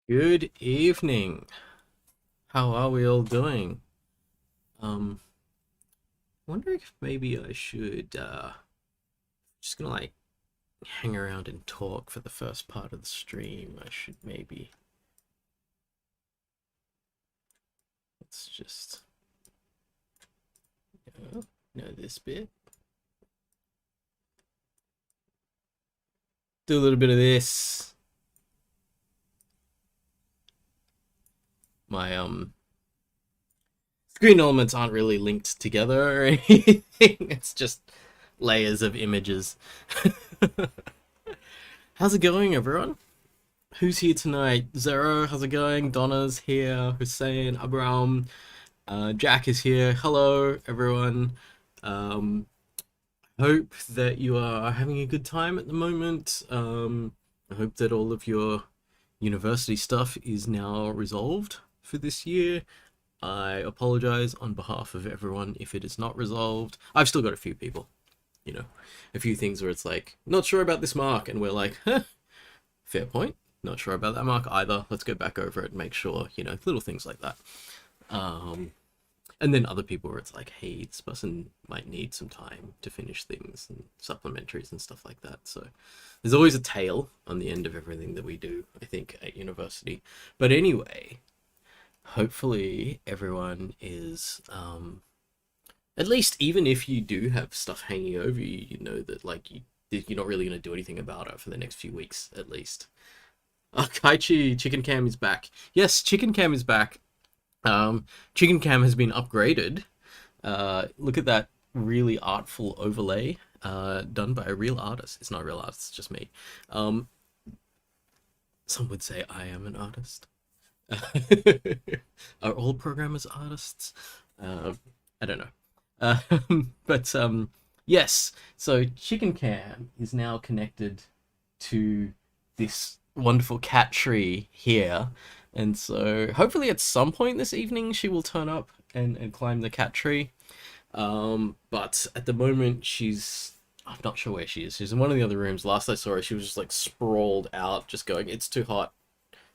Good evening. How are we all doing? Um, Wondering if maybe I should just gonna like hang around and talk for the first part of the stream. I should maybe let's just know this bit. Do a little bit of this. My screen elements aren't really linked together or anything. It's just layers of images. How's it going, everyone? Who's here tonight? Zero, how's it going? Donna's here. Hussein, Abraham, Jack is here. Hello, everyone. Um, Hope that you are having a good time at the moment. I hope that all of your university stuff is now resolved for this year. I apologize on behalf of everyone if it is not resolved. I've still got a few people, a few things where it's like, not sure about this mark, and we're like, huh, fair point. Not sure about that mark either. Let's go back over it and make sure, little things like that. Um, and then other people where it's like, hey, this person might need some time to finish things and supplementaries and stuff like that. So there's always a tail on the end of everything that we do, I think, at university. But anyway, hopefully everyone is at least, even if you do have stuff hanging over you, you know that you're not really going to do anything about it for the next few weeks at least. Oh, Kaichi, Chicken Cam is back. Yes, Chicken Cam is back. Chicken Cam has been upgraded. Look at that really artful overlay done by a real artist. It's not a real artist, it's just me. Some would say I am an artist. Are all programmers artists? I don't know. But yes, so Chicken Cam is now connected to this wonderful cat tree here. And so hopefully at some point this evening she will turn up and climb the cat tree. But at the moment I'm not sure where she is. She's in one of the other rooms. Last I saw her, she was just like sprawled out, just going, it's too hot.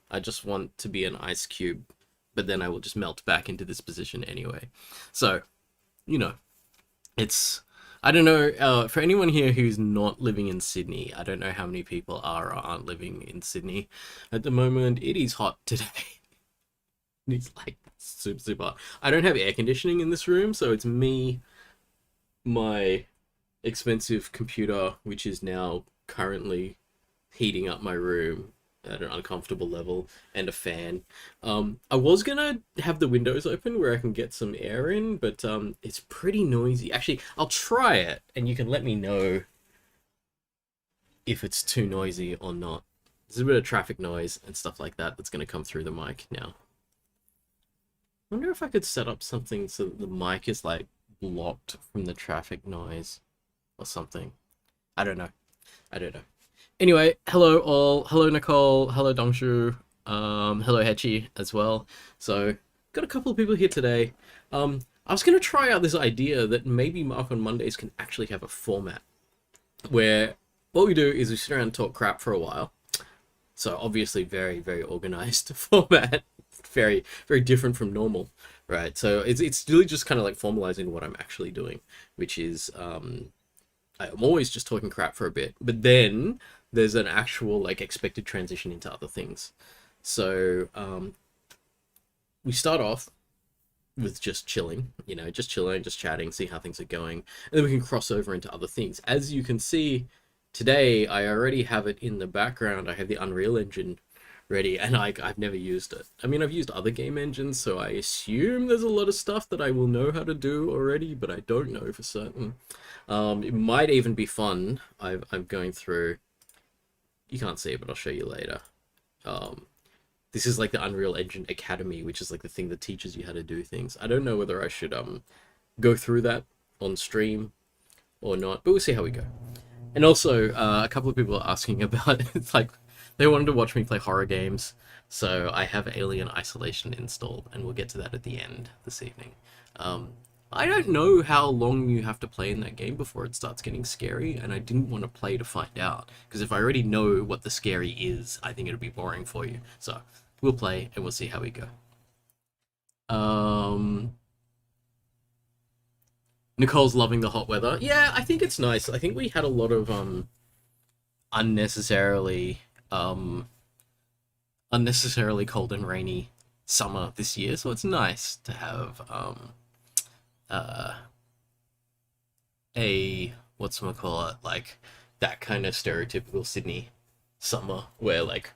I just want to be an ice cube, but then I will just melt back into this position anyway. So, you know, it's I don't know. For anyone here who's not living in Sydney, I don't know how many people are or aren't living in Sydney at the moment. It is hot today. It's like super super hot. I don't have air conditioning in this room, so it's me, my expensive computer, which is now currently heating up my room at an uncomfortable level, and a fan. I was gonna have the windows open where I can get some air in, but it's pretty noisy. Actually, I'll try it, and you can let me know if it's too noisy or not. There's a bit of traffic noise and stuff like that that's gonna come through the mic now. I wonder if I could set up something so that the mic is like blocked from the traffic noise or something. I don't know. I don't know. Anyway, hello all. Hello Nicole. Hello Dongshu. Hello Hechi as well. So got a couple of people here today. I was gonna try out this idea that maybe Mark on Mondays can actually have a format where what we do is we sit around and talk crap for a while. So obviously very, very organized format. Very, very different from normal. Right. So it's really just kind of like formalizing what I'm actually doing, which is I'm always just talking crap for a bit, but then there's an actual like expected transition into other things. So we start off with just chilling, just chilling, just chatting, see how things are going, and then we can cross over into other things. As you can see today, I already have it in the background. I have the Unreal Engine ready, and I've never used it. I mean, I've used other game engines, so I assume there's a lot of stuff that I will know how to do already, but I don't know for certain. It might even be fun. I'm going through. You can't see it, but I'll show you later. This is like the Unreal Engine Academy, which is like the thing that teaches you how to do things. I don't know whether I should go through that on stream or not, but we'll see how we go. And also, a couple of people are asking about it's like they wanted to watch me play horror games, so I have Alien Isolation installed, and we'll get to that at the end this evening. I don't know how long you have to play in that game before it starts getting scary, and I didn't want to play to find out, because if I already know what the scary is, I think it'd be boring for you. So we'll play and we'll see how we go. Um, Nicole's loving the hot weather. Yeah, I think it's nice. I think we had a lot of unnecessarily um unnecessarily cold and rainy summer this year, so it's nice to have uh a what's-call it, like that kind of stereotypical Sydney summer where like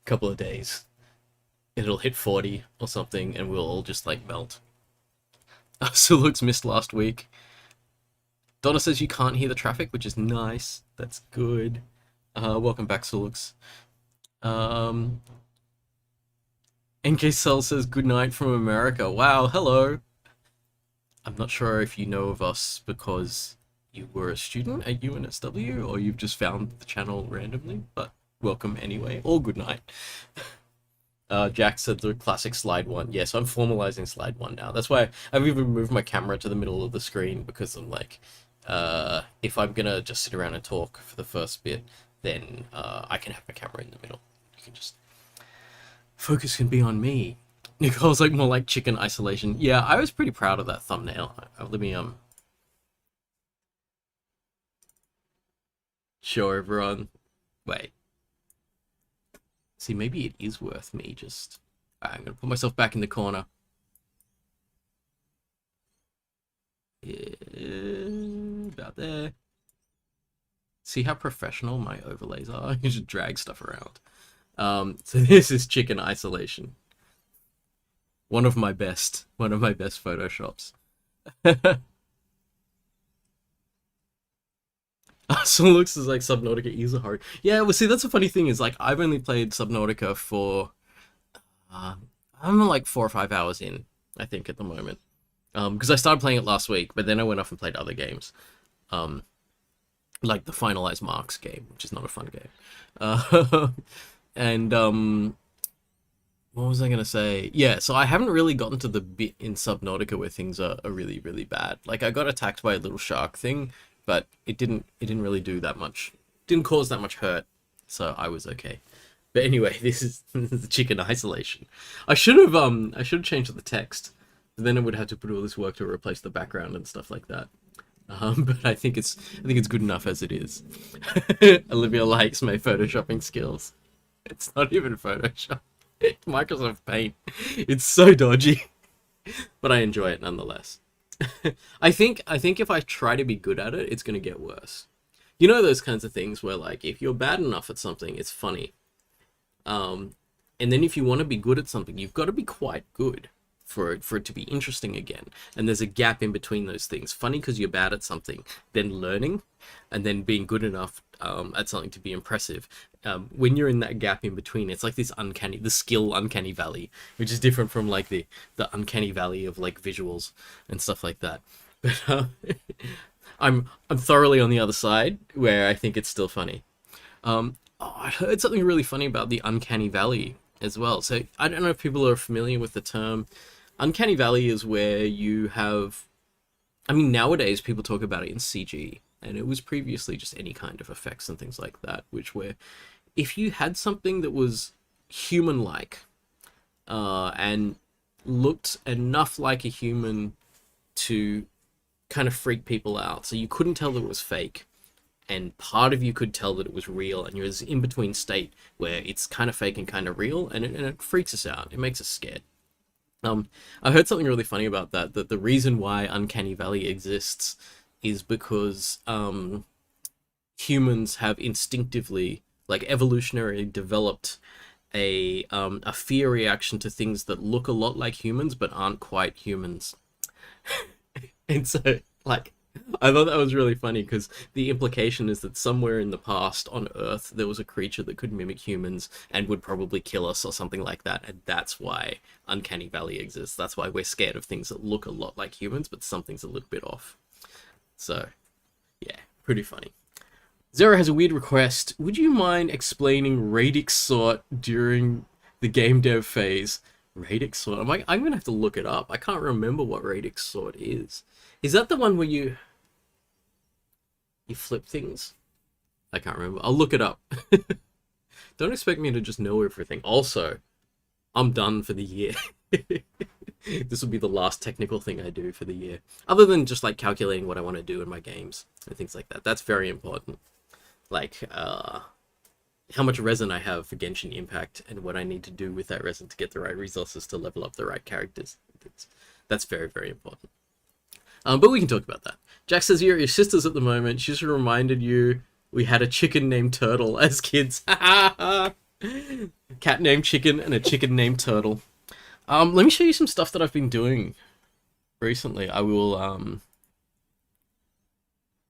a couple of days it'll hit 40 or something and we'll all just like melt. Suluk's missed last week. Donna says you can't hear the traffic, which is nice. That's good. Welcome back, Sulux. Um, NK Cell says good night from America. Wow, hello. I'm not sure if you know of us because you were a student at UNSW or you've just found the channel randomly, but welcome anyway, or good night. Jack said the classic slide one. Yes, I'm formalizing slide one now. That's why I've even moved my camera to the middle of the screen, because I'm like, if I'm gonna just sit around and talk for the first bit, then I can have my camera in the middle. You can just focus can be on me. Nicole's like more like chicken isolation. Yeah, I was pretty proud of that thumbnail. Let me show everyone. Wait. See, maybe it is worth me just... I'm gonna put myself back in the corner. Yeah, about there. See how professional my overlays are? You just drag stuff around. So this is chicken isolation. One of my best photoshops. So it looks like Subnautica is a horror. Yeah, well, see, that's the funny thing is, like, I've only played Subnautica for, I'm like 4 or 5 hours in, I think, at the moment. Because I started playing it last week, but then I went off and played other games. Like the Finalize Marks game, which is not a fun game. And, what was I going to say? Yeah, so I haven't really gotten to the bit in Subnautica where things are really, really bad. Like, I got attacked by a little shark thing, but it didn't really do that much. Didn't cause that much hurt, so I was okay. But anyway, this is the chicken isolation. I should have changed the text. But then I would have to put all this work to replace the background and stuff like that. But I think it's good enough as it is. Olivia likes my photoshopping skills. It's not even Photoshop. It's Microsoft Paint. It's so dodgy, but I enjoy it nonetheless. I think if I try to be good at it, it's gonna get worse. You know those kinds of things where, like, if you're bad enough at something, it's funny. And then if you want to be good at something, you've got to be quite good for it to be interesting again. And there's a gap in between those things. Funny because you're bad at something, then learning, and then being good enough at something to be impressive. When you're in that gap in between, it's like the skill uncanny valley, which is different from like the uncanny valley of like visuals and stuff like that. But I'm thoroughly on the other side where I think it's still funny. I heard something really funny about the uncanny valley as well. So I don't know if people are familiar with the term. Uncanny valley is where you have, I mean, nowadays people talk about it in CG, and it was previously just any kind of effects and things like that, which were, if you had something that was human-like, and looked enough like a human to kind of freak people out, so you couldn't tell that it was fake, and part of you could tell that it was real, and you're this in-between state where it's kind of fake and kind of real, and it freaks us out. It makes us scared. I heard something really funny about that the reason why Uncanny Valley exists is because humans have instinctively, like, evolutionarily developed a fear reaction to things that look a lot like humans but aren't quite humans. And so, like, I thought that was really funny because the implication is that somewhere in the past on Earth there was a creature that could mimic humans and would probably kill us or something like that, and that's why Uncanny Valley exists. That's why we're scared of things that look a lot like humans but something's a little bit off. So, yeah, pretty funny. Zero has a weird request. Would you mind explaining Radix Sort during the game dev phase? Radix Sort? I'm gonna have to look it up. I can't remember what Radix Sort is. Is that the one where you flip things? I can't remember. I'll look it up. Don't expect me to just know everything. Also, I'm done for the year. This will be the last technical thing I do for the year, other than just like calculating what I want to do in my games and things like that. That's very important. Like how much resin I have for Genshin Impact and what I need to do with that resin to get the right resources to level up the right characters. That's very, very important. But we can talk about that. Jack says you're at your sister's at the moment. She just reminded you we had a chicken named Turtle as kids. Cat named Chicken and a chicken named Turtle. Let me show you some stuff that I've been doing recently. I will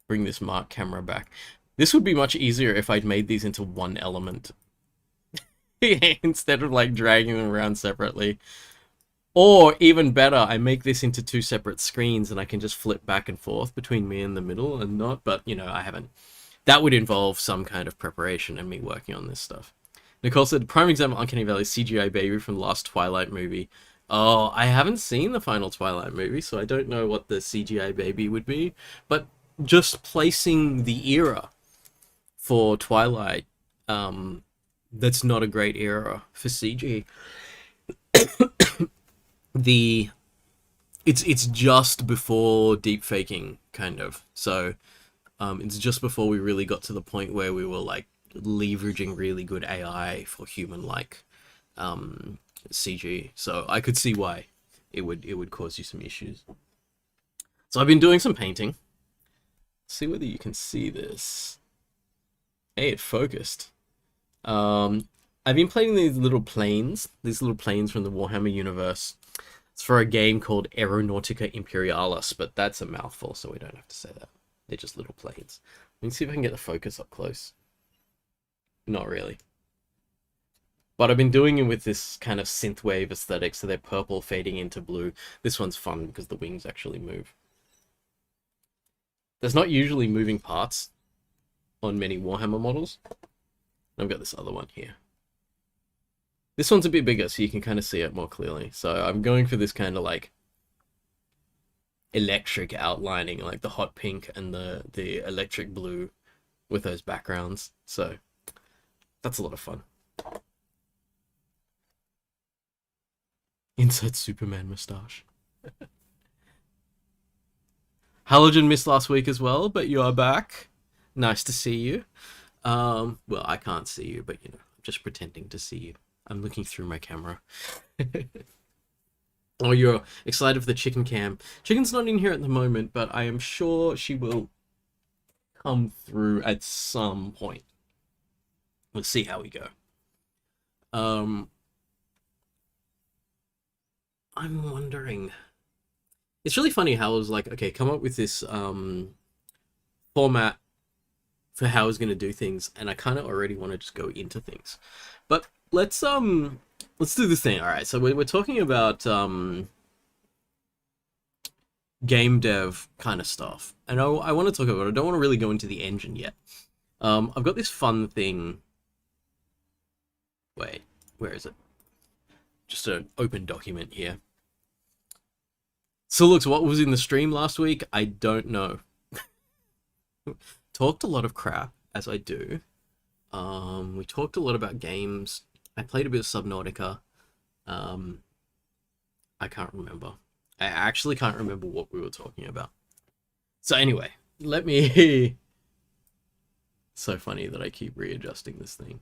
bring this Marc camera back. This would be much easier if I'd made these into one element instead of like dragging them around separately. Or even better, I make this into two separate screens and I can just flip back and forth between me and the middle and not, but you know, I haven't. That would involve some kind of preparation and me working on this stuff. Nicole said, prime example, Uncanny Valley CGI baby from the last Twilight movie. Oh, I haven't seen the final Twilight movie, so I don't know what the CGI baby would be, but just placing the era for Twilight, that's not a great era for CG. It's just before deep faking, kind of. So it's just before we really got to the point where we were like leveraging really good AI for human-like CG. So I could see why it would cause you some issues. So I've been doing some painting. Let's see whether you can see this. Hey, it focused. I've been playing these little planes from the Warhammer universe. It's for a game called Aeronautica Imperialis, but that's a mouthful, so we don't have to say that. They're just little planes. Let me see if I can get the focus up close. Not really. But I've been doing it with this kind of synthwave aesthetic, so they're purple fading into blue. This one's fun because the wings actually move. There's not usually moving parts on many Warhammer models. I've got this other one here. This one's a bit bigger, so you can kind of see it more clearly. So I'm going for this kind of like electric outlining, like the hot pink and the electric blue with those backgrounds. So that's a lot of fun. Insert Superman moustache. Halogen missed last week as well, but you are back. Nice to see you. Well, I can't see you, but you know, I'm just pretending to see you. I'm looking through my camera. Oh, you're excited for the chicken cam. Chicken's not in here at the moment, but I am sure she will come through at some point. Let's see how we go. I'm wondering. It's really funny how I was like, okay, come up with this format for how I was going to do things, and I kind of already want to just go into things. But let's do this thing. All right, so we're talking about game dev kind of stuff, and I want to talk about it. I don't want to really go into the engine yet. I've got this fun thing. Wait, where is it? Just an open document here. So looks, what was in the stream last week? I don't know. Talked a lot of crap, as I do. We talked a lot about games. I played a bit of Subnautica. I can't remember. I actually can't remember what we were talking about. So anyway, let me... So funny that I keep readjusting this thing.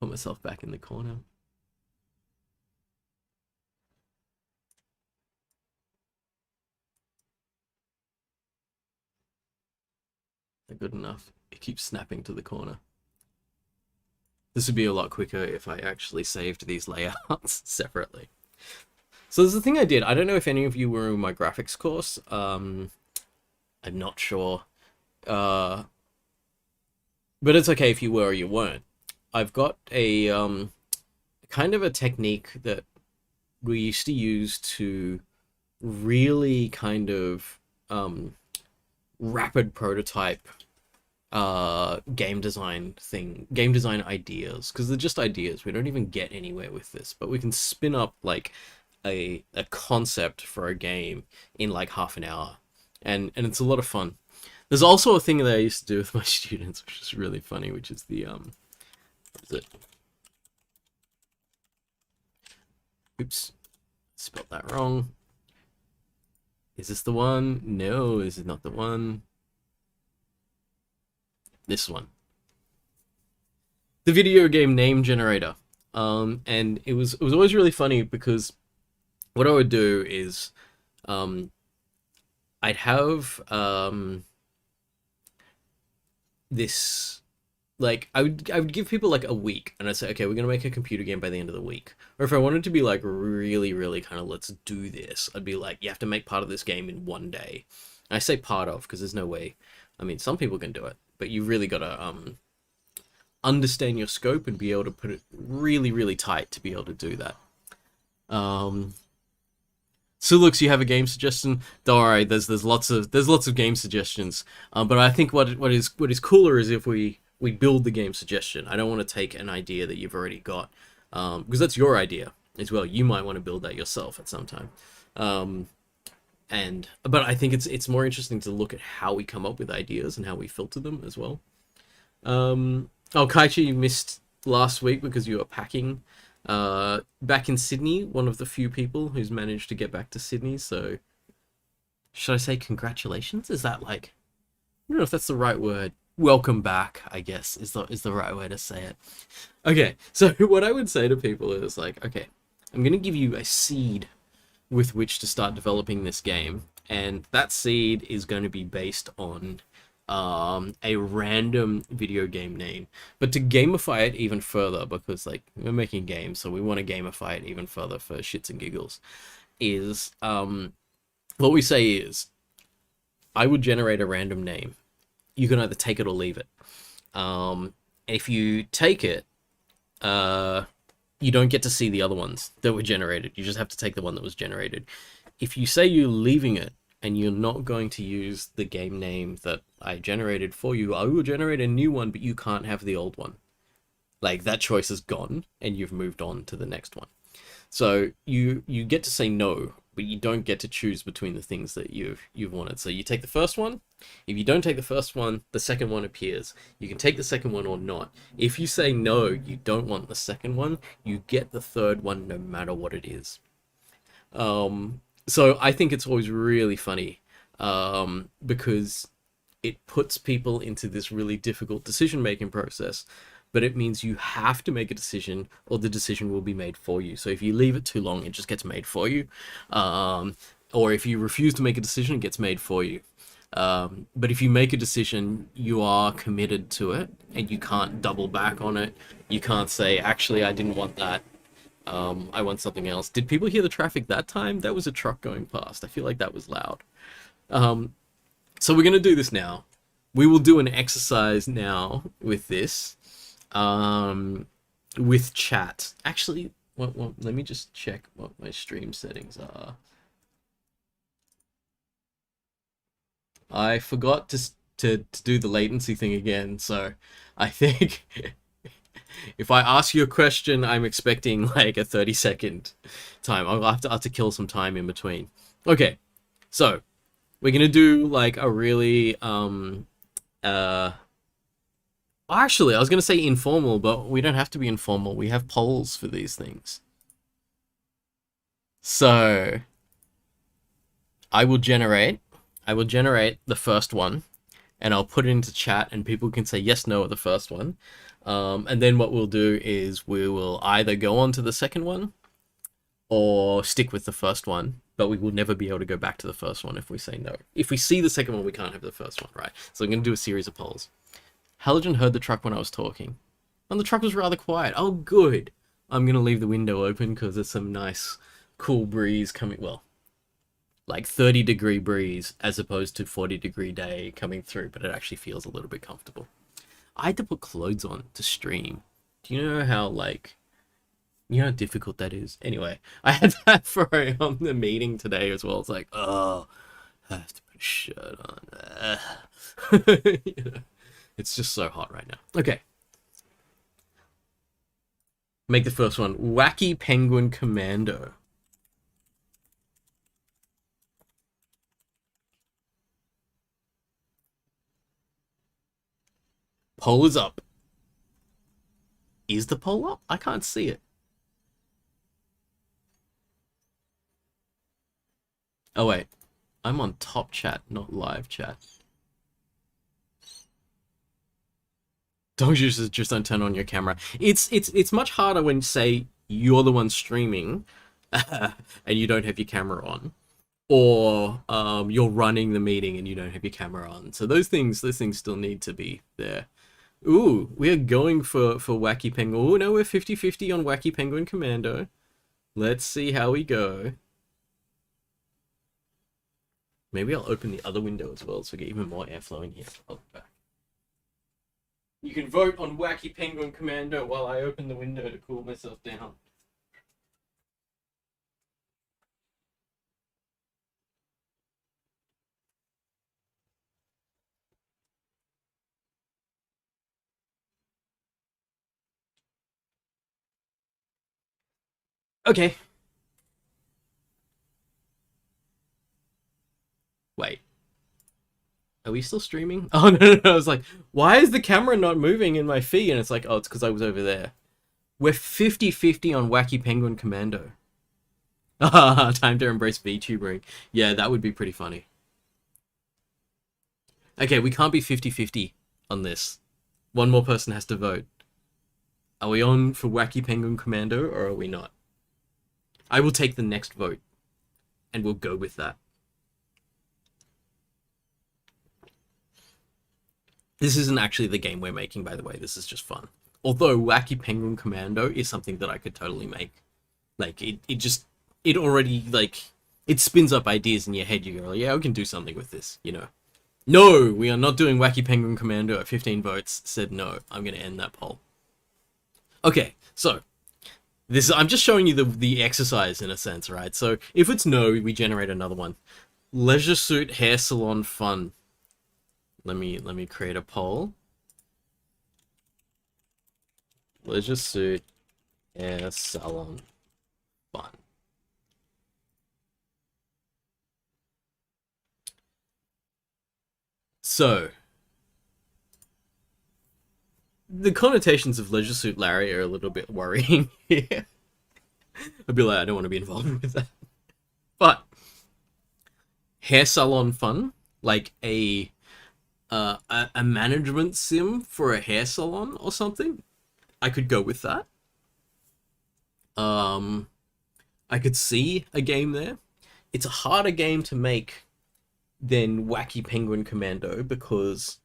Put myself back in the corner. Good enough. It keeps snapping to the corner. This would be a lot quicker if I actually saved these layouts separately. So there's a thing I did. I don't know if any of you were in my graphics course. I'm not sure. But it's okay if you were or you weren't. I've got a kind of a technique that we used to use to really kind of rapid prototype game design ideas, because they're just ideas. We don't even get anywhere with this, but we can spin up like a concept for a game in like half an hour, and it's a lot of fun. There's also a thing that I used to do with my students, which is really funny, which is the what is it? Oops, spelled that wrong. Is this the one? No, this is not the one. This one. The video game name generator. And it was always really funny because what I would do is I'd have this, like, I would give people like a week, and I'd say, okay, we're gonna make a computer game by the end of the week. Or if I wanted to be like really kind of let's do this, I'd be like, you have to make part of this game in one day. And I say part of because there's no way. I mean, some people can do it, but you really gotta understand your scope and be able to put it really tight to be able to do that. So looks, you have a game suggestion. Don't worry, there's lots of game suggestions. But I think what is cooler is if we build the game suggestion. I don't want to take an idea that you've already got, because that's your idea as well. You might want to build that yourself at some time. But I think it's more interesting to look at how we come up with ideas and how we filter them as well. Oh, Kaichi, you missed last week because you were packing. Back in Sydney, one of the few people who's managed to get back to Sydney, so should I say congratulations? Is that like, I don't know if that's the right word. Welcome back, I guess, is the right way to say it. Okay, so what I would say to people is like, okay, I'm gonna give you a seed with which to start developing this game, and that seed is going to be based on a random video game name. But to gamify it even further, because like we're making games, so we want to gamify it even further for shits and giggles, is what we say is, I would generate a random name. You can either take it or leave it. If you take it, you don't get to see the other ones that were generated. You just have to take the one that was generated. If you say you're leaving it, and you're not going to use the game name that I generated for you, I will generate a new one, but you can't have the old one. Like, that choice is gone, and you've moved on to the next one. So you get to say no, but you don't get to choose between the things that you've wanted. So you take the first one. If you don't take the first one, the second one appears. You can take the second one or not. If you say no, you don't want the second one, you get the third one no matter what it is. So I think it's always really funny, because it puts people into this really difficult decision-making process, but it means you have to make a decision or the decision will be made for you. So if you leave it too long, it just gets made for you. Or if you refuse to make a decision, it gets made for you. But if you make a decision, you are committed to it, and you can't double back on it. You can't say, actually, I didn't want that. I want something else. Did people hear the traffic that time? That was a truck going past. I feel like that was loud. So we're going to do this now. We will do an exercise now with this, with chat. Actually, let me just check what my stream settings are. I forgot to do the latency thing again, so I think if I ask you a question, I'm expecting like a 30-second time. I'll have to kill some time in between. Okay, so we're gonna do like a really actually, I was gonna say informal, but we don't have to be informal. We have polls for these things. So I will generate the first one, and I'll put it into chat, and people can say yes, no at the first one. And then what we'll do is we will either go on to the second one or stick with the first one, but we will never be able to go back to the first one if we say no. If we see the second one, we can't have the first one, right? So I'm going to do a series of polls. Halogen heard the truck when I was talking, and the truck was rather quiet. Oh, good. I'm going to leave the window open because there's some nice, cool breeze coming. Well, like 30-degree breeze as opposed to 40-degree day coming through, but it actually feels a little bit comfortable. I had to put clothes on to stream. Do you know how, like, you know how difficult that is? Anyway, I had that for the meeting today as well. It's like, oh, I have to put a shirt on. You know, it's just so hot right now. Okay. Make the first one. Wacky Penguin Commando. Poll is up. Is the poll up? I can't see it. Oh wait, I'm on top chat, not live chat. Don't you just don't turn on your camera. It's much harder when say you're the one streaming and you don't have your camera on, or you're running the meeting and you don't have your camera on. So those things still need to be there. Ooh, we are going for Wacky Penguin. Oh no, we're 50-50 on Wacky Penguin Commando. Let's see how we go. Maybe I'll open the other window as well so we get even more airflow in here. I'll be back. You can vote on Wacky Penguin Commando while I open the window to cool myself down. Okay. Wait. Are we still streaming? Oh, no. I was like, why is the camera not moving in my feed? And it's like, oh, it's because I was over there. We're 50-50 on Wacky Penguin Commando. Time to embrace VTubering. Yeah, that would be pretty funny. Okay, we can't be 50-50 on this. One more person has to vote. Are we on for Wacky Penguin Commando or are we not? I will take the next vote and we'll go with that. This isn't actually the game we're making, by the way. This is just fun. Although Wacky Penguin Commando is something that I could totally make. Like, it already, like, it spins up ideas in your head. You go, yeah, we can do something with this, you know. No, we are not doing Wacky Penguin Commando at 15 votes. Said no. I'm going to end that poll. Okay, so I'm just showing you the exercise in a sense, right? So if it's no, we generate another one. Leisure suit hair salon fun. Let me create a poll. Leisure suit hair salon fun. So the connotations of Leisure Suit Larry are a little bit worrying here. I'd be like, I don't want to be involved with that. But hair salon fun, like a management sim for a hair salon or something, I could go with that. I could see a game there. It's a harder game to make than Wacky Penguin Commando because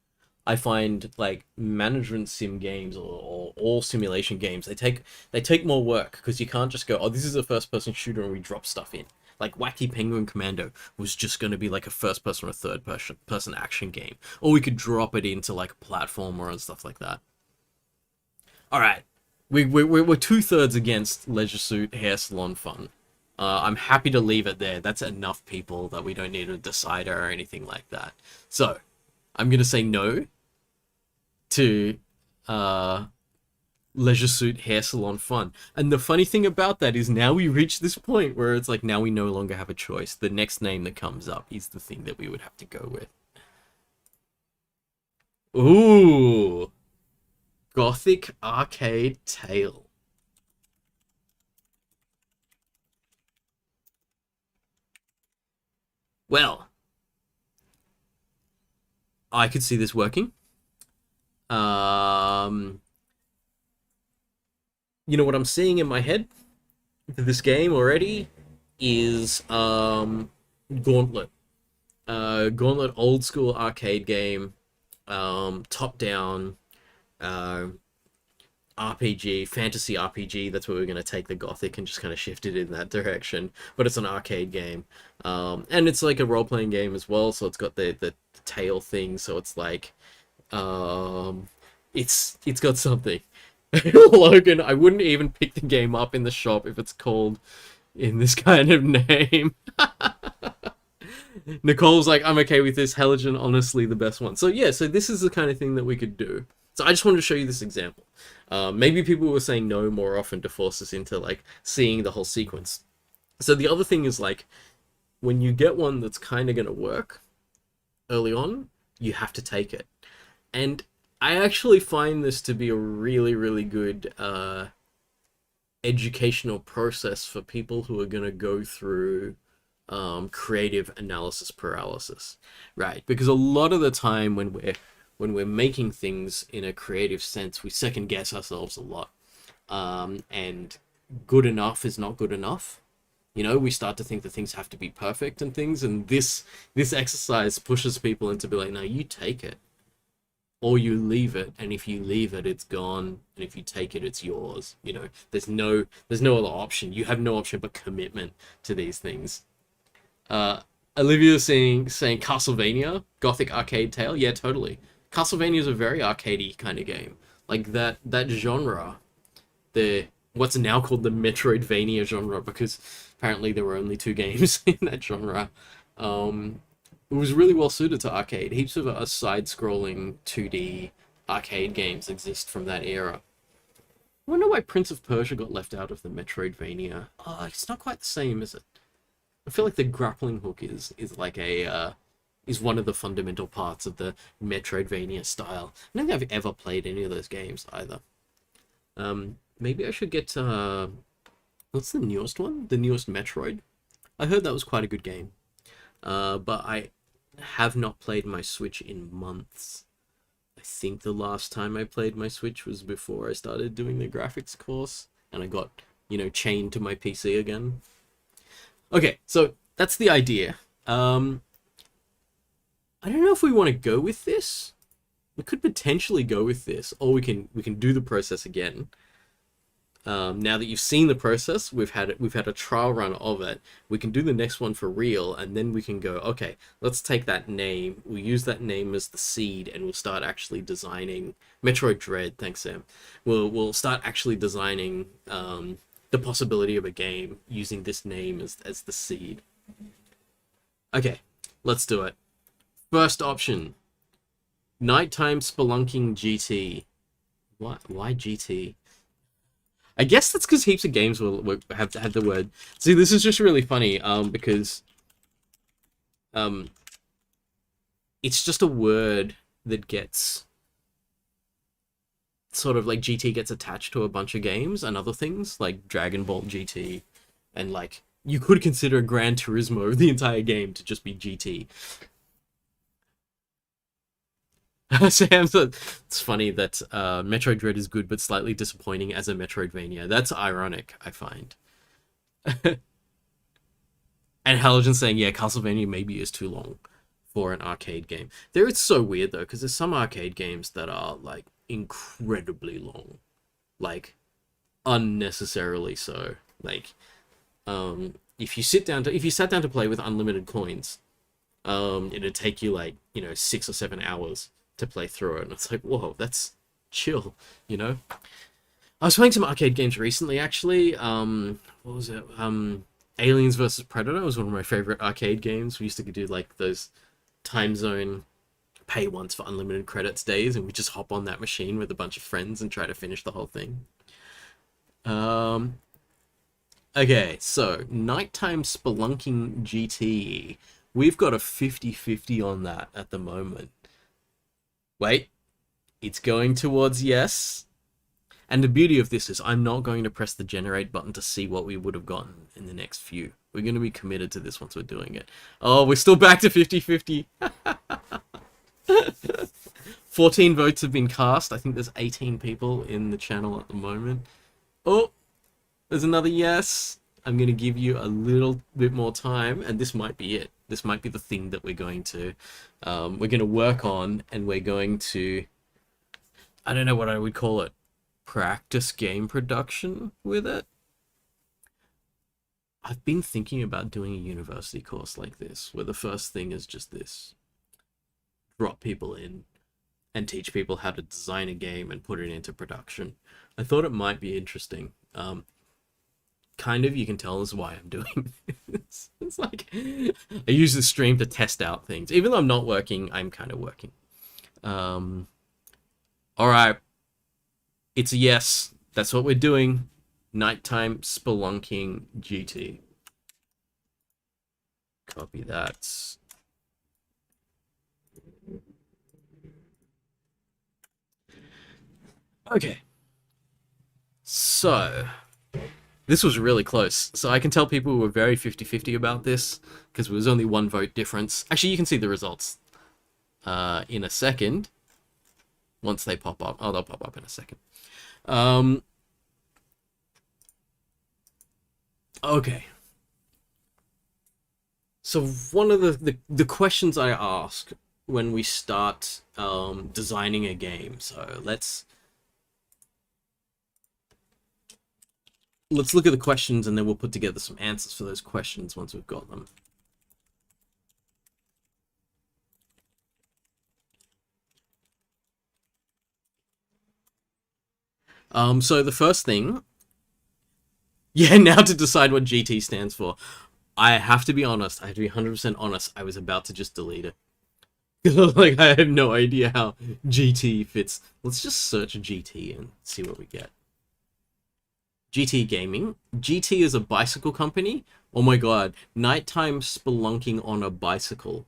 I find like management sim games or all simulation games, they take more work because you can't just go, oh, this is a first person shooter and we drop stuff in. Like Wacky Penguin Commando was just going to be like a first person or third person action game, or we could drop it into like a platformer and stuff like that. All right, we're 2/3 against Leisure Suit Hair Salon Fun. I'm happy to leave it there. That's enough people that we don't need a decider or anything like that. So I'm gonna say no to Leisure Suit Hair Salon Fun. And the funny thing about that is now we reach this point where it's like now we no longer have a choice. The next name that comes up is the thing that we would have to go with. Ooh. Gothic Arcade Tale. Well, I could see this working. You know what I'm seeing in my head for this game already is Gauntlet. Gauntlet old school arcade game, top down, RPG, fantasy RPG. That's where we're going to take the Gothic and just kind of shift it in that direction. But it's an arcade game. And it's like a role playing game as well. So it's got the tail thing. So it's like, it's got something. Logan, I wouldn't even pick the game up in the shop if it's called in this kind of name. Nicole's like, I'm okay with this. Halogen, honestly, the best one. So yeah, so this is the kind of thing that we could do. So I just wanted to show you this example. Maybe people were saying no more often to force us into like seeing the whole sequence. So the other thing is like, when you get one that's kind of going to work early on, you have to take it. And I actually find this to be a really, really good educational process for people who are going to go through creative analysis paralysis, right? Because a lot of the time when we're making things in a creative sense, we second guess ourselves a lot, and good enough is not good enough. You know, we start to think that things have to be perfect and things, and this exercise pushes people into be like, no, you take it or you leave it, and if you leave it, it's gone, and if you take it, it's yours. You know, there's no other option. You have no option but commitment to these things. Uh, Olivia saying Castlevania, Gothic arcade tale. Yeah, totally. Castlevania is a very arcadey kind of game. Like that genre, the what's now called the Metroidvania genre, because apparently there were only two games in that genre. Um, it was really well suited to arcade. Heaps of side-scrolling 2D arcade games exist from that era. I wonder why Prince of Persia got left out of the Metroidvania. Oh, it's not quite the same, is it? I feel like the grappling hook is like a is one of the fundamental parts of the Metroidvania style. I don't think I've ever played any of those games either. Maybe I should get what's the newest one? The newest Metroid. I heard that was quite a good game. But I have not played my Switch in months. I think the last time I played my Switch was before I started doing the graphics course, and I got, you know, chained to my PC again. Okay, so that's the idea. I don't know if we want to go with this. We could potentially go with this, or we can do the process again. Now that you've seen the process, we've had a trial run of it. We can do the next one for real, and then we can go, okay, let's take that name. We'll use that name as the seed, and we'll start actually designing Metroid Dread. Thanks, Sam. We'll start actually designing the possibility of a game using this name as the seed. Okay, let's do it. First option: Nighttime Spelunking GT. Why GT? I guess that's because heaps of games will have had the word. See, this is just really funny, because it's just a word that gets sort of like GT gets attached to a bunch of games and other things like Dragon Ball GT, and like you could consider Gran Turismo the entire game to just be GT. Sam said it's funny that Metroid Dread is good but slightly disappointing as a Metroidvania. That's ironic, I find. And Halogen saying, yeah, Castlevania maybe is too long for an arcade game. There, it's so weird though, because there's some arcade games that are like incredibly long, like unnecessarily so. Like, if you sat down to play with unlimited coins, it'd take you like, you know, 6 or 7 hours to play through it, and it's like, whoa, that's chill, you know. I was playing some arcade games recently, actually. What was it? Aliens vs Predator was one of my favorite arcade games. We used to do like those time zone pay once for unlimited credits days, and we just hop on that machine with a bunch of friends and try to finish the whole thing. Okay, so Nighttime Spelunking GT. We've got a 50-50 on that at the moment. Wait, it's going towards yes. And the beauty of this is I'm not going to press the generate button to see what we would have gotten in the next few. We're going to be committed to this once we're doing it. Oh, we're still back to 50-50. 14 votes have been cast. I think there's 18 people in the channel at the moment. Oh, there's another yes. I'm going to give you a little bit more time, and this might be it. This might be the thing that we're going to work on, and we're going to, I don't know what I would call it, practice game production with it. I've been thinking about doing a university course like this, where the first thing is just this. Drop people in and teach people how to design a game and put it into production. I thought it might be interesting. Kind of, you can tell is why I'm doing this. It's like, I use the stream to test out things. Even though I'm not working, I'm kind of working. Alright. It's a yes. That's what we're doing. Nighttime Spelunking GT. Copy that. Okay. So, This was really close. So I can tell people were very 50-50 about this because it was only one vote difference. Actually, you can see the results in a second once they pop up. Oh, they'll pop up in a second. Okay. So one of the questions I ask when we start designing a game. So let's look at the questions and then we'll put together some answers for those questions once we've got them. So the first thing, yeah, now to decide what GT stands for. I have to be honest. I have to be 100% honest. I was about to just delete it. Like, I have no idea how GT fits. Let's just search GT and see what we get. GT Gaming. GT is a bicycle company. Oh my god. Nighttime spelunking on a bicycle.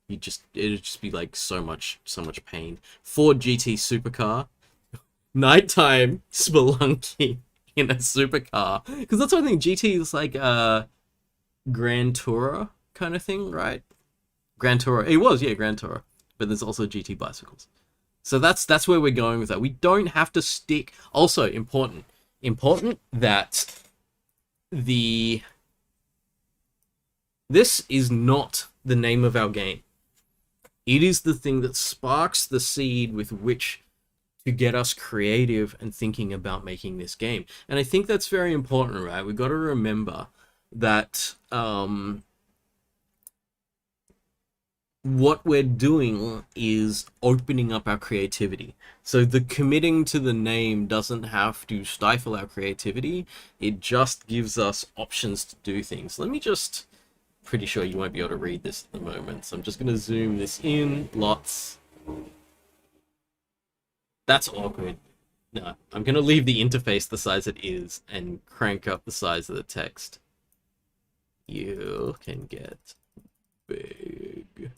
It'd just be like so much pain. Ford GT supercar. Nighttime spelunking in a supercar. Because that's what I think GT is like Grand Tourer kind of thing, right? Grand Tourer. It was, yeah, Grand Tourer. But there's also GT bicycles. So that's where we're going with that. We don't have to stick. Also important that this is not the name of our game. It is the thing that sparks the seed with which to get us creative and thinking about making this game. And I think that's very important, right? We've got to remember that what we're doing is opening up our creativity. So the committing to the name doesn't have to stifle our creativity. It just gives us options to do things. Let me just... Pretty sure you won't be able to read this at the moment. So I'm just going to zoom this in. Lots. That's awkward. No, I'm going to leave the interface the size it is and crank up the size of the text. You can get big.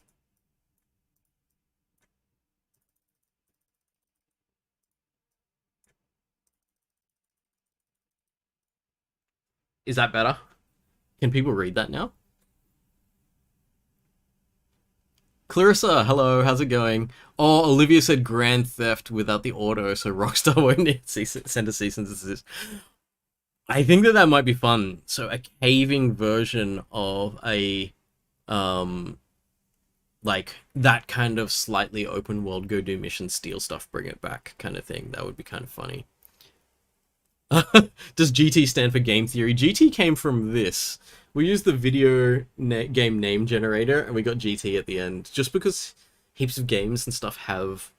Is that better? Can people read that now? Clarissa, hello, how's it going? Oh, Olivia said Grand Theft without the auto, so Rockstar won't send a cease and desist. I think that might be fun. So a caving version of a, like that kind of slightly open world, go do mission, steal stuff, bring it back kind of thing. That would be kind of funny. Does GT stand for game theory? GT came from this. We used the video game name generator and we got GT at the end just because heaps of games and stuff have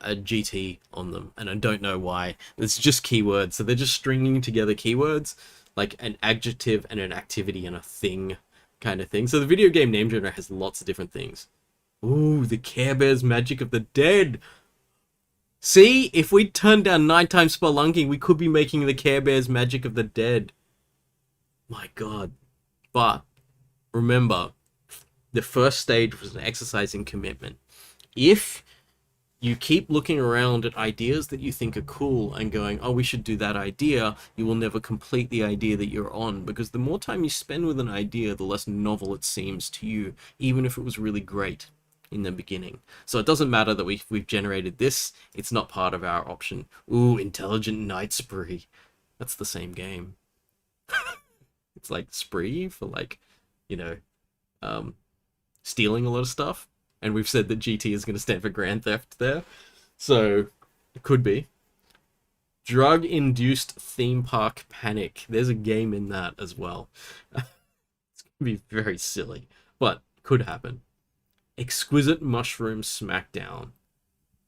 a GT on them and I don't know why. It's just keywords. So they're just stringing together keywords like an adjective and an activity and a thing kind of thing. So the video game name generator has lots of different things. Ooh, the Care Bears Magic of the Dead. See, if we turned down Nighttime Spelunking, we could be making the Care Bears Magic of the Dead. My god. But, remember, the first stage was an exercise in commitment. If you keep looking around at ideas that you think are cool and going, oh, we should do that idea, you will never complete the idea that you're on. Because the more time you spend with an idea, the less novel it seems to you, even if it was really great in the beginning. So it doesn't matter that we've generated this, it's not part of our option. Ooh, Intelligent Night Spree. That's the same game. It's like spree for like, you know, stealing a lot of stuff. And we've said that GT is going to stand for Grand Theft there. So it could be. Drug-induced theme park panic. There's a game in that as well. It's going to be very silly, but could happen. Exquisite mushroom smackdown.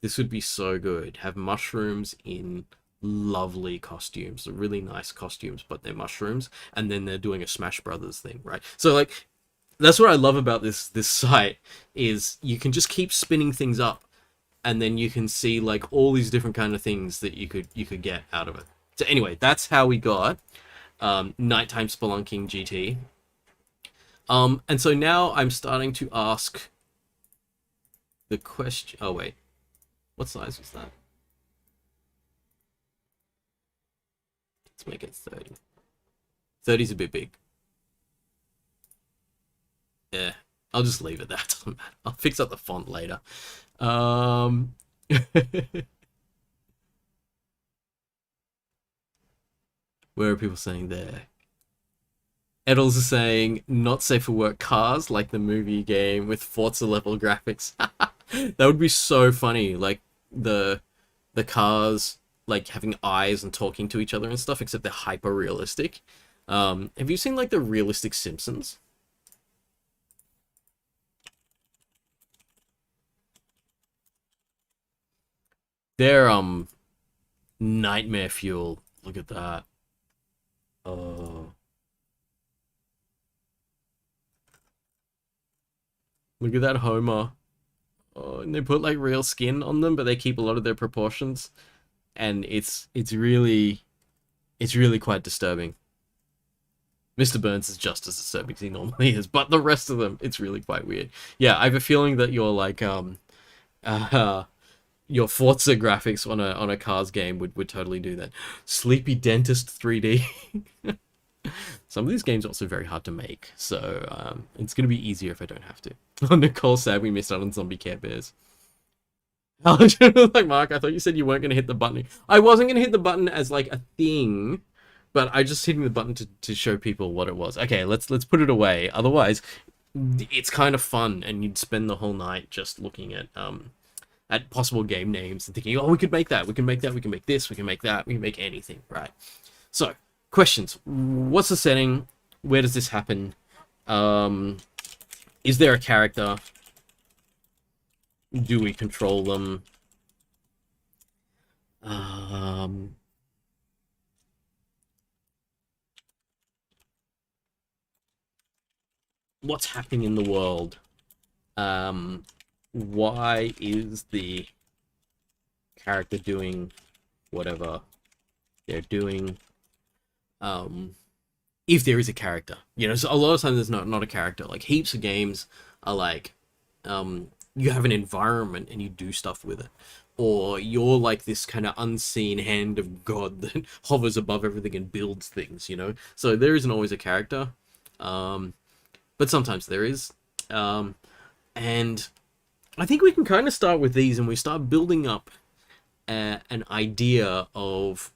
This would be so good. Have mushrooms in lovely costumes, really nice costumes, but they're mushrooms, and then they're doing a Smash Brothers thing, right? So like, that's what I love about this site is you can just keep spinning things up, and then you can see like all these different kind of things that you could get out of it. So anyway, that's how we got Nighttime Spelunking GT. And so now I'm starting to ask the question. Oh wait, what size was that? It's Let's make it 30. 30's a bit big. Yeah, I'll just leave it that. Doesn't matter. I'll fix up the font later. Where are people saying there? Edels is saying, not safe for work cars like the movie game with Forza level graphics. That would be so funny. Like the cars like having eyes and talking to each other and stuff, except they're hyper realistic. Have you seen like the realistic Simpsons? They're nightmare fuel. Look at that. Oh. Look at that Homer. Oh, and they put like real skin on them, but they keep a lot of their proportions, and it's really quite disturbing. Mr. Burns is just as disturbing as he normally is, but the rest of them, it's really quite weird. Yeah, I have a feeling that you're like your Forza graphics on a Cars game would totally do that. Sleepy Dentist 3D. Some of these games are also very hard to make, so it's going to be easier if I don't have to. Nicole said we missed out on Zombie Care Bears. Like, Mark, I thought you said you weren't going to hit the button. I wasn't going to hit the button as like a thing, but I just hitting the button to show people what it was. Okay, let's put it away. Otherwise, it's kind of fun, and you'd spend the whole night just looking at possible game names and thinking, oh, we could make that, we can make that, we can make this, we can make that, we can make anything, right? So, questions. What's the setting? Where does this happen? Is there a character? Do we control them? What's happening in the world? Why is the character doing whatever they're doing? If there is a character, you know, so a lot of times there's not a character. Like heaps of games are like, you have an environment and you do stuff with it, or you're like this kind of unseen hand of God that hovers above everything and builds things, you know. So there isn't always a character, but sometimes there is, and I think we can kind of start with these, and we start building up an idea of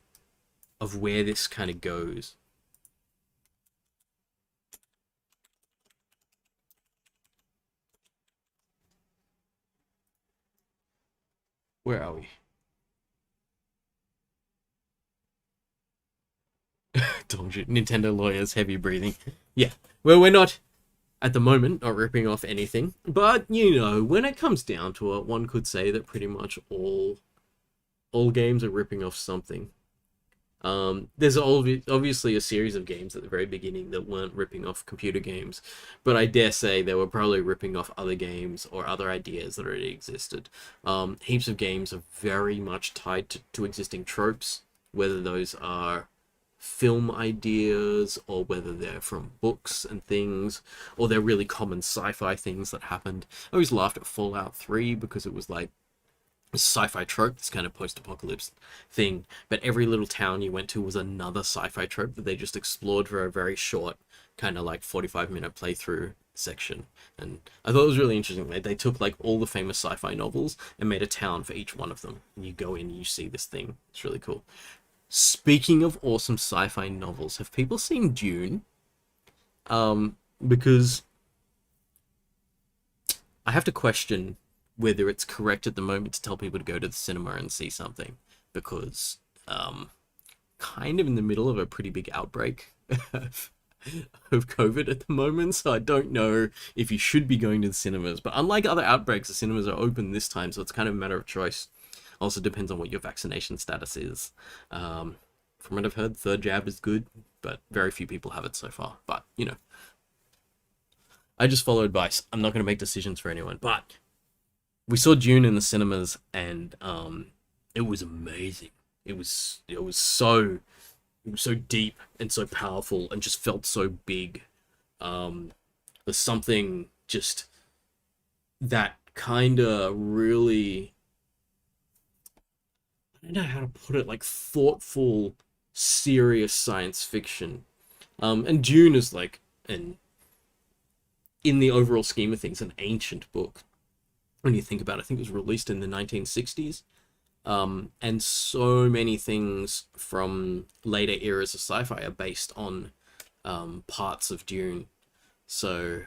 where this kind of goes. Where are we? Told you, Nintendo lawyers, heavy breathing. Yeah, well, we're not, at the moment, not ripping off anything. But, you know, when it comes down to it, one could say that pretty much all games are ripping off something. There's obviously a series of games at the very beginning that weren't ripping off computer games, but I dare say they were probably ripping off other games or other ideas that already existed. Heaps of games are very much tied to existing tropes, whether those are film ideas or whether they're from books and things, or they're really common sci-fi things that happened. I always laughed at Fallout 3 because it was like a sci-fi trope, this kind of post-apocalypse thing, but every little town you went to was another sci-fi trope that they just explored for a very short kind of like 45-minute playthrough section. And I thought it was really interesting. They took like all the famous sci-fi novels and made a town for each one of them, and you go in and you see this thing. It's really cool. Speaking of awesome sci-fi novels, have people seen Dune? Because I have to question whether it's correct at the moment to tell people to go to the cinema and see something, because kind of in the middle of a pretty big outbreak of COVID at the moment, so I don't know if you should be going to the cinemas. But unlike other outbreaks, the cinemas are open this time, so it's kind of a matter of choice. Also depends on what your vaccination status is. From what I've heard, third jab is good, but very few people have it so far. But, you know, I just follow advice. I'm not going to make decisions for anyone. But we saw Dune in the cinemas, and it was amazing. It was so deep and so powerful and just felt so big. There's something just that kind of really, I don't know how to put it, like thoughtful serious science fiction. And Dune is like an in the overall scheme of things an ancient book. When you think about it, I think it was released in the 1960s. And so many things from later eras of sci-fi are based on parts of Dune. So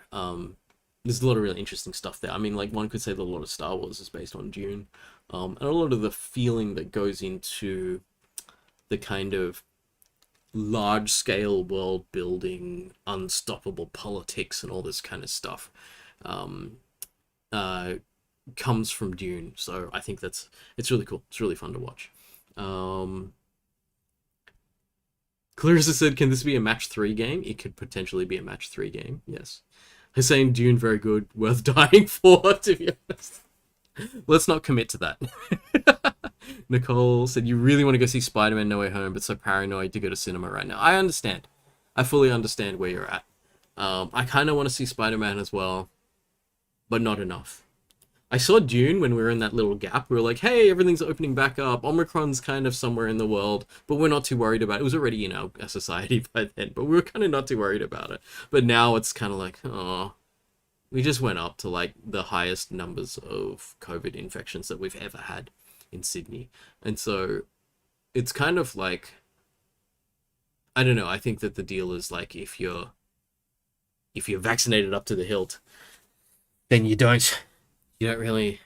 there's a lot of really interesting stuff there. I mean, like, one could say that a lot of Star Wars is based on Dune. And a lot of the feeling that goes into the kind of large-scale world building, unstoppable politics, and all this kind of stuff comes from Dune. So I think it's really cool. It's really fun to watch. Clarissa said, can this be a match 3 game? It could potentially be a match 3 game, yes. Hussein, Dune, very good. Worth dying for, to be honest. Let's not commit to that. Nicole said, you really want to go see Spider-Man No Way Home, but so paranoid to go to cinema right now. I understand. I fully understand where you're at. I kind of want to see Spider-Man as well, but not enough. I saw Dune when we were in that little gap. We were like, hey, everything's opening back up. Omicron's kind of somewhere in the world, but we're not too worried about it. It was already in our society by then, but we were kind of not too worried about it. But now it's kind of like, oh, we just went up to like the highest numbers of COVID infections that we've ever had in Sydney. And so it's kind of like, I don't know, I think that the deal is like, if you're vaccinated up to the hilt, then you don't really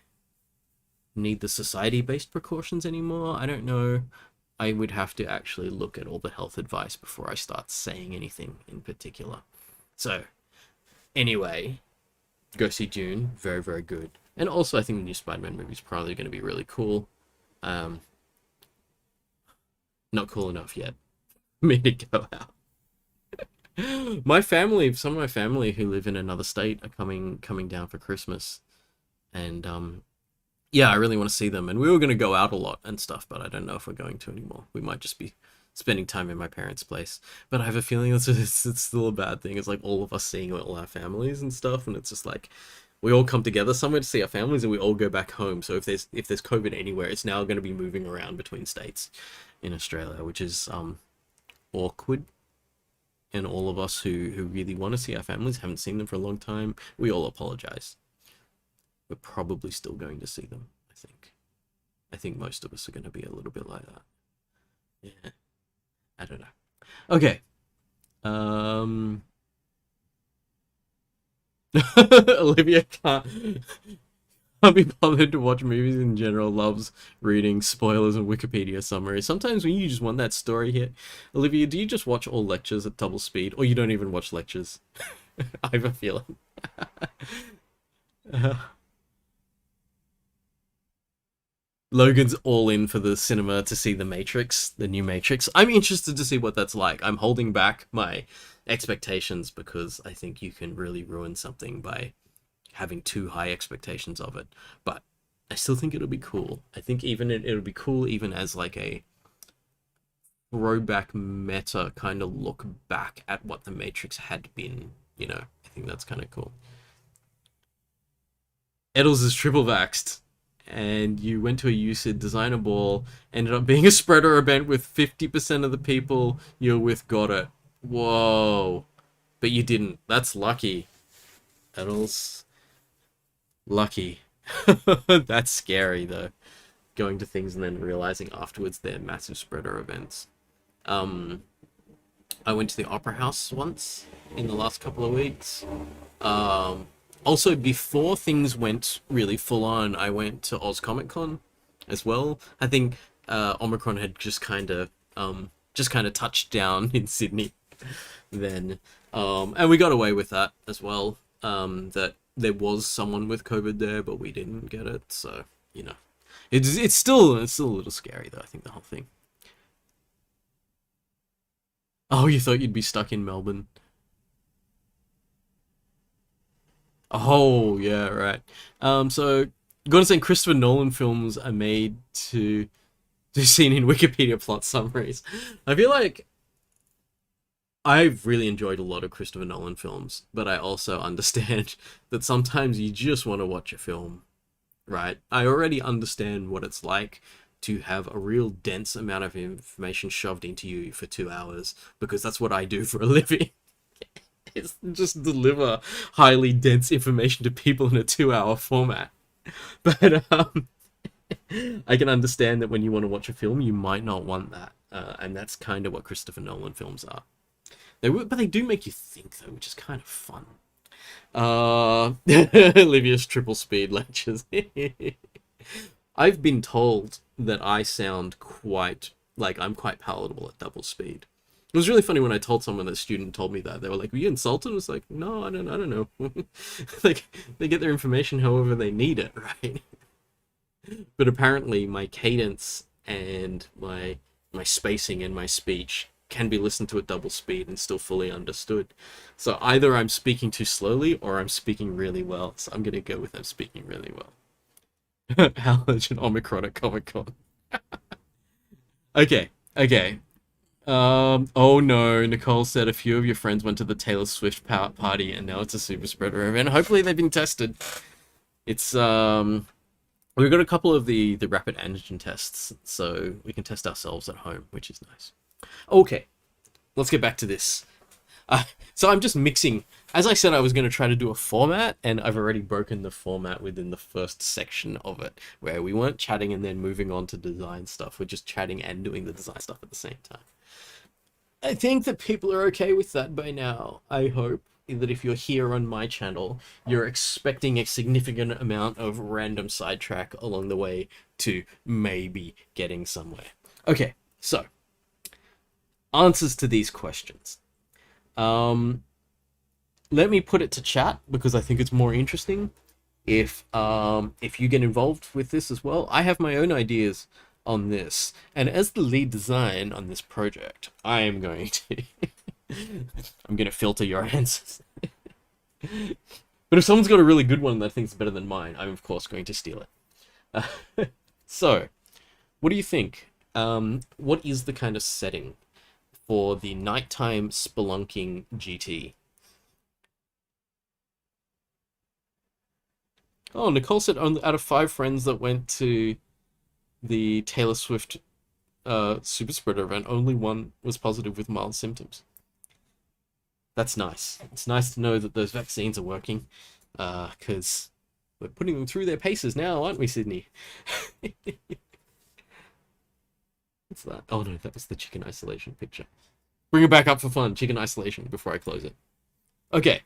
need the society-based precautions anymore. I don't know. I would have to actually look at all the health advice before I start saying anything in particular. So, anyway, go see Dune. Very, very good. And also, I think the new Spider-Man movie is probably going to be really cool. Not cool enough yet for me to go out. My family, some of my family who live in another state are coming down for Christmas. And yeah, I really want to see them. And we were going to go out a lot and stuff, but I don't know if we're going to anymore. We might just be spending time in my parents' place. But I have a feeling it's still a bad thing. It's like all of us seeing all our families and stuff, and it's just like we all come together somewhere to see our families, and we all go back home. So if there's COVID anywhere, it's now going to be moving around between states in Australia, which is awkward. And all of us who really want to see our families, haven't seen them for a long time, we all apologize. We're probably still going to see them, I think. I think most of us are going to be a little bit like that. Yeah. I don't know. Okay. Olivia can't be bothered to watch movies in general, loves reading spoilers and Wikipedia summaries. Sometimes when you just want that story hit. Olivia, do you just watch all lectures at double speed, or you don't even watch lectures? I have a feeling. Logan's all in for the cinema to see The Matrix, the new Matrix. I'm interested to see what that's like. I'm holding back my expectations because I think you can really ruin something by having too high expectations of it. But I still think it'll be cool. I think even it'll be cool even as like a throwback meta kind of look back at what The Matrix had been. You know, I think that's kind of cool. Eddles is triple vaxxed. And you went to a UCID designer ball, ended up being a spreader event with 50% of the people you're with got it. Whoa. But you didn't. That's lucky. Eddles. Lucky. That's scary, though. Going to things and then realizing afterwards they're massive spreader events. I went to the Opera House once in the last couple of weeks. Also, before things went really full on, I went to Oz Comic Con as well. I think Omicron had just kind of touched down in Sydney then, and we got away with that as well. That there was someone with COVID there, but we didn't get it. So you know, it's still a little scary though. I think the whole thing. Oh, you thought you'd be stuck in Melbourne? Oh, yeah, right. So, gotta say, Christopher Nolan films are made to be seen in Wikipedia plot summaries. I feel like I've really enjoyed a lot of Christopher Nolan films, but I also understand that sometimes you just want to watch a film, right? I already understand what it's like to have a real dense amount of information shoved into you for 2 hours, because that's what I do for a living. Is just deliver highly dense information to people in a 2 hour format. But I can understand that when you want to watch a film, you might not want that, and that's kind of what Christopher Nolan films are. But they do make you think though, which is kind of fun. Olivia's triple speed lectures. I've been told that I sound quite like I'm quite palatable at double speed. It was really funny when I told someone, that a student told me that. They were like, "Were you insulted?" I was like, "No, I don't know." Like, they get their information however they need it, right? But apparently my cadence and my spacing and my speech can be listened to at double speed and still fully understood. So either I'm speaking too slowly or I'm speaking really well. So I'm gonna go with I'm speaking really well. Halogen Omicron at Comic-Con. Okay. Oh no, Nicole said a few of your friends went to the Taylor Swift party and now it's a super spreader event. Hopefully they've been tested. It's, we've got a couple of the rapid antigen tests, so we can test ourselves at home, which is nice. Okay, let's get back to this. So I'm just mixing. As I said, I was going to try to do a format, and I've already broken the format within the first section of it, where we weren't chatting and then moving on to design stuff. We're just chatting and doing the design stuff at the same time. I think that people are okay with that by now. I hope that if you're here on my channel, you're expecting a significant amount of random sidetrack along the way to maybe getting somewhere. Okay, so answers to these questions. Let me put it to chat because I think it's more interesting. If you get involved with this as well, I have my own ideas on this, and as the lead design on this project, I am going to I'm going to filter your answers. But if someone's got a really good one that I think is better than mine, I'm of course going to steal it. So, what do you think? What is the kind of setting for the nighttime spelunking GT? Oh, Nicole said out of 5 friends that went to the Taylor Swift super spreader event, only 1 was positive with mild symptoms. That's nice. It's nice to know that those vaccines are working, because we're putting them through their paces now, aren't we, Sydney? What's that? Oh no, that was the chicken isolation picture. Bring it back up for fun. Chicken isolation before I close it. Okay.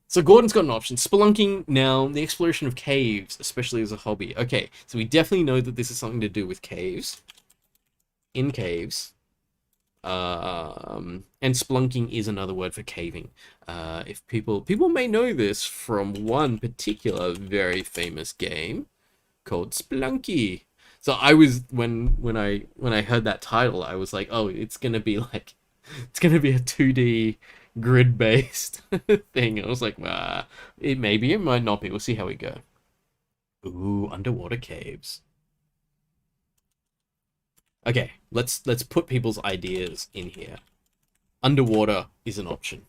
So Gordon's got an option. Spelunking now, the exploration of caves, especially as a hobby. Okay, so we definitely know that this is something to do with caves. In caves. And spelunking is another word for caving. If people may know this from one particular very famous game called Spelunky. So I was when I heard that title, I was like, oh, it's gonna be a 2D grid based thing. I was like, it might not be. We'll see how we go. Ooh, underwater caves. Okay, let's put people's ideas in here. Underwater is an option.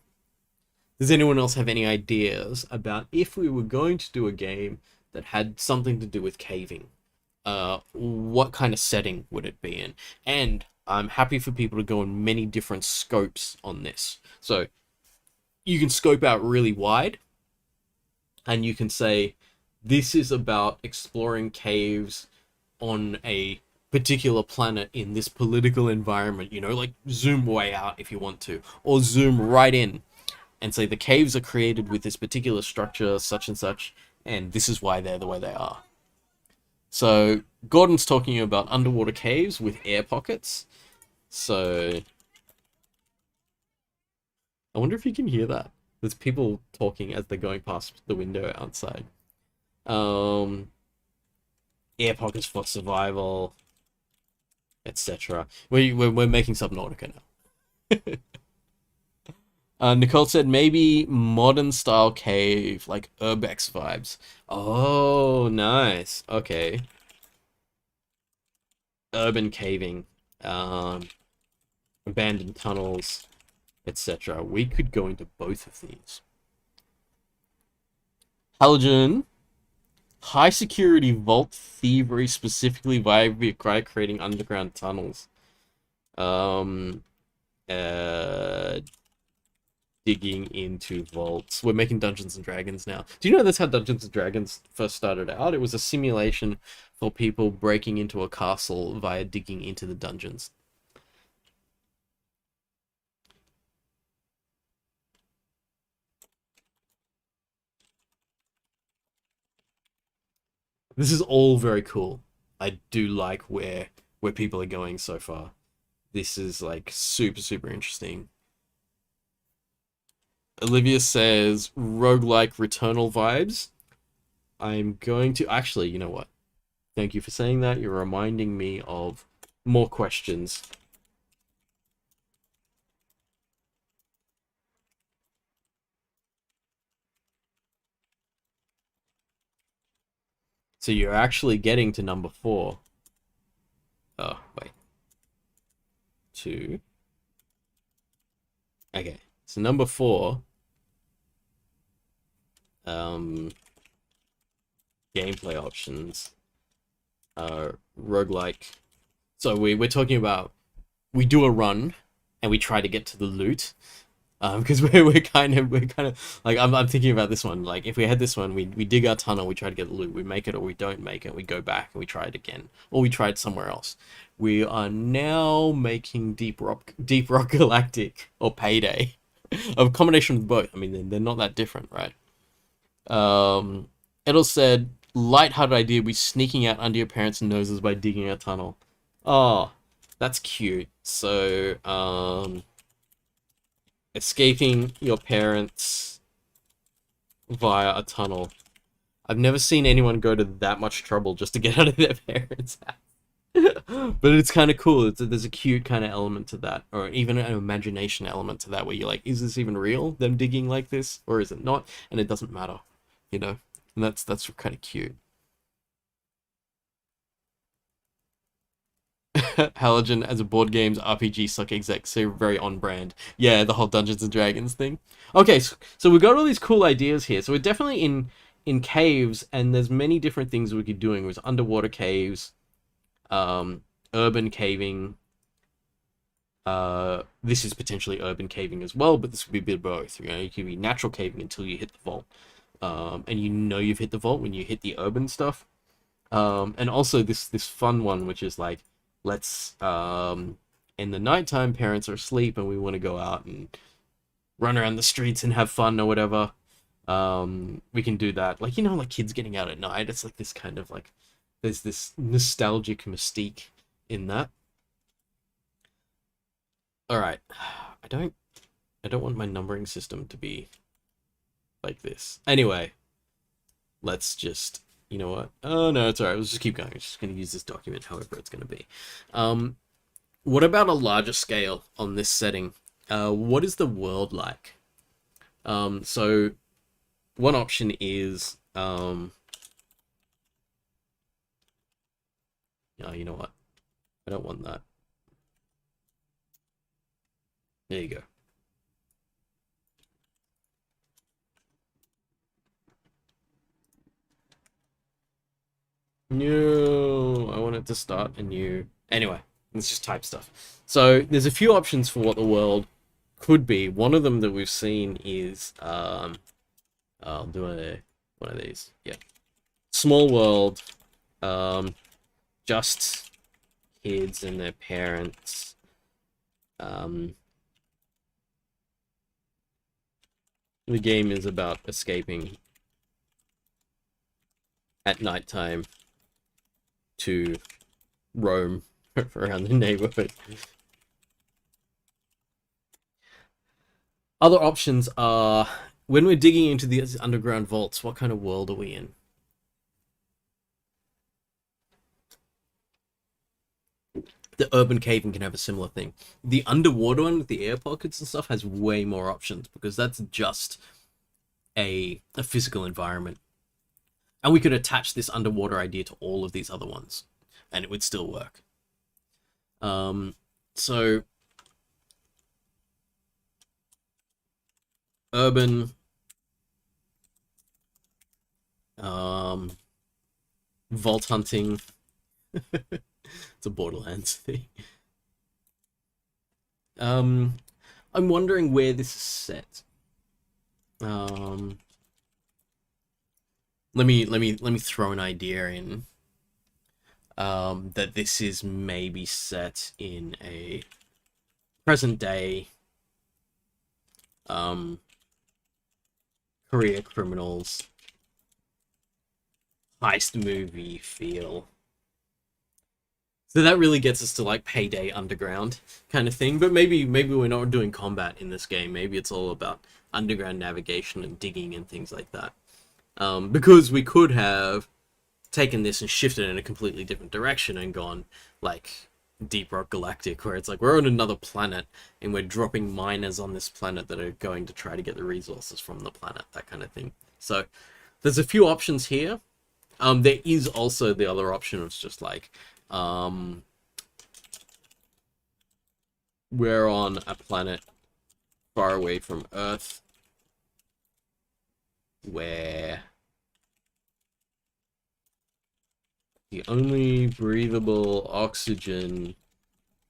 Does anyone else have any ideas about if we were going to do a game that had something to do with caving? What kind of setting would it be in? And I'm happy for people to go in many different scopes on this. So you can scope out really wide, and you can say, this is about exploring caves on a particular planet in this political environment, you know, like zoom way out if you want to, or zoom right in and say the caves are created with this particular structure, such and such, and this is why they're the way they are. So Gordon's talking about underwater caves with air pockets. So I wonder if you can hear that. There's people talking as they're going past the window outside. Air pockets for survival, etc. We're making Subnautica now. Nicole said maybe modern style cave, like Urbex vibes. Oh, nice. Okay. Urban caving, abandoned tunnels, etc. We could go into both of these. Halogen High security vault thievery specifically via creating underground tunnels. Um, uh, Digging into vaults. We're making Dungeons and Dragons now. Do you know that's how Dungeons and Dragons first started out? It was a simulation for people breaking into a castle via digging into the dungeons. This is all very cool. I do like where people are going so far. This is like super interesting. Olivia says roguelike returnal vibes. I'm going to actually, you know what? Thank you for saying that. You're reminding me of more questions. So you're actually getting to number 4. Oh, wait. 2. Okay. So number 4, gameplay options, roguelike. So we're talking about, we do a run and we try to get to the loot. Because we're kind of like, I'm thinking about this one. Like, if we had this one, we dig our tunnel, we try to get the loot, we make it or we don't make it, we go back and we try it again, or we try it somewhere else. We are now making Deep Rock Galactic or Payday, a combination of both. I mean, they're not that different, right? Edel said, light-hearted idea, we sneaking out under your parents' noses by digging a tunnel. Oh, that's cute. So, escaping your parents via a tunnel. I've never seen anyone go to that much trouble just to get out of their parents' house. But it's kind of cool. There's a cute kind of element to that, or even an imagination element to that, where you're like, is this even real, them digging like this, or is it not? And it doesn't matter, you know? And that's kind of cute. Halogen as a board games RPG suck exec, so very on brand. Yeah, the whole Dungeons and Dragons thing. Okay, so we got all these cool ideas here. So we're definitely in caves, and there's many different things we could be doing. There's underwater caves, urban caving. This is potentially urban caving as well, but this would be a bit of both. You know, you can be natural caving until you hit the vault, and you know you've hit the vault when you hit the urban stuff. And also this fun one, which is like, let's in the nighttime, parents are asleep, and we want to go out and run around the streets and have fun or whatever. We can do that, like, you know, like kids getting out at night. It's like this kind of like, there's this nostalgic mystique in that. All right, I don't want my numbering system to be like this. Anyway, let's just, you know what? Oh no, it's alright. Let's just keep going. I'm just going to use this document however it's going to be. What about a larger scale on this setting? What is the world like? So one option is, oh, you know what? I don't want that. There you go. No, I want it to start a new. Anyway, let's just type stuff. So there's a few options for what the world could be. One of them that we've seen is I'll do one of these. Yeah, small world. Just kids and their parents. The game is about escaping at nighttime to roam around the neighborhood. Other options are, when we're digging into these underground vaults, what kind of world are we in? The urban caving can have a similar thing. The underwater one with the air pockets and stuff has way more options, because that's just a physical environment. And we could attach this underwater idea to all of these other ones, and it would still work. So urban, vault hunting. It's a Borderlands thing. I'm wondering where this is set. Let me throw an idea in. That this is maybe set in a present day career criminals heist movie feel. So that really gets us to like Payday Underground kind of thing. But maybe we're not doing combat in this game. Maybe it's all about underground navigation and digging and things like that. Because we could have taken this and shifted in a completely different direction and gone like Deep Rock Galactic, where it's like we're on another planet and we're dropping miners on this planet that are going to try to get the resources from the planet, that kind of thing. So there's a few options here. There is also the other option of just like we're on a planet far away from Earth where the only breathable oxygen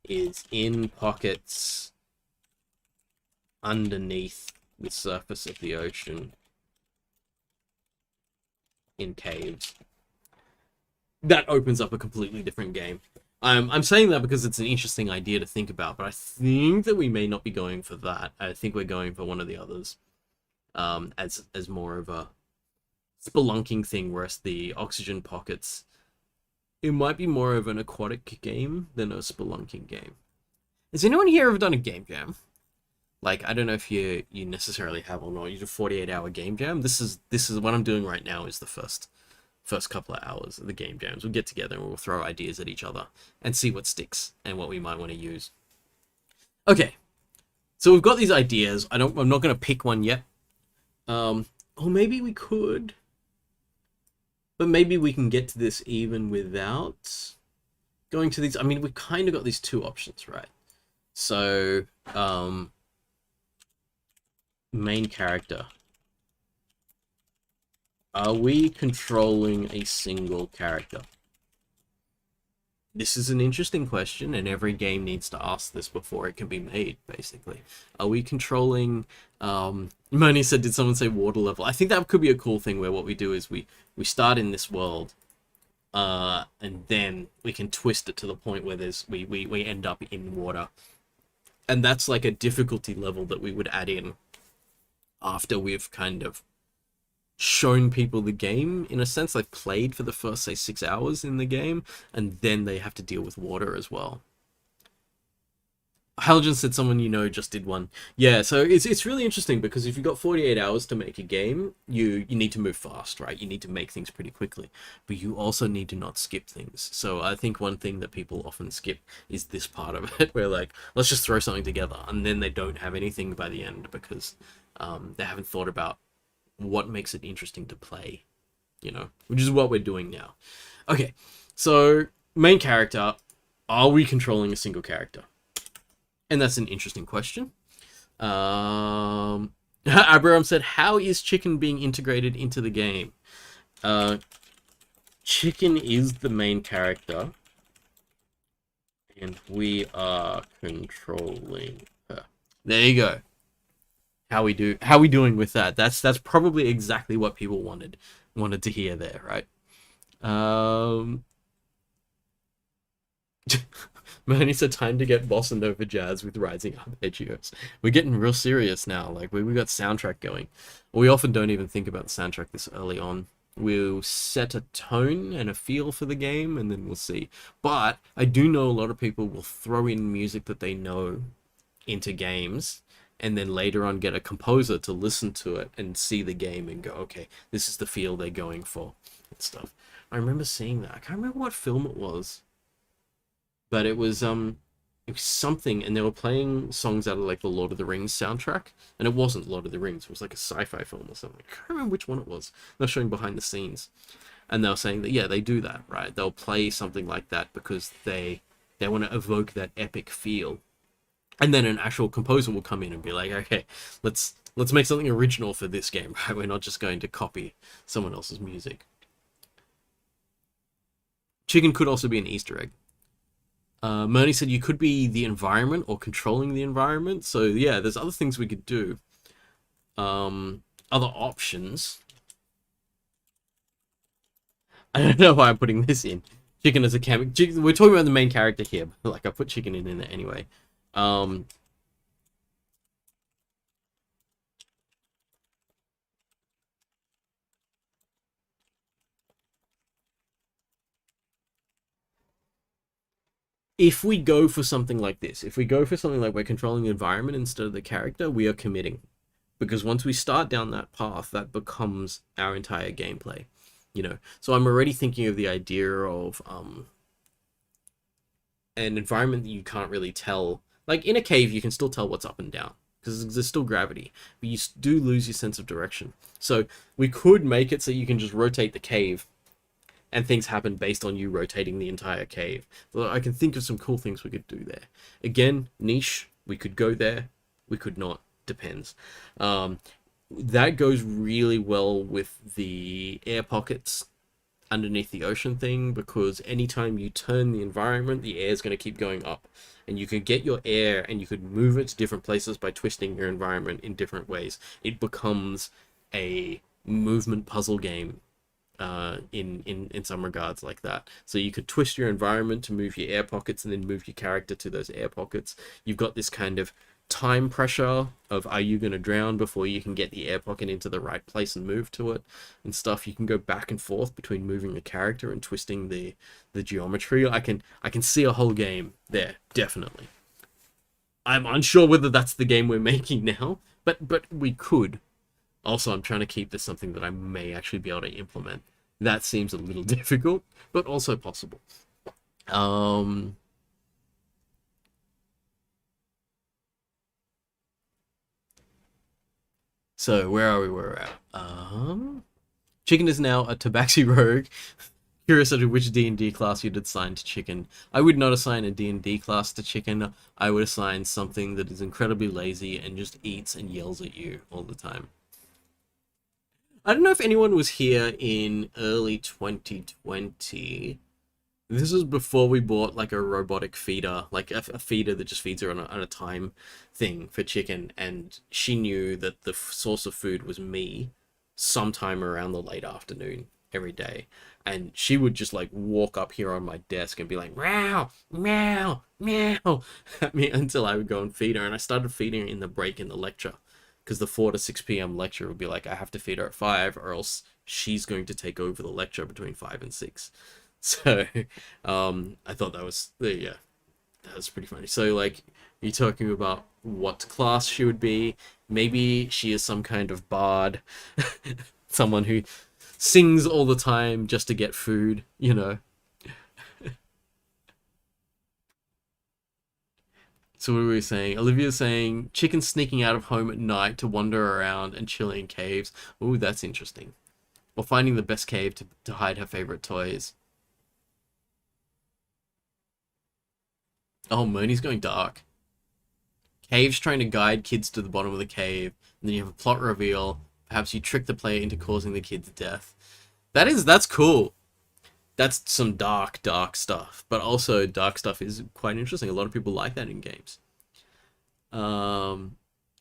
is in pockets underneath the surface of the ocean in caves. That opens up a completely different game. I'm saying that because it's an interesting idea to think about, but I think that we may not be going for that. I think we're going for one of the others, as more of a spelunking thing, whereas the oxygen pockets, it might be more of an aquatic game than a spelunking game. Has anyone here ever done a game jam? Like, I don't know if you necessarily have or not. You do a 48-hour game jam. This is what I'm doing right now. Is the first couple of hours of the game jams. We'll get together and we'll throw ideas at each other and see what sticks and what we might want to use. Okay, so we've got these ideas. I'm not going to pick one yet. Or maybe we could. But maybe we can get to this even without going to these. I mean, we've kind of got these two options, right? So, main character. Are we controlling a single character? This is an interesting question, and every game needs to ask this before it can be made, basically. Are we controlling... Moni said, did someone say water level? I think that could be a cool thing where what we do is we start in this world, and then we can twist it to the point where we end up in water. And that's like a difficulty level that we would add in after we've kind of shown people the game, in a sense. Like played for the first, say, 6 hours in the game, and then they have to deal with water as well. Halogen said someone you know just did one. Yeah, so it's really interesting because if you've got 48 hours to make a game, you need to move fast, right? You need to make things pretty quickly, but you also need to not skip things. So I think one thing that people often skip is this part of it, where like, let's just throw something together, and then they don't have anything by the end because they haven't thought about what makes it interesting to play, you know, which is what we're doing now. Okay, so main character, are we controlling a single character? And that's an interesting question. Abraham said, how is Chicken being integrated into the game? Chicken is the main character, and we are controlling her. There you go. How we doing with that? That's probably exactly what people wanted to hear there, right? Man, it's a time to get bossa nova jazz with rising arpeggios. We're getting real serious now. Like we got soundtrack going. We often don't even think about the soundtrack this early on. We'll set a tone and a feel for the game, and then we'll see. But I do know a lot of people will throw in music that they know into games, and then later on get a composer to listen to it and see the game and go, okay, this is the feel they're going for and stuff. I remember seeing that. I can't remember what film it was, but it was something, and they were playing songs out of like the Lord of the Rings soundtrack, and it wasn't Lord of the Rings, it was like a sci-fi film or something. I can't remember which one it was. They're showing behind the scenes, and they were saying that, yeah, they do that, right? They'll play something like that because they want to evoke that epic feel. And then an actual composer will come in and be like, okay, let's make something original for this game, right? We're not just going to copy someone else's music. Chicken could also be an Easter egg. Murney said you could be the environment or controlling the environment. So yeah, there's other things we could do. Other options. I don't know why I'm putting this in. Chicken as a camp. We're talking about the main character here, but like I put chicken in there anyway. If we go for something like this, if we go for something like we're controlling the environment instead of the character, we are committing. Because once we start down that path, that becomes our entire gameplay. You know, so I'm already thinking of the idea of an environment that you can't really tell. Like in a cave, you can still tell what's up and down because there's still gravity, but you do lose your sense of direction. So we could make it so you can just rotate the cave and things happen based on you rotating the entire cave. So I can think of some cool things we could do there. Again, niche, we could go there, we could not, depends. That goes really well with the air pockets underneath the ocean thing, because anytime you turn the environment, the air is going to keep going up, and you could get your air and you could move it to different places by twisting your environment in different ways. It becomes a movement puzzle game in some regards like that. So you could twist your environment to move your air pockets and then move your character to those air pockets. You've got this kind of time pressure of, are you going to drown before you can get the air pocket into the right place and move to it and stuff. You can go back and forth between moving the character and twisting the geometry. I can see a whole game there, definitely. I'm unsure whether that's the game we're making now, but we could. Also, I'm trying to keep this something that I may actually be able to implement. That seems a little difficult, but also possible. So where are we? Where we're at? Chicken is now a Tabaxi rogue. Curious as to which D&D class you'd assign to Chicken. I would not assign a D&D class to Chicken. I would assign something that is incredibly lazy and just eats and yells at you all the time. I don't know if anyone was here in early 2020. This was before we bought like a robotic feeder, like a feeder that just feeds her on a time thing for Chicken, and she knew that the source of food was me sometime around the late afternoon every day. And she would just like walk up here on my desk and be like, meow, meow, meow at me until I would go and feed her. And I started feeding her in the break in the lecture, because the 4 to 6 p.m. lecture would be like, I have to feed her at 5 or else she's going to take over the lecture between 5 and 6. So I thought that was, yeah, that was pretty funny. So like, you're talking about what class she would be. Maybe she is some kind of bard, someone who sings all the time just to get food, you know. So what were we saying? Olivia's saying Chicken sneaking out of home at night to wander around and chill in caves. Ooh, that's interesting. Or finding the best cave to hide her favorite toys. Oh, Moni's going dark. Cave's trying to guide kids to the bottom of the cave, and then you have a plot reveal. Perhaps you trick the player into causing the kid's death. That's cool. That's some dark stuff. But also, dark stuff is quite interesting. A lot of people like that in games.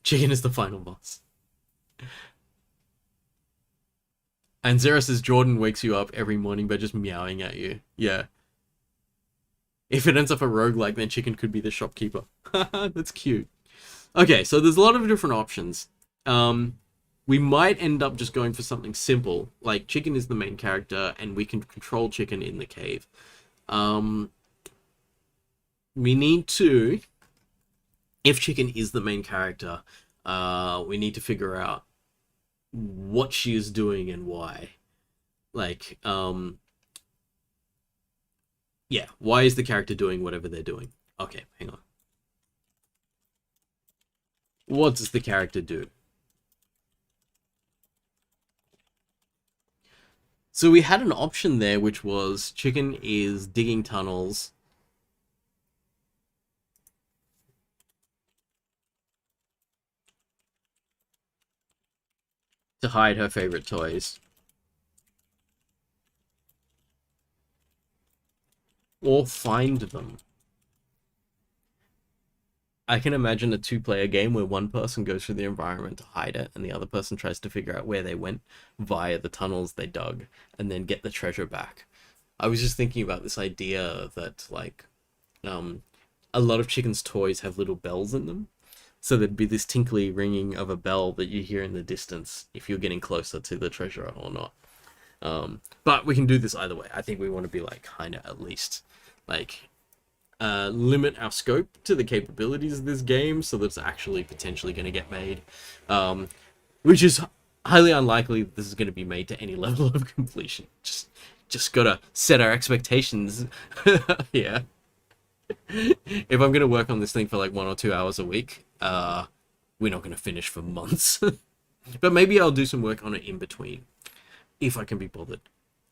Chicken is the final boss. And Zera says Jordan wakes you up every morning by just meowing at you. Yeah. If it ends up a roguelike, then Chicken could be the shopkeeper. That's cute. Okay, so there's a lot of different options. We might end up just going for something simple, like Chicken is the main character, and we can control Chicken in the cave. We need to, if Chicken is the main character, we need to figure out what she is doing and why. Like, yeah, why is the character doing whatever they're doing? Okay, hang on. What does the character do? So we had an option there, which was Chicken is digging tunnels. To hide her favorite toys. or find them. I can imagine a two-player game where one person goes through the environment to hide it, and the other person tries to figure out where they went via the tunnels they dug, and then get the treasure back. I was just thinking about this idea that, like, a lot of Chicken's toys have little bells in them, so there'd be this tinkly ringing of a bell that you hear in the distance if you're getting closer to the treasure or not. But we can do this either way. I think we want to be like kind of at least like limit our scope to the capabilities of this game so that it's actually potentially going to get made, which is highly unlikely that this is going to be made to any level of completion. Just gotta set our expectations. Yeah. If I'm gonna work on this thing for like 1 or 2 hours a week, we're not gonna finish for months. But maybe I'll do some work on it in between, if I can be bothered.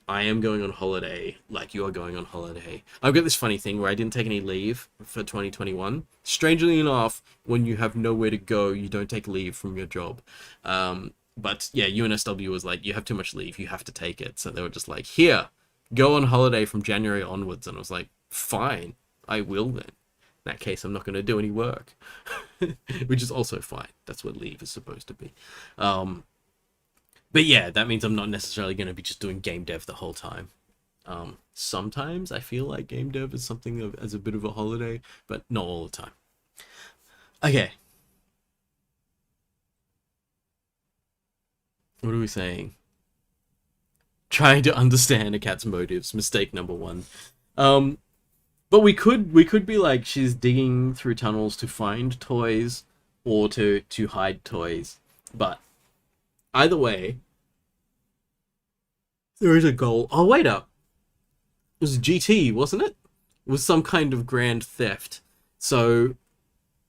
I am going on holiday, like you are going on holiday. I've got this funny thing where I didn't take any leave for 2021. Strangely enough, when you have nowhere to go, you don't take leave from your job. But yeah, UNSW was like, you have too much leave, you have to take it. So they were just like, here, go on holiday from January onwards. And I was like, fine, I will then. In that case, I'm not going to do any work. Which is also fine. That's what leave is supposed to be. But yeah, that means I'm not necessarily going to be just doing game dev the whole time. Sometimes I feel like game dev is something as a bit of a holiday, but not all the time. Okay. What are we saying? Trying to understand a cat's motives. Mistake number one. But we could be like, she's digging through tunnels to find toys or to hide toys. But either way, there is a goal. Oh, wait up. It was GT, wasn't it? It was some kind of grand theft. So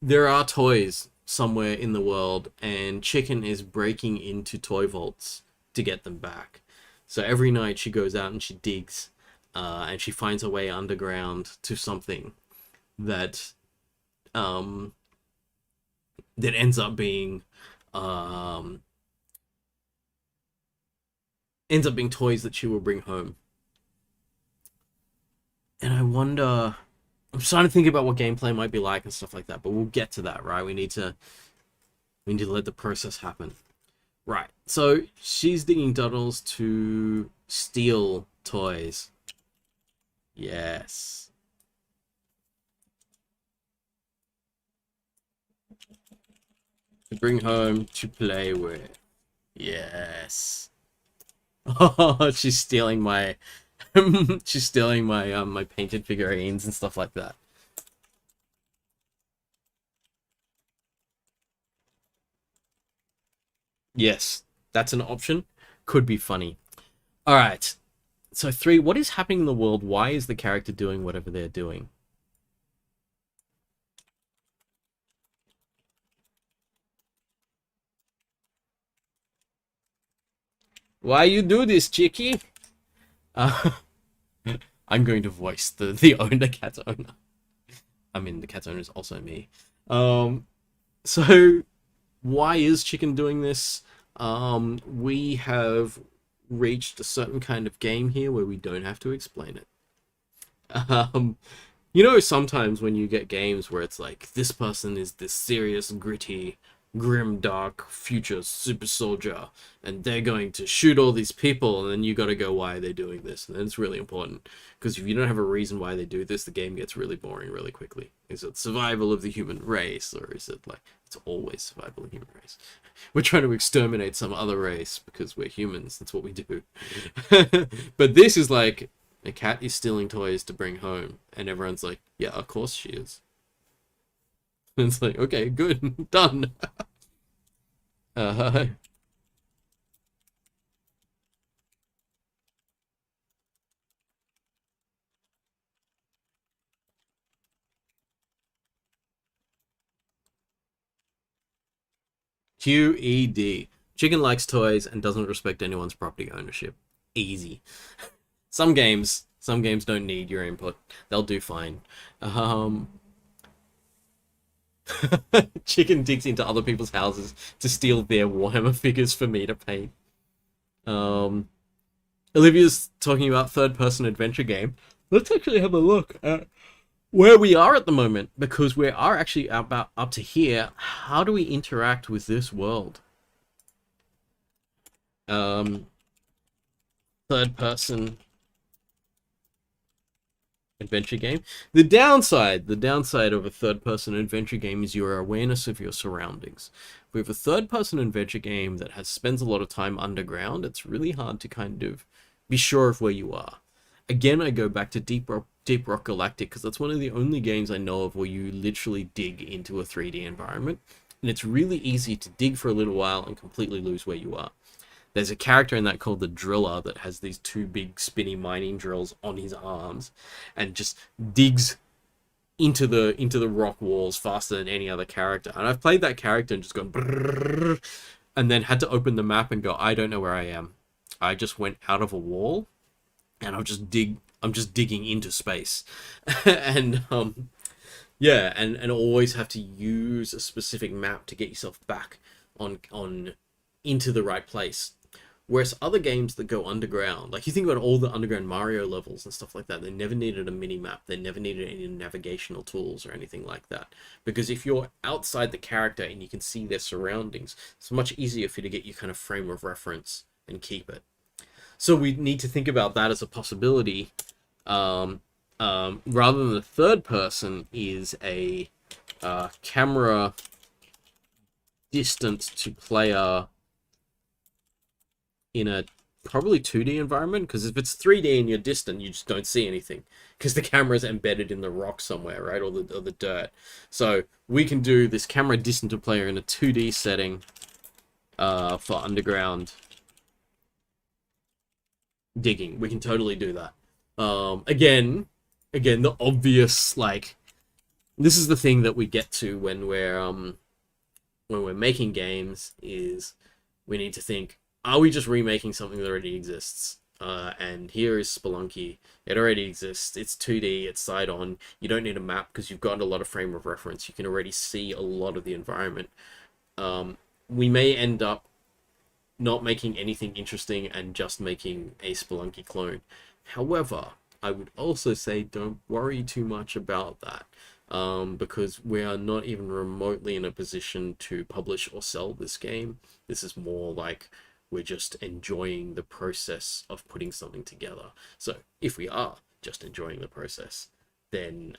there are toys somewhere in the world, and Chicken is breaking into toy vaults to get them back. So every night she goes out and she digs, and she finds her way underground to something that that ends up being toys that she will bring home. And I wonder, I'm starting to think about what gameplay might be like and stuff like that, but we'll get to that, right? We need to let the process happen. Right, so she's digging tunnels to steal toys. Yes. To bring home to play with. Yes. Oh, she's stealing my she's stealing my my painted figurines and stuff like that. Yes, that's an option. Could be funny. All right. So 3, what is happening in the world? Why is the character doing whatever they're doing? Why you do this, Chicky? I'm going to voice the owner, cat owner. I mean, the cat owner is also me. So why is Chicken doing this? We have reached a certain kind of game here where we don't have to explain it. You know, sometimes when you get games where it's like, this person is this serious, gritty, grim, dark, future super soldier, and they're going to shoot all these people, and then you gotta go, why are they doing this? And then it's really important, because if you don't have a reason why they do this, the game gets really boring really quickly. Is it survival of the human race, or is it like, it's always survival of the human race? We're trying to exterminate some other race, because we're humans, that's what we do. But this is like, a cat is stealing toys to bring home, and everyone's like, yeah, of course she is. And it's like, okay, good, done. uh, QED. Chicken likes toys and doesn't respect anyone's property ownership. Easy. Some games don't need your input. They'll do fine. Chicken digs into other people's houses to steal their Warhammer figures for me to paint. Olivia's talking about third-person adventure game. let's actually have a look at where we are at the moment, because we are actually about up to here. How do we interact with this world? Third person adventure game. The downside of a third person adventure game is your awareness of your surroundings. With a third person adventure game that spends a lot of time underground, it's really hard to kind of be sure of where you are. Again, I go back to Deep Rock Galactic, because that's one of the only games I know of where you literally dig into a 3D environment, and it's really easy to dig for a little while and completely lose where you are. There's a character in that called the Driller that has these two big spinny mining drills on his arms and just digs into the rock walls faster than any other character. And I've played that character and just gone brrrr, and then had to open the map and go, I don't know where I am. I just went out of a wall and I'm just digging into space. And yeah, and always have to use a specific map to get yourself back on into the right place. Whereas other games that go underground, like you think about all the underground Mario levels and stuff like that, they never needed a mini-map, they never needed any navigational tools or anything like that. Because if you're outside the character and you can see their surroundings, it's much easier for you to get your kind of frame of reference and keep it. So we need to think about that as a possibility. Rather than the third person is a camera distance to player in a probably 2D environment, because if it's 3D and you're distant, you just don't see anything because the camera's embedded in the rock somewhere, right, or the dirt. So we can do this camera distant to player in a 2D setting for underground digging. We can totally do that. Again, the obvious, like, this is the thing that we get to when we're making games, is we need to think, are we just remaking something that already exists? And here is Spelunky. It already exists. It's 2D. It's side-on. You don't need a map because you've got a lot of frame of reference. You can already see a lot of the environment. We may end up not making anything interesting and just making a Spelunky clone. However, I would also say don't worry too much about that. Because we are not even remotely in a position to publish or sell this game. This is more like we're just enjoying the process of putting something together. So if we are just enjoying the process, then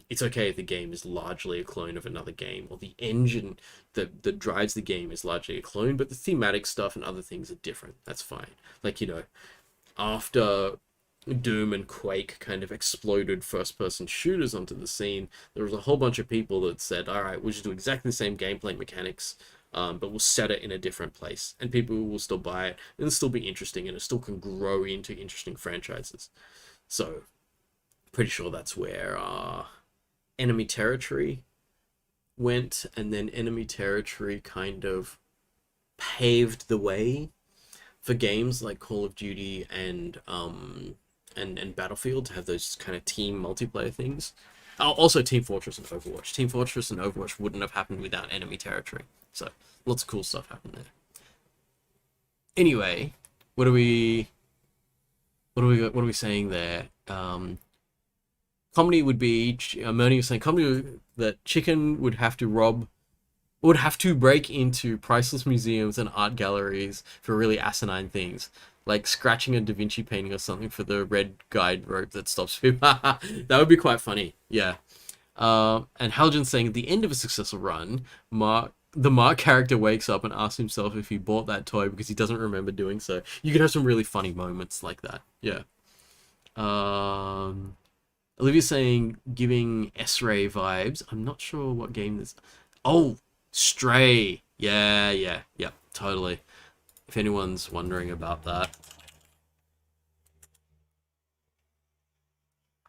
it's okay if the game is largely a clone of another game, or the engine that drives the game is largely a clone, but the thematic stuff and other things are different. That's fine. Like, you know, after Doom and Quake kind of exploded first-person shooters onto the scene, there was a whole bunch of people that said, all right, we'll just do exactly the same gameplay mechanics, but we'll set it in a different place, and people will still buy it, and it'll still be interesting, and it still can grow into interesting franchises. So, pretty sure that's where Enemy Territory went, and then Enemy Territory kind of paved the way for games like Call of Duty and Battlefield to have those kind of team multiplayer things. Also Team Fortress and Overwatch. Team Fortress and Overwatch wouldn't have happened without Enemy Territory. So lots of cool stuff happened there. Anyway, what are we saying there? Comedy would be, Moni was saying, comedy that Chicken would have to break into priceless museums and art galleries for really asinine things, like scratching a Da Vinci painting or something for the red guide rope that stops people. That would be quite funny, yeah. And Haljan saying, at the end of a successful run, the Marc character wakes up and asks himself if he bought that toy because he doesn't remember doing so. You could have some really funny moments like that, yeah. Olivia saying, giving S-Ray vibes. I'm not sure what game this... Oh, Stray. Yeah, totally. If anyone's wondering about that.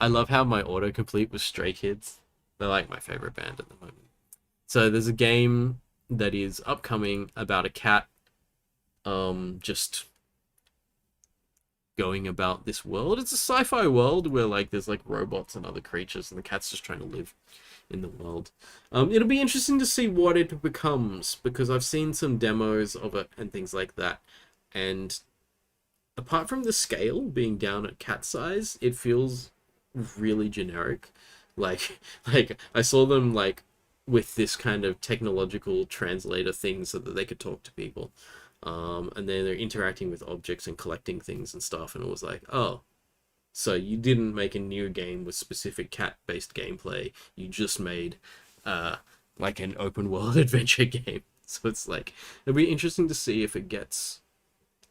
I love how my autocomplete was Stray Kids. They're like my favorite band at the moment. So there's a game that is upcoming about a cat just going about this world. It's a sci-fi world where like there's like robots and other creatures, and the cat's just trying to live in the world. It'll be interesting to see what it becomes, because I've seen some demos of it and things like that, and apart from the scale being down at cat size, it feels really generic. Like like I saw them like with this kind of technological translator thing so that they could talk to people. And then they're interacting with objects and collecting things and stuff, and it was like, oh, so you didn't make a new game with specific cat-based gameplay. You just made uh like an open world adventure game. So it's like it'll be interesting to see if it gets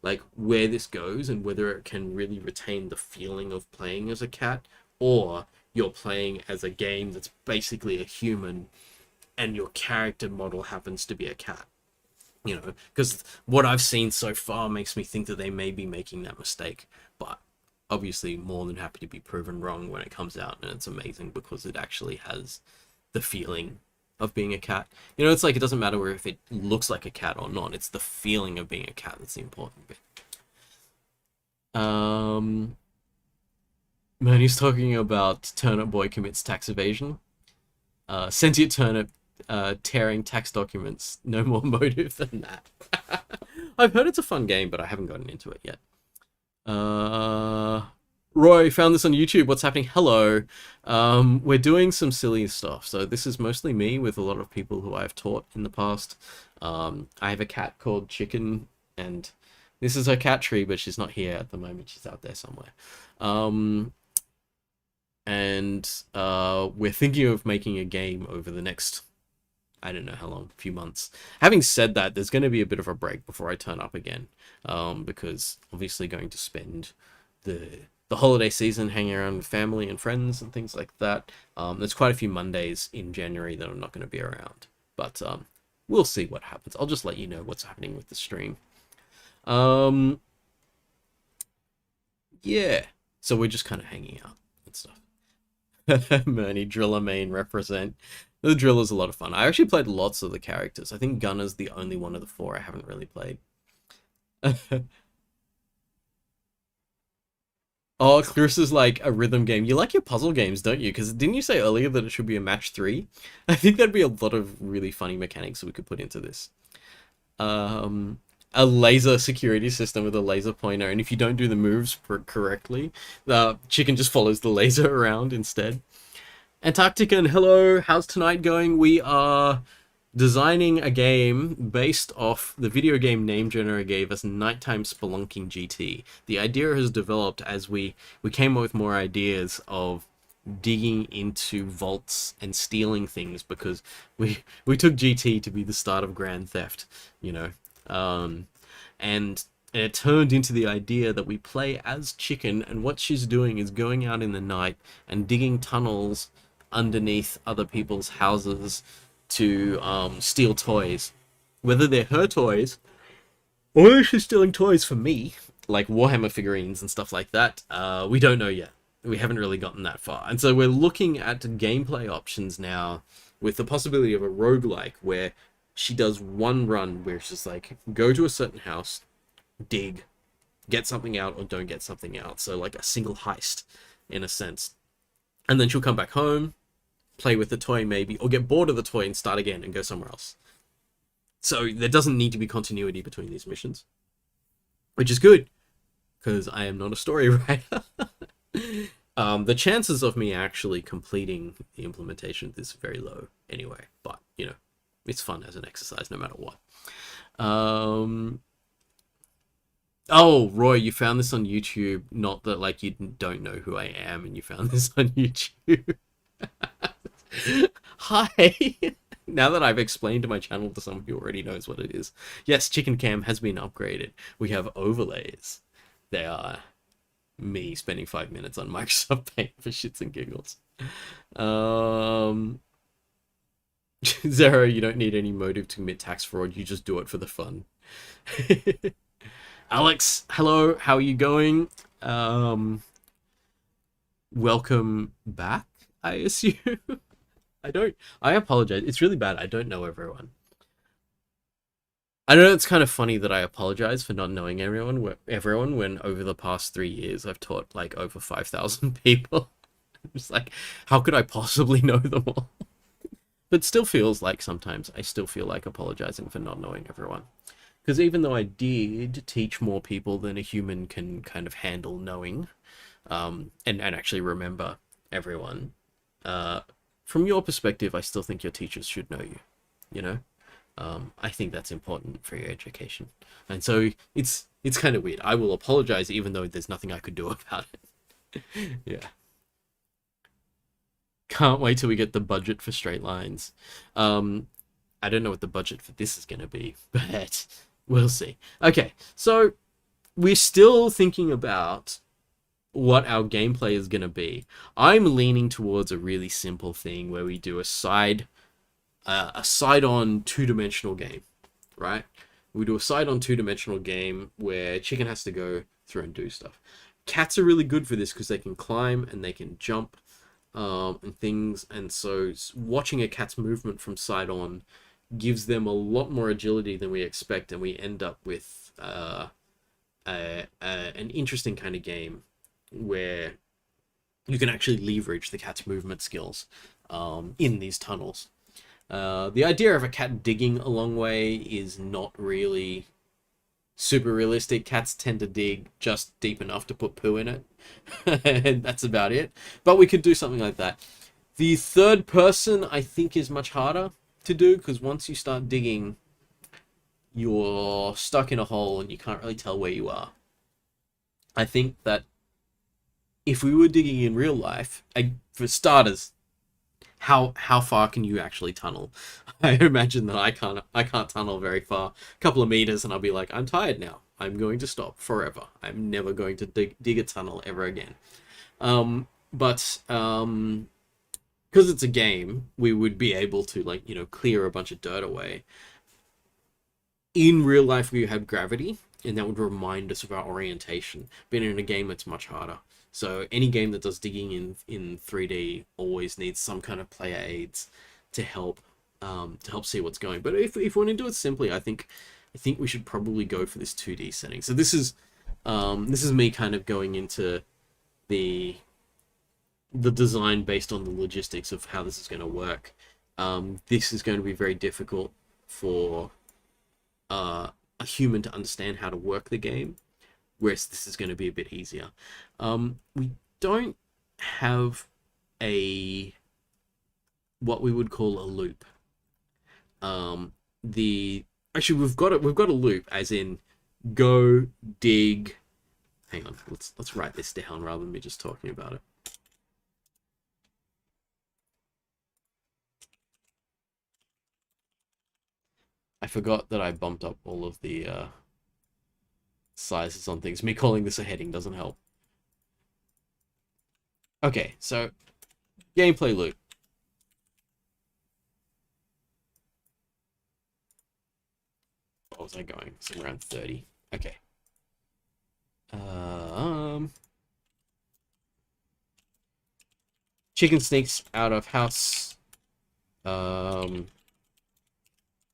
like where this goes and whether it can really retain the feeling of playing as a cat, or you're playing as a game that's basically a human and your character model happens to be a cat. You know, because what I've seen so far makes me think that they may be making that mistake, but obviously more than happy to be proven wrong when it comes out, and it's amazing because it actually has the feeling of being a cat. You know, it's like it doesn't matter if it looks like a cat or not, it's the feeling of being a cat that's the important bit. Manny's talking about Turnip Boy commits tax evasion. Sentient Turnip tearing tax documents. No more motive than that. I've heard it's a fun game, but I haven't gotten into it yet. Roy found this on YouTube. What's happening? Hello. We're doing some silly stuff. So this is mostly me with a lot of people who I've taught in the past. I have a cat called Chicken, and this is her cat tree, but she's not here at the moment. She's out there somewhere. And we're thinking of making a game over the next, I don't know how long, few months. Having said that, there's going to be a bit of a break before I turn up again, because obviously going to spend the holiday season hanging around with family and friends and things like that. There's quite a few Mondays in January that I'm not going to be around, but we'll see what happens. I'll just let you know what's happening with the stream. Yeah, so we're just kind of hanging out and stuff. Murney, Driller main represent. The Driller's a lot of fun. I actually played lots of the characters. I think Gunner's the only one of the four I haven't really played. Oh, Clarissa's like a rhythm game. You like your puzzle games, don't you? Because didn't you say earlier that it should be a match 3? I think that'd be a lot of really funny mechanics that we could put into this. A laser security system with a laser pointer, and if you don't do the moves correctly, the chicken just follows the laser around instead. Antarctican, hello, how's tonight going? We are designing a game based off the video game name generator gave us, Nighttime Spelunking GT. The idea has developed as we came up with more ideas of digging into vaults and stealing things, because we took GT to be the start of Grand Theft, you know. And it turned into the idea that we play as Chicken, and what she's doing is going out in the night and digging tunnels underneath other people's houses to steal toys. Whether they're her toys, or whether she's stealing toys for me, like Warhammer figurines and stuff like that, we don't know yet. We haven't really gotten that far. And so we're looking at gameplay options now, with the possibility of a roguelike where she does one run where it's just like, go to a certain house, dig, get something out or don't get something out. So like a single heist, in a sense. And then she'll come back home, play with the toy maybe, or get bored of the toy and start again and go somewhere else. So there doesn't need to be continuity between these missions, which is good, because I am not a story writer. The chances of me actually completing the implementation of this are very low anyway, but, you know, it's fun as an exercise no matter what. Oh, Roy, you found this on YouTube. Not that, like, you don't know who I am and you found this on YouTube. Hi! Now that I've explained my channel to someone who already knows what it is. Yes, Chicken Cam has been upgraded. We have overlays. They are me spending 5 minutes on Microsoft Paint for shits and giggles. Zero, you don't need any motive to commit tax fraud. You just do it for the fun. Alex, hello. How are you going? Welcome back, I assume. I apologize. It's really bad. I don't know everyone. I know it's kind of funny that I apologize for not knowing everyone when over the past 3 years I've taught like over 5,000 people. I'm just like, how could I possibly know them all? But still feels like sometimes I still feel like apologizing for not knowing everyone. Because even though I did teach more people than a human can kind of handle knowing, and actually remember, everyone, from your perspective, I still think your teachers should know you. You know, I think that's important for your education, and so it's kind of weird. I will apologize, even though there's nothing I could do about it. Yeah. Can't wait till we get the budget for straight lines. I don't know what the budget for this is going to be, but we'll see. Okay, so we're still thinking about what our gameplay is going to be. I'm leaning towards a really simple thing where we do a side-on two-dimensional game, right? We do a side-on two-dimensional game where Chicken has to go through and do stuff. Cats are really good for this because they can climb and they can jump and things, and so watching a cat's movement from side on gives them a lot more agility than we expect, and we end up with an interesting kind of game where you can actually leverage the cat's movement skills in these tunnels. The idea of a cat digging a long way is not really super realistic. Cats tend to dig just deep enough to put poo in it, and that's about it. But we could do something like that. The third person, I think, is much harder to do, because once you start digging, you're stuck in a hole and you can't really tell where you are. I think that if we were digging in real life, for starters, how far can you actually tunnel? I imagine that I can't tunnel very far. A couple of meters and I'll be like, I'm tired now. I'm going to stop forever. I'm never going to dig a tunnel ever again. But because it's a game, we would be able to, like, you know, clear a bunch of dirt away. In real life, we have gravity, and that would remind us of our orientation. But in a game, it's much harder. So any game that does digging in 3D always needs some kind of player aids to help see what's going. But if we want to do it simply, I think we should probably go for this 2D setting. So this is me kind of going into the design based on the logistics of how this is going to work. This is going to be very difficult for a human to understand how to work the game, whereas this is going to be a bit easier. We don't have what we would call a loop. Actually, we've got a loop, as in go dig. Hang on, let's write this down rather than me just talking about it. I forgot that I bumped up all of the sizes on things. Me calling this a heading doesn't help. Okay, so gameplay loop. What was I going? Somewhere around 30. Okay. Chicken sneaks out of house.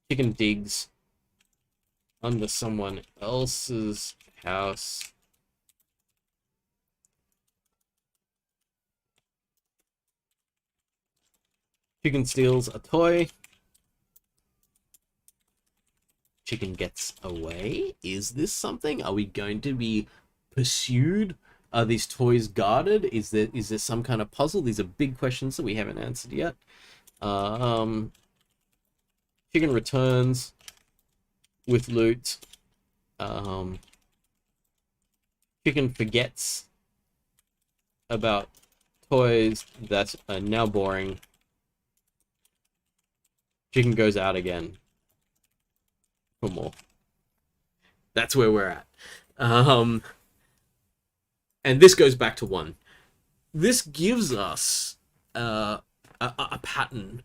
Chicken digs under someone else's house. Chicken steals a toy. Chicken gets away. Is this something? Are we going to be pursued? Are these toys guarded? Is there some kind of puzzle? These are big questions that we haven't answered yet. Chicken returns with loot. Chicken forgets about toys that are now boring. Chicken goes out again for more. That's where we're at. And this goes back to 1. This gives us a pattern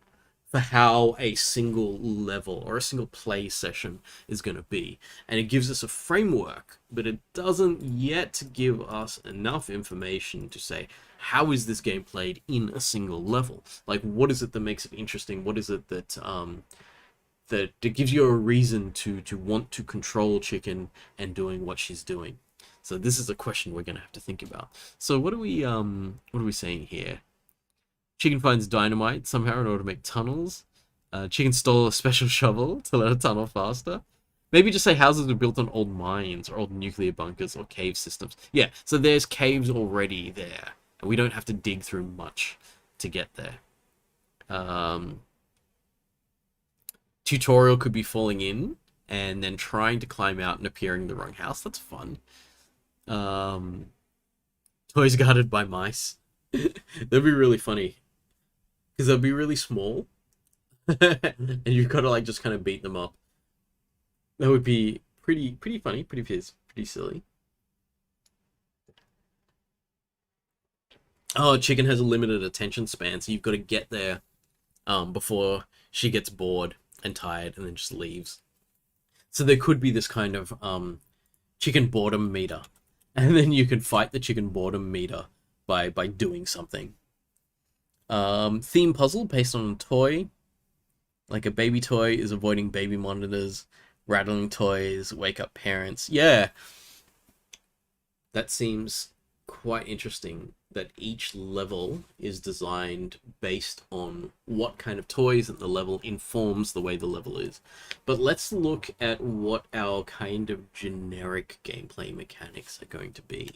for how a single level or a single play session is going to be. And it gives us a framework, but it doesn't yet give us enough information to say, how is this game played in a single level? Like, what is it that makes it interesting? What is it that that gives you a reason to want to control Chicken and doing what she's doing? So this is a question we're going to have to think about. So what are we saying here? Chicken finds dynamite somehow in order to make tunnels. Chicken stole a special shovel to let her tunnel faster. Maybe just say houses are built on old mines or old nuclear bunkers or cave systems. Yeah, so there's caves already there. and we don't have to dig through much to get there. Um, Tutorial could be falling in and then trying to climb out and appearing in the wrong house. That's fun. Um, Toys guarded by mice. That'd be really funny because they'll be really small, and you've got to like just kind of beat them up. That would be pretty funny, pretty silly. Oh, chicken has a limited attention span, so you've got to get there before she gets bored and tired and then just leaves. So there could be this kind of chicken boredom meter, and then you can fight the chicken boredom meter by doing something. Theme puzzle based on a toy, like a baby toy is avoiding baby monitors, rattling toys wake up parents. Yeah, that seems quite interesting, that each level is designed based on what kind of toys and the level informs the way the level is. But let's look at what our kind of generic gameplay mechanics are going to be.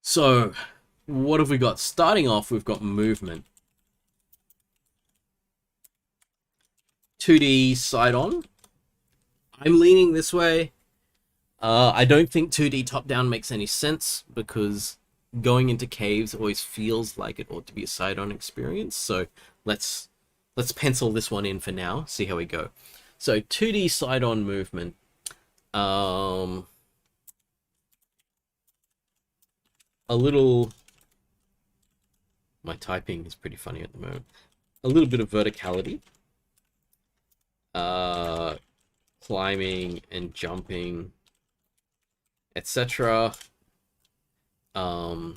So, what have we got? Starting off, we've got movement. 2D side-on. I'm leaning this way. I don't think 2D top-down makes any sense because going into caves always feels like it ought to be a side-on experience. So let's pencil this one in for now. See how we go. So 2D side-on movement. A little. My typing is pretty funny at the moment. A little bit of verticality. Climbing and jumping, etc. Well,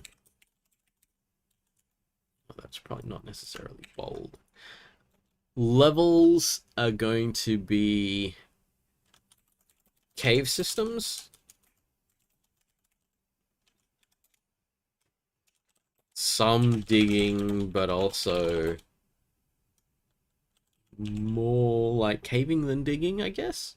that's probably not necessarily bold. Levels are going to be cave systems. Some digging, but also more like caving than digging, I guess.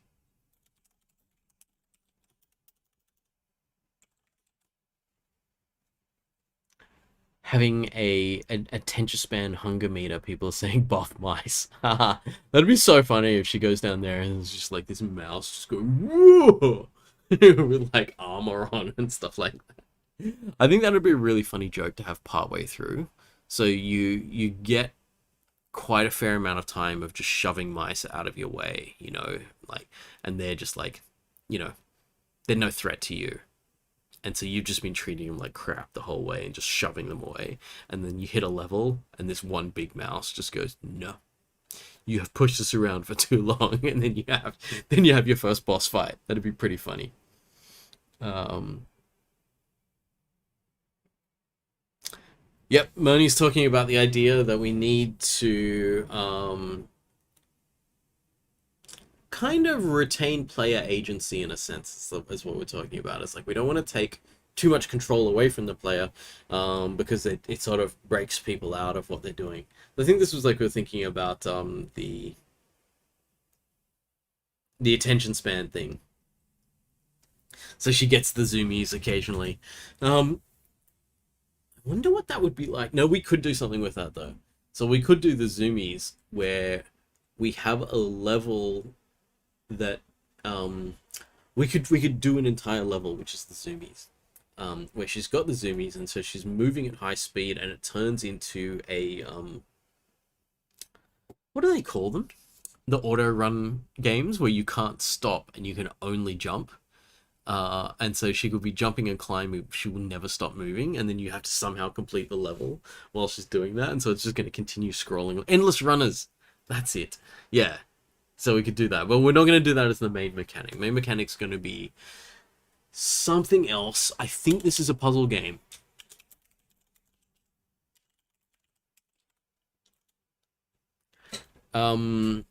Having a attention span hunger meter, people are saying buff mice. That'd be so funny if she goes down there and it's just like this mouse just going whoa with like armor on and stuff like that. I think that would be a really funny joke to have partway through. So you get quite a fair amount of time of just shoving mice out of your way, you know, like, and they're just like, you know, they're no threat to you. And so you've just been treating them like crap the whole way and just shoving them away. And then you hit a level and this one big mouse just goes, no, you have pushed us around for too long. And then you have your first boss fight. That'd be pretty funny. Yep, Moni's talking about the idea that we need to kind of retain player agency in a sense, is what we're talking about. It's like we don't want to take too much control away from the player because it sort of breaks people out of what they're doing. I think this was like we were thinking about the attention span thing. So she gets the zoomies occasionally. I wonder what that would be like. No, we could do something with that though. So we could do the zoomies where we have a level that we could do an entire level which is the zoomies, where she's got the zoomies and so she's moving at high speed and it turns into a what do they call them, the auto run games where you can't stop and you can only jump, and so she could be jumping and climbing, she will never stop moving, and then you have to somehow complete the level while she's doing that, and so it's just going to continue scrolling. Endless runners, that's it. Yeah, so we could do that, but we're not going to do that as the main mechanic. Main mechanic's going to be something else. I think this is a puzzle game. Um,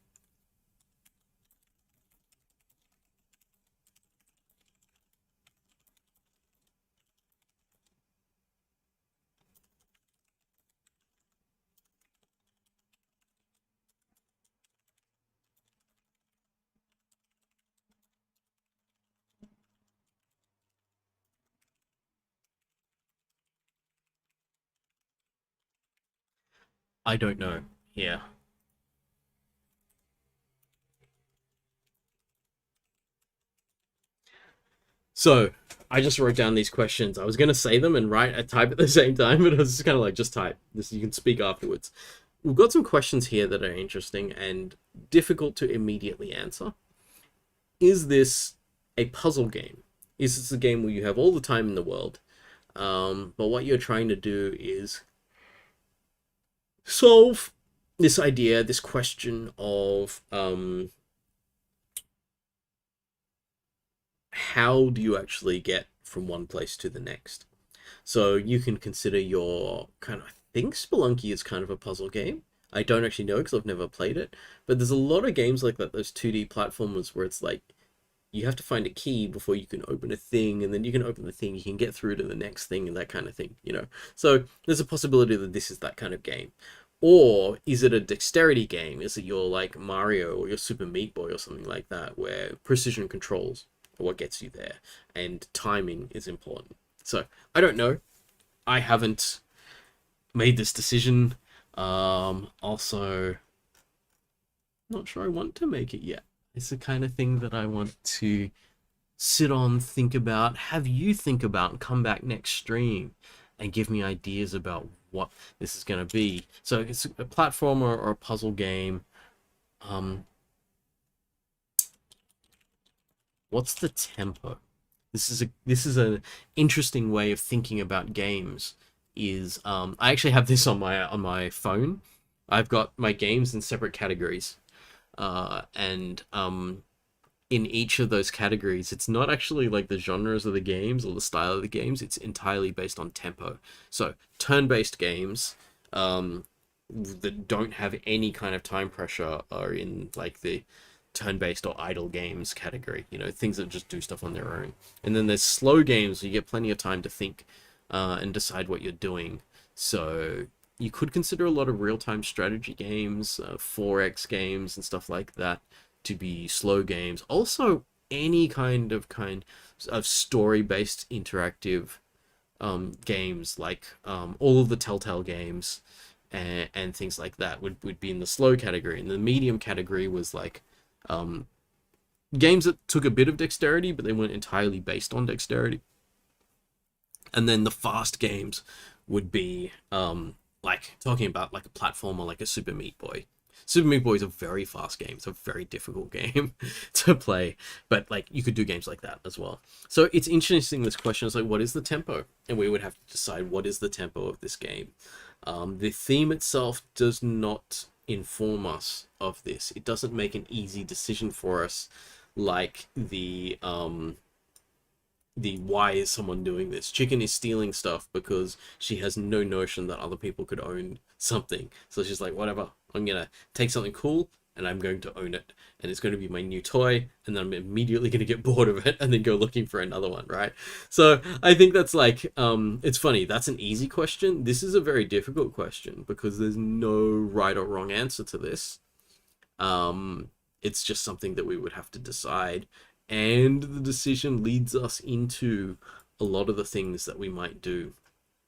I don't know. Yeah. So I just wrote down these questions. I was gonna say them and write a type at the same time, but I was just kind of like, just type. This you can speak afterwards. We've got some questions here that are interesting and difficult to immediately answer. Is this a puzzle game? Is this a game where you have all the time in the world, but what you're trying to do is solve this idea, this question of how do you actually get from one place to the next? So you can consider your kind of, I think Spelunky is kind of a puzzle game. I don't actually know because I've never played it, but there's a lot of games like that, those 2D platformers where it's like you have to find a key before you can open a thing, and then you can open the thing, you can get through to the next thing, and that kind of thing, you know? So there's a possibility that this is that kind of game. Or is it a dexterity game? Is it your like Mario or your Super Meat Boy or something like that, where precision controls are what gets you there, and timing is important? So I don't know. I haven't made this decision. Also, not sure I want to make it yet. It's the kind of thing that I want to sit on, think about, have you think about, and come back next stream and give me ideas about what this is going to be. So it's a platformer or a puzzle game. What's the tempo? This is an interesting way of thinking about games. Is I actually have this on my phone. I've got my games in separate categories, and in each of those categories, it's not actually like the genres of the games or the style of the games. It's entirely based on tempo. So turn-based games that don't have any kind of time pressure are in like the turn-based or idle games category. You know, things that just do stuff on their own. And then there's slow games where you get plenty of time to think and decide what you're doing. So you could consider a lot of real-time strategy games, 4X games, and stuff like that to be slow games. Also, any kind of story-based interactive games, like all of the Telltale games and things like that would be in the slow category. And the medium category was like games that took a bit of dexterity, but they weren't entirely based on dexterity. And then the fast games would be like talking about like a platformer like a Super Meat Boy. Super Meat Boy is a very fast game. It's a very difficult game to play, but like you could do games like that as well. So it's interesting. This question is like, what is the tempo? And we would have to decide what is the tempo of this game. The theme itself does not inform us of this. It doesn't make an easy decision for us, like the why is someone doing this. Chicken is stealing stuff because she has no notion that other people could own something. So she's like, whatever, I'm gonna take something cool and I'm going to own it. And it's going to be my new toy, and then I'm immediately going to get bored of it and then go looking for another one, right? So I think that's like, it's funny. That's an easy question. This is a very difficult question because there's no right or wrong answer to this. It's just something that we would have to decide. And the decision leads us into a lot of the things that we might do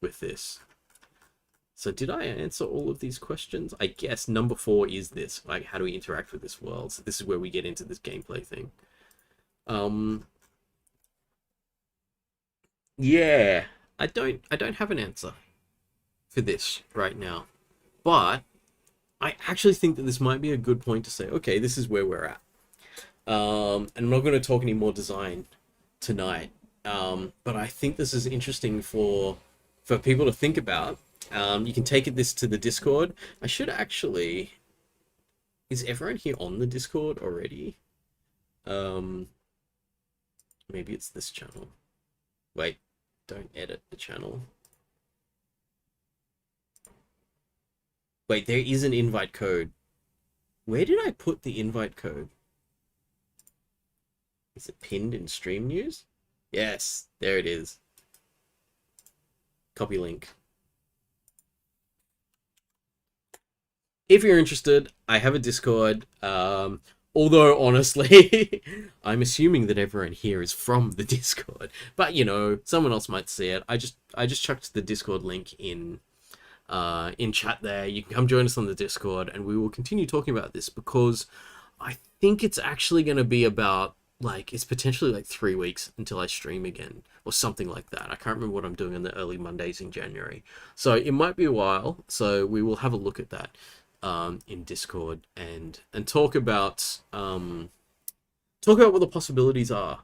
with this. So did I answer all of these questions? I guess number 4 is this, like, how do we interact with this world? So this is where we get into this gameplay thing. Yeah, I don't have an answer for this right now, but I actually think that this might be a good point to say, okay, this is where we're at. And I'm not going to talk any more design tonight, but I think this is interesting for people to think about. You can take this to the Discord. I should actually... Is everyone here on the Discord already? Maybe it's this channel. Wait, don't edit the channel. Wait, there is an invite code. Where did I put the invite code? Is it pinned in stream news? Yes, there it is. Copy link. If you're interested, I have a Discord. Although, honestly, I'm assuming that everyone here is from the Discord. But, you know, someone else might see it. I just chucked the Discord link in in chat there. You can come join us on the Discord, and we will continue talking about this, because I think it's actually going to be about, like, it's potentially like 3 weeks until I stream again, or something like that. I can't remember what I'm doing on the early Mondays in January, so it might be a while. So we will have a look at that in Discord, and talk about what the possibilities are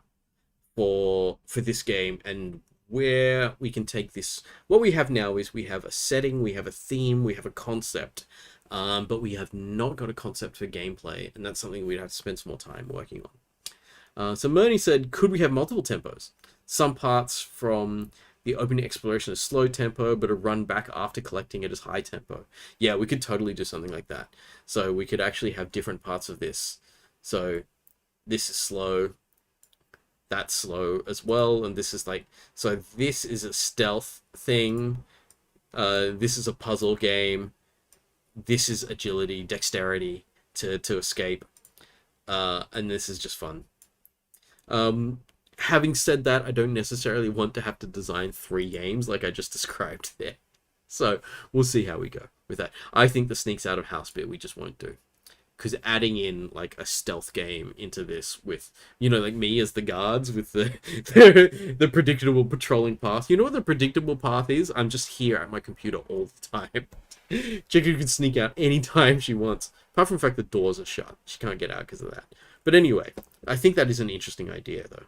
for this game, and where we can take this. What we have now is we have a setting, we have a theme, we have a concept, but we have not got a concept for gameplay, and that's something we'd have to spend some more time working on. So Murney said, could we have multiple tempos? Some parts from the opening exploration is slow tempo, but a run back after collecting it is high tempo. Yeah, we could totally do something like that. So we could actually have different parts of this. So this is slow, that's slow as well, and this is like, so this is a stealth thing, this is a puzzle game, this is agility, dexterity to escape, and this is just fun. Having said that, I don't necessarily want to have to design 3 games like I just described there, so we'll see how we go with that. I think the sneaks out of house bit we just won't do, because adding in like a stealth game into this with, like me as the guards with the the predictable patrolling path. You know what the predictable path is? I'm just here at my computer all the time. Chicken can sneak out anytime she wants, apart from the fact the doors are shut. She can't get out because of that. But anyway, I think that is an interesting idea, though.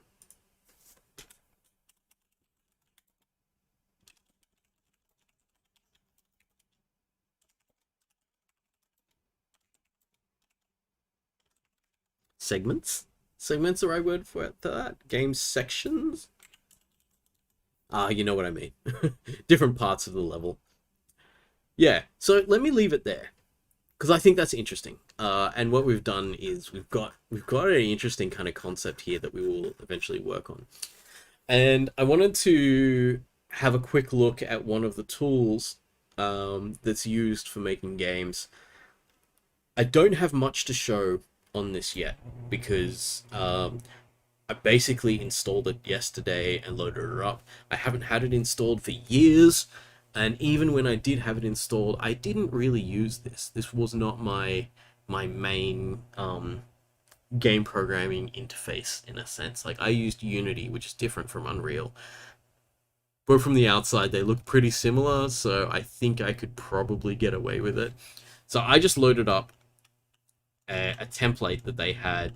Segments? Segments the right word for that? Game sections? You know what I mean. Different parts of the level. Yeah, so let me leave it there, because I think that's interesting. And what we've done is we've got an interesting kind of concept here that we will eventually work on. And I wanted to have a quick look at one of the tools that's used for making games. I don't have much to show on this yet, because I basically installed it yesterday and loaded it up. I haven't had it installed for years, and even when I did have it installed, I didn't really use this. This was not my main game programming interface, in a sense. Like, I used Unity, which is different from Unreal, but from the outside they look pretty similar, so I think I could probably get away with it. So I just loaded up a template that they had,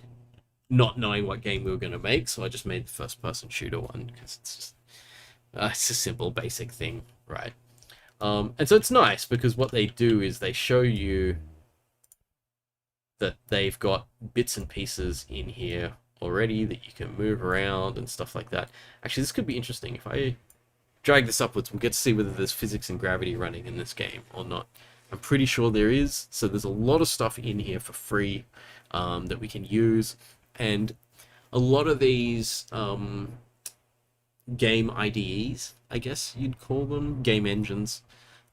not knowing what game we were going to make. So I just made the first person shooter one, because it's a simple basic thing, right? And so it's nice, because what they do is they show you that they've got bits and pieces in here already that you can move around and stuff like that. Actually, this could be interesting. If I drag this upwards, we'll get to see whether there's physics and gravity running in this game or not. I'm pretty sure there is. So there's a lot of stuff in here for free that we can use. And a lot of these game IDEs, I guess you'd call them, game engines,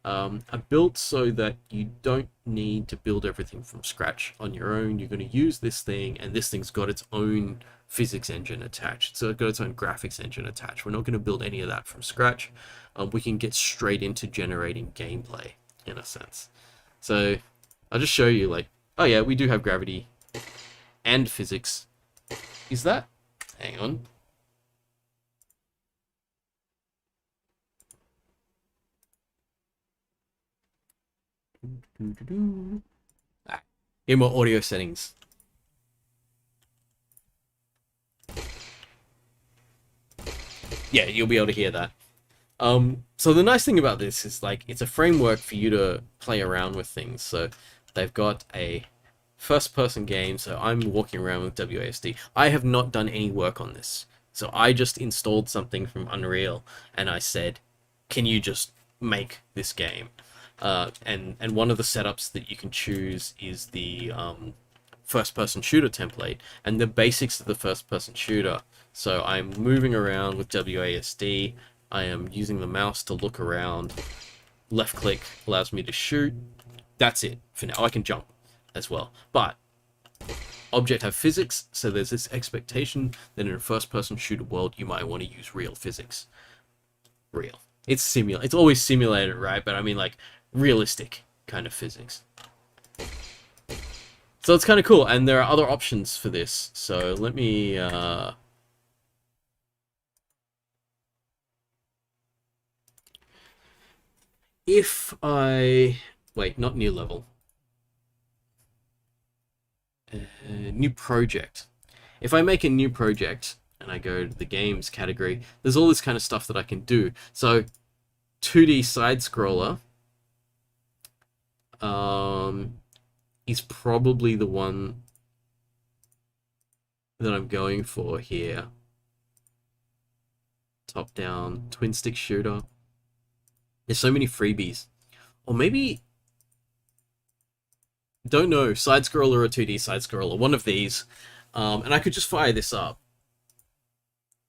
are built so that you don't need to build everything from scratch on your own. You're going to use this thing, and this thing's got its own physics engine attached. So it's got its own graphics engine attached. We're not going to build any of that from scratch. We can get straight into generating gameplay, in a sense. So I'll just show you, like, oh yeah, we do have gravity and physics. Is that? Hang on. Here are more audio settings. Yeah, you'll be able to hear that. So the nice thing about this is, like, it's a framework for you to play around with things. So they've got a first-person game, so I'm walking around with WASD. I have not done any work on this. So I just installed something from Unreal, and I said, can you just make this game? And one of the setups that you can choose is the first-person shooter template, and the basics of the first-person shooter. So I'm moving around with WASD. I am using the mouse to look around. Left click allows me to shoot. That's it for now. I can jump as well. But object have physics, so there's this expectation that in a first-person shooter world, you might want to use real physics. Real. It's always simulated, right? But I mean, like, realistic kind of physics. So it's kind of cool, and there are other options for this. So let me if I wait, not new level, new project. If I make a new project and I go to the games category, there's all this kind of stuff that I can do. So 2D side scroller is probably the one that I'm going for here. Top down twin stick shooter. There's so many freebies. Or maybe, don't know, side scroller or 2D side scroller, one of these. And I could just fire this up.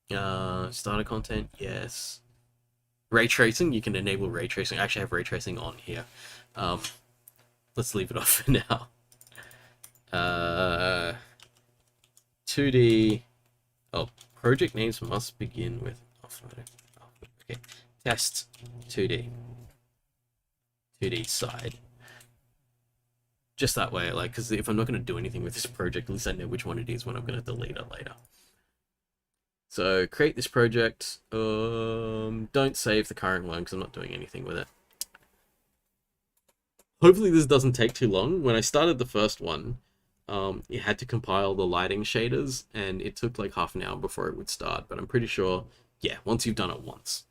Starter content, yes. Ray tracing, you can enable ray tracing. I actually have ray tracing on here. Let's leave it off for now. 2D. Oh, project names must begin with. Okay, test 2D. 2D side. Just that way, like, because if I'm not going to do anything with this project, at least I know which one it is when I'm going to delete it later. So create this project. Don't save the current one because I'm not doing anything with it. Hopefully this doesn't take too long. When I started the first one, you had to compile the lighting shaders, and it took like half an hour before it would start. But I'm pretty sure, yeah, once you've done it once,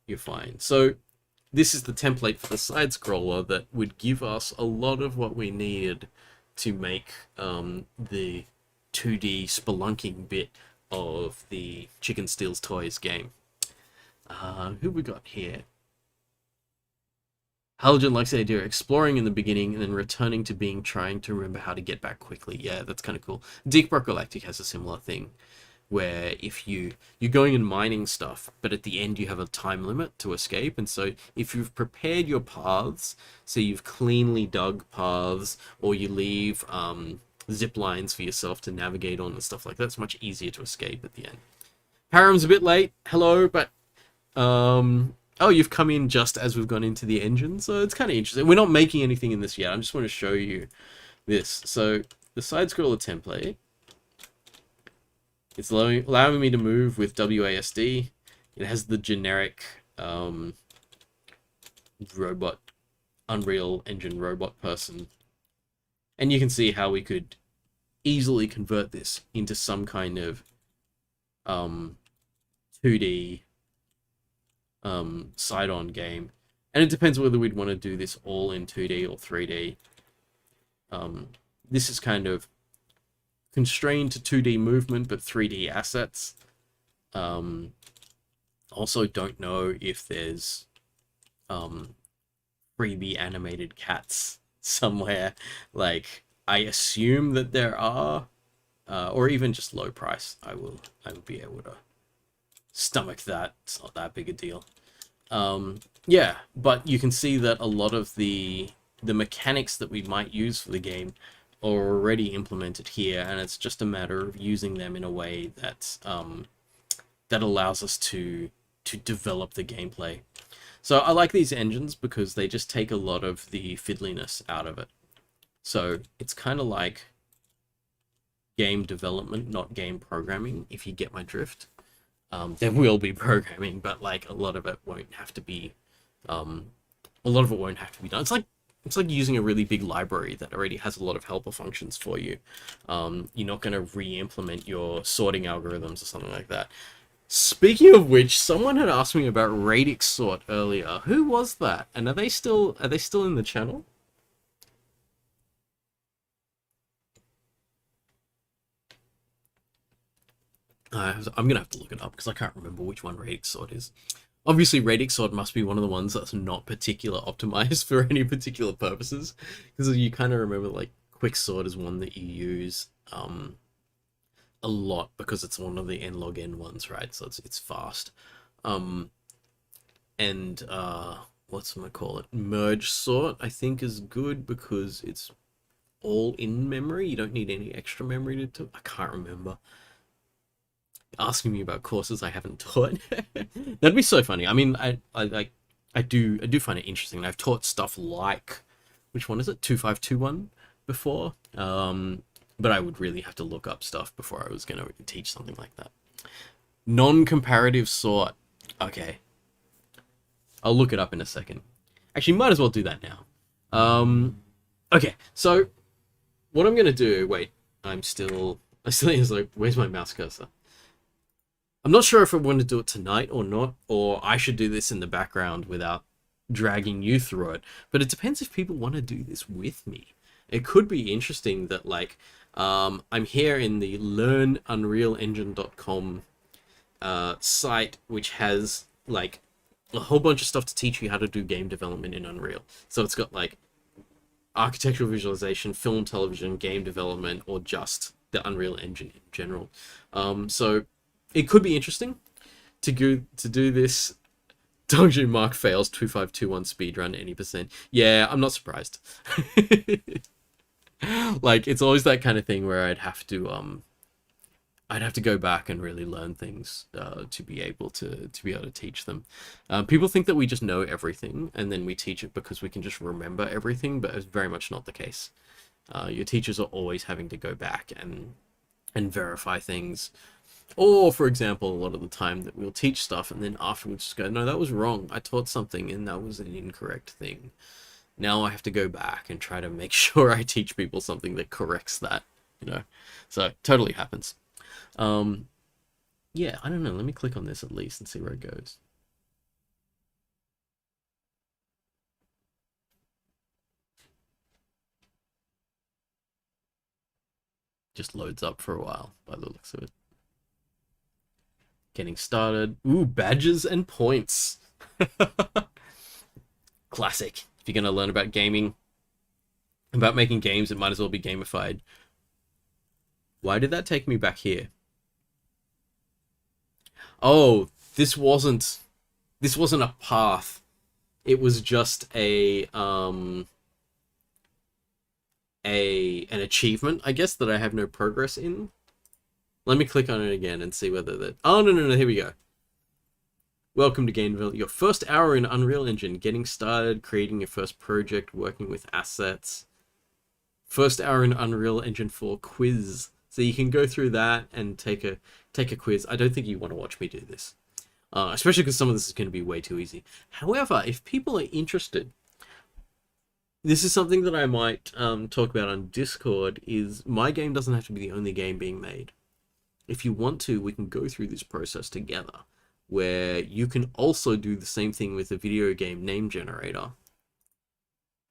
you're fine. So this is the template for the side scroller that would give us a lot of what we needed to make the 2D spelunking bit of the Chicken Steals Toys game. Who we got here? Halogen likes the idea of exploring in the beginning and then returning to being trying to remember how to get back quickly. Yeah, that's kind of cool. Deep Rock Galactic has a similar thing, where if you're going and mining stuff, but at the end you have a time limit to escape, and so if you've prepared your paths, so you've cleanly dug paths, or you leave zip lines for yourself to navigate on and stuff like that, it's much easier to escape at the end. Param's a bit late, hello, but oh, you've come in just as we've gone into the engine, so it's kind of interesting. We're not making anything in this yet, I just want to show you this. So the side scroller template, it's allowing me to move with WASD. It has the generic robot, Unreal Engine robot person. And you can see how we could easily convert this into some kind of 2D side-on game. And it depends whether we'd want to do this all in 2D or 3D. This is kind of constrained to 2D movement, but 3D assets. Also don't know if there's freebie animated cats somewhere. Like, I assume that there are, or even just low price. I would be able to stomach that. It's not that big a deal. Yeah, but you can see that a lot of the mechanics that we might use for the game are already implemented here, and it's just a matter of using them in a way that that allows us to develop the gameplay. So I like these engines because they just take a lot of the fiddliness out of it. So it's kind of like game development, not game programming, if you get my drift. There will be programming, but like a lot of it won't have to be done. It's like using a really big library that already has a lot of helper functions for you. You're not going to re-implement your sorting algorithms or something like that. Speaking of which, someone had asked me about radix sort earlier. Who was that? And are they still in the channel? I'm gonna have to look it up because I can't remember which one radix sort is. Obviously, radix sort must be one of the ones that's not particular optimized for any particular purposes, because you kind of remember like quick sort is one that you use a lot because it's one of the nlog n ones, right? So it's fast. And whatchamacallit, merge sort I think is good because it's all in memory. You don't need any extra memory to I can't remember. Asking me about courses I haven't taught. That'd be so funny. I mean, I I do find it interesting. I've taught stuff like, which one is it, 2521 before, but I would really have to look up stuff before I was going to teach something like that. Non-comparative sort. Okay, I'll look it up in a second. Actually, might as well do that now. Okay, so what I'm going to do, wait, I still is like, where's my mouse cursor? I'm not sure if I want to do it tonight or not, or I should do this in the background without dragging you through it. But it depends if people want to do this with me. It could be interesting that, like, I'm here in the learnunrealengine.com site, which has, like, a whole bunch of stuff to teach you how to do game development in Unreal. So it's got, like, architectural visualization, film, television, game development, or just the Unreal Engine in general. So it could be interesting to do this. Dongju Mark fails 2521 speedrun any percent. Yeah, I'm not surprised. Like, it's always that kind of thing where I'd have to go back and really learn things to be able to teach them. People think that we just know everything and then we teach it because we can just remember everything, but it's very much not the case. Your teachers are always having to go back and verify things. Or, for example, a lot of the time that we'll teach stuff and then afterwards just go, no, that was wrong. I taught something and that was an incorrect thing. Now I have to go back and try to make sure I teach people something that corrects that, you know? So, totally happens. Yeah, I don't know. Let me click on this at least and see where it goes. Just loads up for a while by the looks of it. Getting started. Ooh, badges and points. Classic. If you're going to learn about gaming, about making games, it might as well be gamified. Why did that take me back here? Oh, this wasn't a path. It was just an achievement, I guess, that I have no progress in. Let me click on it again and see whether that... Oh, no, here we go. Welcome to Game Development. Your first hour in Unreal Engine. Getting started, creating your first project, working with assets. First hour in Unreal Engine 4 quiz. So you can go through that and take a quiz. I don't think you want to watch me do this. Especially because some of this is going to be way too easy. However, if people are interested... This is something that I might talk about on Discord, is my game doesn't have to be the only game being made. If you want to, we can go through this process together, where you can also do the same thing with a video game name generator.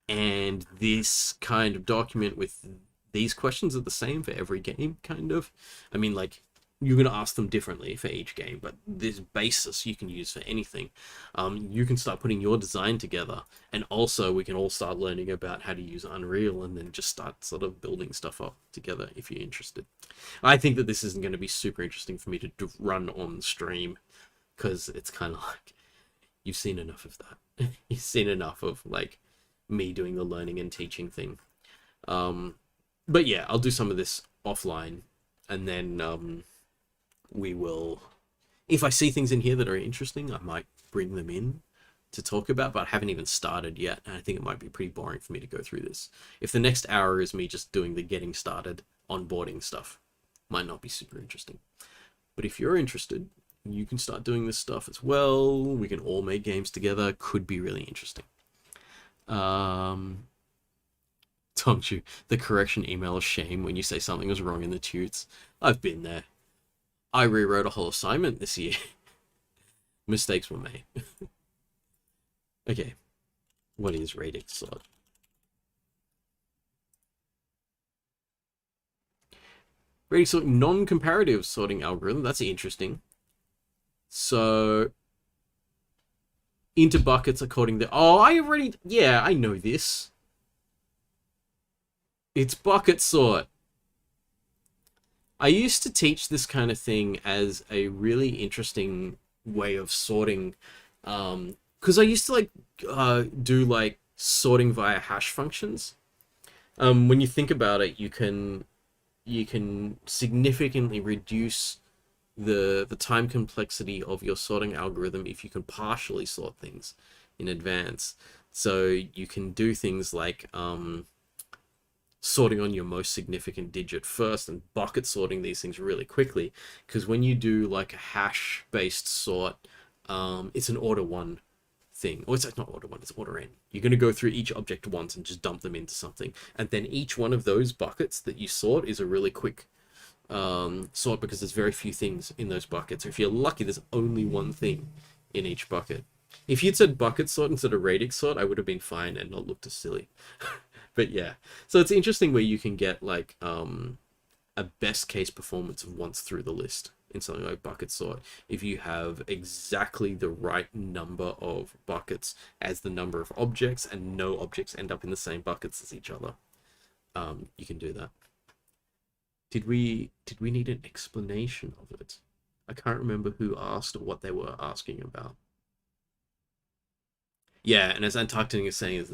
And this kind of document with these questions are the same for every game, kind of. I mean, like, you're going to ask them differently for each game, but this basis you can use for anything. You can start putting your design together, and also we can all start learning about how to use Unreal and then just start sort of building stuff up together if you're interested. I think that this isn't going to be super interesting for me to run on stream, because it's kind of like, you've seen enough of that. You've seen enough of, like, me doing the learning and teaching thing. But yeah, I'll do some of this offline, and then we will, if I see things in here that are interesting, I might bring them in to talk about, but I haven't even started yet, and I think it might be pretty boring for me to go through this. If the next hour is me just doing the getting started, onboarding stuff, might not be super interesting. But if you're interested, you can start doing this stuff as well. We can all make games together. Could be really interesting. Don't you? The correction email of shame when you say something was wrong in the tutes. I've been there. I rewrote a whole assignment this year. Mistakes were made. Okay. What is radix sort? Radix sort, non-comparative sorting algorithm. That's interesting. So, into buckets according to... Oh, yeah, I know this. It's bucket sort. I used to teach this kind of thing as a really interesting way of sorting, because I used to like do like sorting via hash functions. When you think about it, you can significantly reduce the time complexity of your sorting algorithm if you can partially sort things. in advance. So you can do things like sorting on your most significant digit first and bucket sorting these things really quickly. Because when you do like a hash based sort, it's an order one thing. Or it's not order one, it's order n. You're going to go through each object once and just dump them into something. And then each one of those buckets that you sort is a really quick sort, because there's very few things in those buckets. Or if you're lucky, there's only one thing in each bucket. If you'd said bucket sort instead of radix sort, I would have been fine and not looked as silly. But yeah, so it's interesting where you can get like a best case performance of once through the list in something like bucket sort if you have exactly the right number of buckets as the number of objects and no objects end up in the same buckets as each other. You can do that. Did we need an explanation of it? I can't remember who asked or what they were asking about. Yeah, and as Antarctic is saying,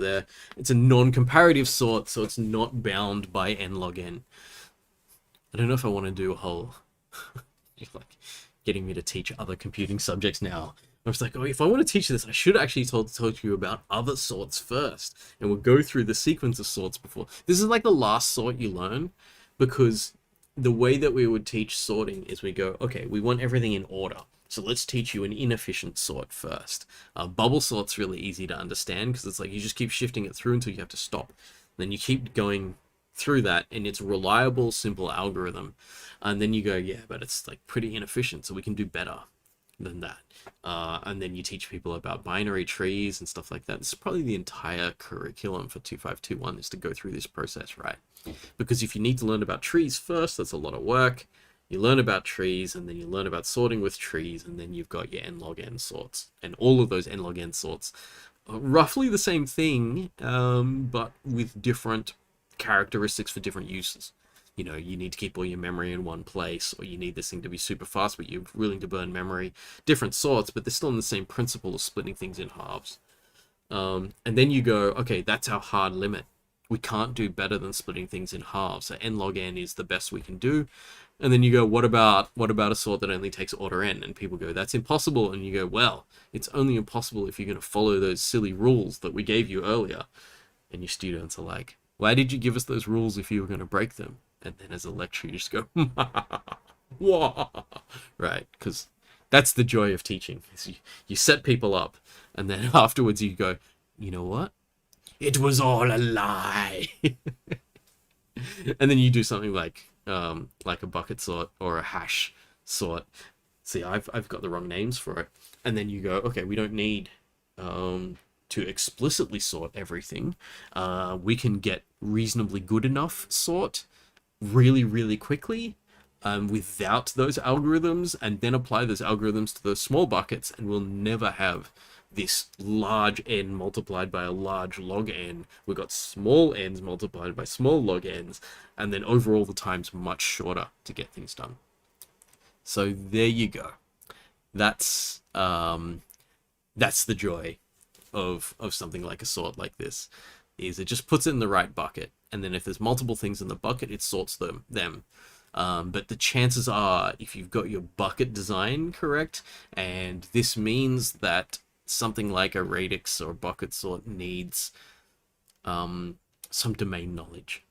it's a non-comparative sort, so it's not bound by n log n. I don't know if I want to do a whole like getting me to teach other computing subjects now. I was like, oh, if I want to teach this, I should actually told you about other sorts first, and we'll go through the sequence of sorts before. This is like the last sort you learn, because the way that we would teach sorting is we go, okay, we want everything in order. So let's teach you an inefficient sort first. Bubble sort's really easy to understand because it's like you just keep shifting it through until you have to stop. Then you keep going through that, and it's reliable, simple algorithm. And then you go, yeah, but it's like pretty inefficient, so we can do better than that. And then you teach people about binary trees and stuff like that. This is probably the entire curriculum for 2521 is to go through this process, right? Because if you need to learn about trees first, that's a lot of work. You learn about trees, and then you learn about sorting with trees, and then you've got your n log n sorts. And all of those n log n sorts are roughly the same thing, but with different characteristics for different uses. You know, you need to keep all your memory in one place, or you need this thing to be super fast, but you're willing to burn memory. Different sorts, but they're still in the same principle of splitting things in halves. And then you go, okay, that's our hard limit. We can't do better than splitting things in halves. So n log n is the best we can do. And then you go, what about a sort that only takes order n? And people go, that's impossible. And you go, well, it's only impossible if you're going to follow those silly rules that we gave you earlier. And your students are like, why did you give us those rules if you were going to break them? And then as a lecturer, you just go, right? Because that's the joy of teaching. Is you set people up, and then afterwards you go, you know what? It was all a lie. And then you do something like a bucket sort or a hash sort. See, I've got the wrong names for it. And then you go, okay, we don't need to explicitly sort everything. We can get reasonably good enough sort really, really quickly without those algorithms, and then apply those algorithms to those small buckets, and we'll never have this large n multiplied by a large log n. We've got small n's multiplied by small log n's, and then overall the time's much shorter to get things done. So there you go. That's the joy of something like a sort like this, is it just puts it in the right bucket, and then if there's multiple things in the bucket, it sorts them. But the chances are, if you've got your bucket design correct, and this means that something like a radix or bucket sort needs some domain knowledge.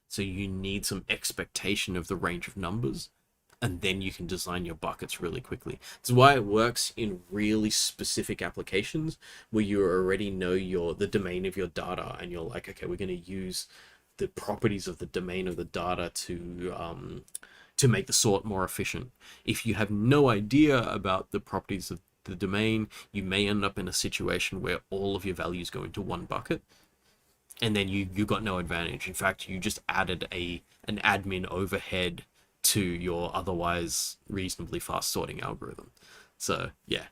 So you need some expectation of the range of numbers, and then you can design your buckets really quickly. That's why it works in really specific applications where you already know the domain of your data, and you're like, okay, we're going to use the properties of the domain of the data to make the sort more efficient. If you have no idea about the properties of the domain, you may end up in a situation where all of your values go into one bucket, and then you got no advantage. In fact, you just added an admin overhead to your otherwise reasonably fast sorting algorithm. So yeah,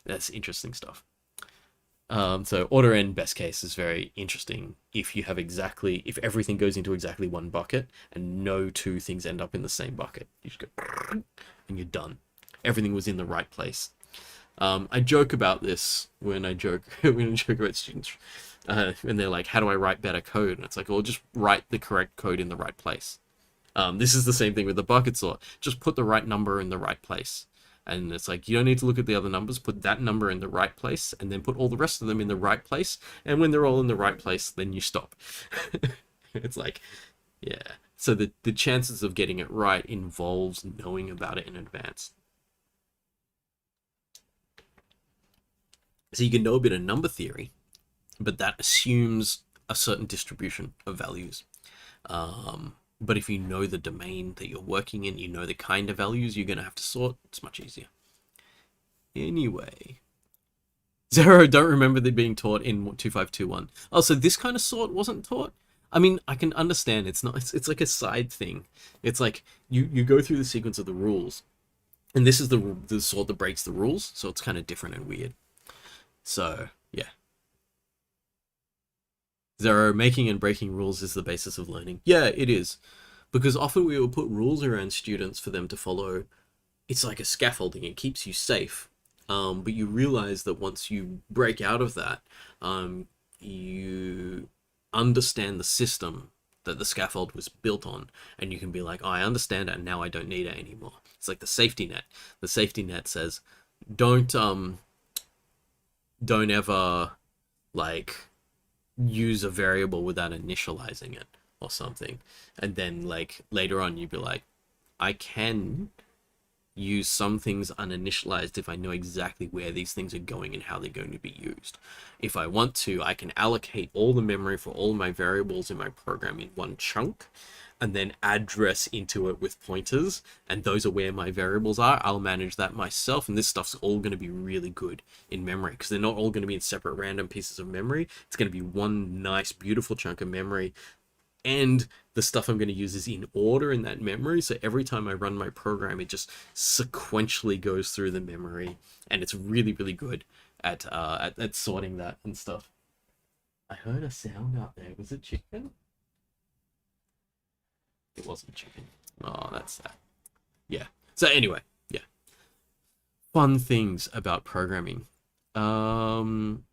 that's interesting stuff. So order n best case is very interesting if you have if everything goes into exactly one bucket and no two things end up in the same bucket. You just go and you're done. Everything was in the right place. I joke about this when I joke about students, and they're like, how do I write better code? And it's like, well, just write the correct code in the right place. This is the same thing with the bucket sort. Just put the right number in the right place. And it's like, you don't need to look at the other numbers, put that number in the right place, and then put all the rest of them in the right place. And when they're all in the right place, then you stop. It's like, yeah. So the chances of getting it right involves knowing about it in advance. So you can know a bit of number theory, but that assumes a certain distribution of values. But if you know the domain that you're working in, you know the kind of values you're going to have to sort, it's much easier. Anyway. Zero, don't remember they being taught in 2521. Oh, so this kind of sort wasn't taught? I mean, I can understand it's not, it's like a side thing. It's like you go through the sequence of the rules, and this is the sort that breaks the rules, so it's kind of different and weird. So, yeah. Zero, making and breaking rules is the basis of learning. Yeah, it is. Because often we will put rules around students for them to follow. It's like a scaffolding, it keeps you safe. But you realize that once you break out of that, you understand the system that the scaffold was built on, and you can be like, oh, I understand it, and now I don't need it anymore. It's like the safety net. The safety net says, don't ever, like, use a variable without initializing it or something. And then, like, later on you'd be like, I can use some things uninitialized if I know exactly where these things are going and how they're going to be used. If I want to, I can allocate all the memory for all my variables in my program in one chunk, and then address into it with pointers, and those are where my variables are. I'll manage that myself, and this stuff's all going to be really good in memory, because they're not all going to be in separate random pieces of memory. It's going to be one nice, beautiful chunk of memory, and the stuff I'm going to use is in order in that memory, so every time I run my program, it just sequentially goes through the memory, and it's really, really good at sorting that and stuff. I heard a sound out there. Was it chicken? It wasn't chicken. Oh, that's sad. Yeah. So anyway, yeah. Fun things about programming. Talking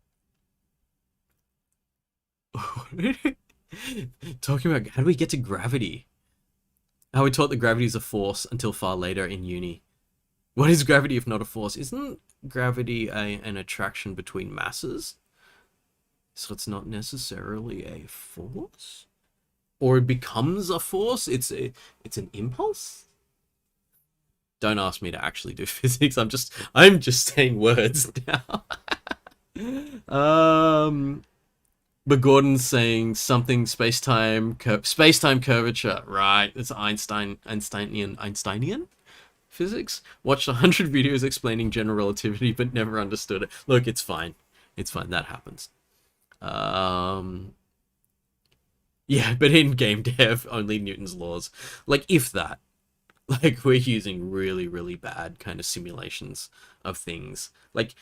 about how do we get to gravity? How we taught that gravity is a force until far later in uni. What is gravity if not a force? Isn't gravity an attraction between masses? So it's not necessarily a force? Or it becomes a force? It's an impulse? Don't ask me to actually do physics. I'm just saying words now. But Gordon's saying something space-time curvature, right? It's Einsteinian physics. Watched 100 videos explaining general relativity, but never understood it. Look, it's fine. It's fine. That happens. Yeah, but in game dev, only Newton's laws. Like, if that. Like, we're using really, really bad kind of simulations of things. Like,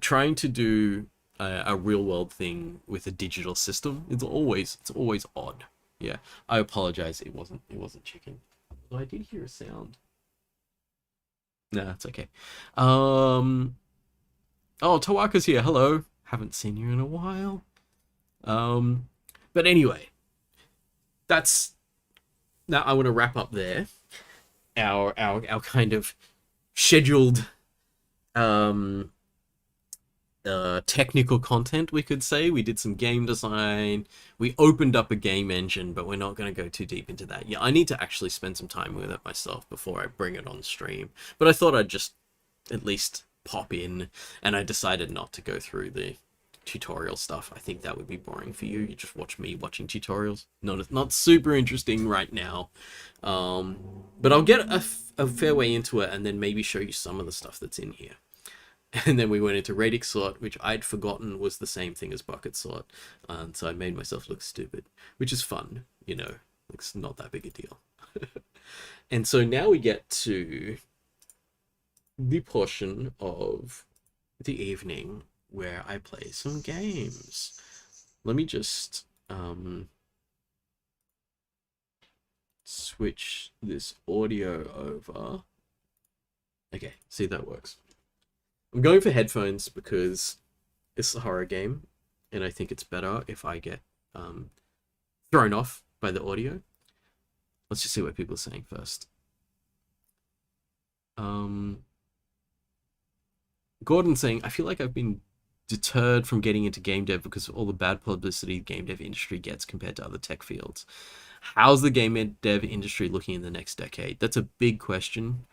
trying to do a real-world thing with a digital system, it's always odd. Yeah, I apologize. It wasn't chicken. Although I did hear a sound. Nah, it's okay. Oh, Tawaka's here. Hello. Haven't seen you in a while. But anyway, that's now. I want to wrap up there. Our kind of scheduled technical content, we could say. We did some game design, we opened up a game engine, but we're not going to go too deep into that. Yeah, I need to actually spend some time with it myself before I bring it on stream, but I thought I'd just at least pop in, and I decided not to go through the tutorial stuff. I think that would be boring for you. You just watch me watching tutorials. Not super interesting right now, but I'll get a fair way into it, and then maybe show you some of the stuff that's in here. And then we went into radix sort, which I'd forgotten was the same thing as bucket sort, and so I made myself look stupid, which is fun, you know. It's not that big a deal. And so now we get to the portion of the evening where I play some games. Let me just switch this audio over. Okay, see, that works. I'm going for headphones because it's a horror game, and I think it's better if I get thrown off by the audio. Let's just see what people are saying first. Gordon saying, I feel like I've been deterred from getting into game dev because of all the bad publicity the game dev industry gets compared to other tech fields. How's the game dev industry looking in the next decade? That's a big question.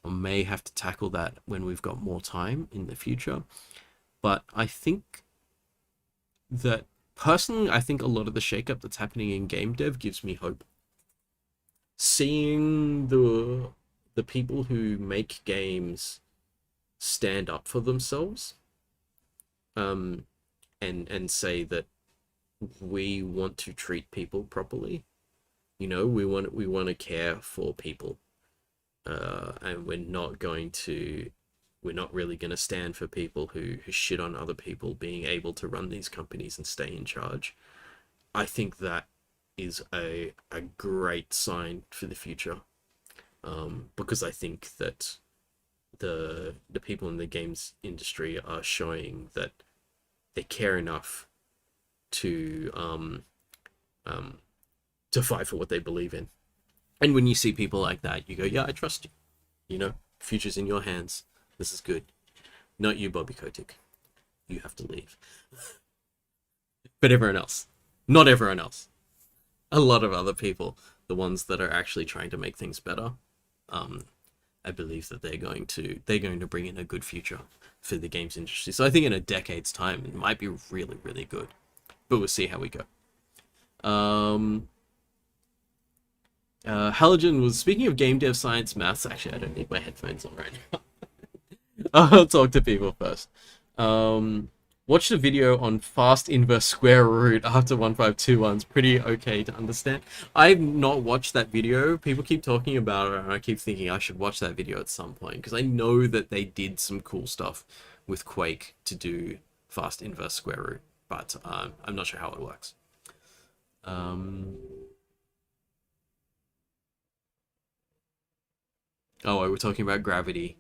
I may have to tackle that when we've got more time in the future. But I think that personally, I think a lot of the shakeup that's happening in game dev gives me hope. Seeing the people who make games stand up for themselves, um, and say that we want to treat people properly. You know, we want to care for people, and we're not really going to stand for people who shit on other people being able to run these companies and stay in charge. I think that is a great sign for the future, because I think that the people in the games industry are showing that they care enough to to fight for what they believe in. And when you see people like that, you go, yeah, I trust you. You know, future's in your hands. This is good. Not you, Bobby Kotick. You have to leave. But everyone else. Not everyone else. A lot of other people, the ones that are actually trying to make things better, I believe that they're going to bring in a good future for the games industry. So I think in a decade's time, it might be really, really good. But we'll see how we go. Halogen was speaking of game dev, science, maths. Actually, I don't need my headphones on right now. I'll talk to people first. Watch the video on fast inverse square root after 1521. It's pretty okay to understand. I've not watched that video. People keep talking about it, and I keep thinking I should watch that video at some point, because I know that they did some cool stuff with Quake to do fast inverse square root, but I'm not sure how it works. Oh, we're talking about gravity.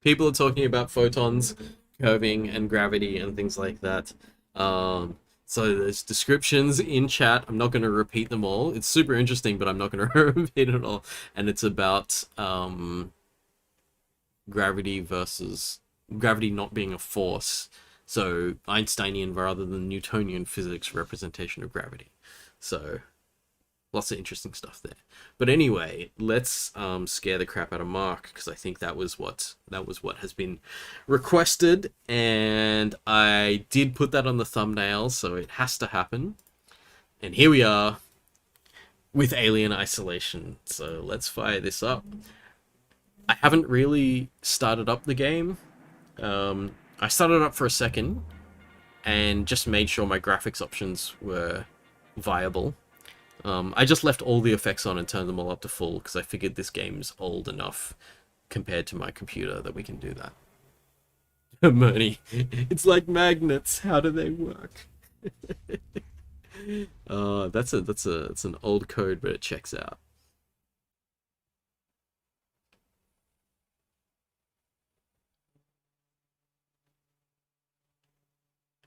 People are talking about photons, curving, and gravity, and things like that. So there's descriptions in chat. I'm not going to repeat them all. It's super interesting, but I'm not going to repeat it all. And it's about gravity not being a force. So Einsteinian rather than Newtonian physics representation of gravity. So lots of interesting stuff there. But anyway, let's scare the crap out of Mark, because I think that was what has been requested, and I did put that on the thumbnail, so it has to happen. And here we are with Alien Isolation. So let's fire this up. I haven't really started up the game. I started up for a second and just made sure my graphics options were viable. I just left all the effects on and turned them all up to full, because I figured this game's old enough compared to my computer that we can do that. Murny, it's like magnets. How do they work? That's an old code, but it checks out.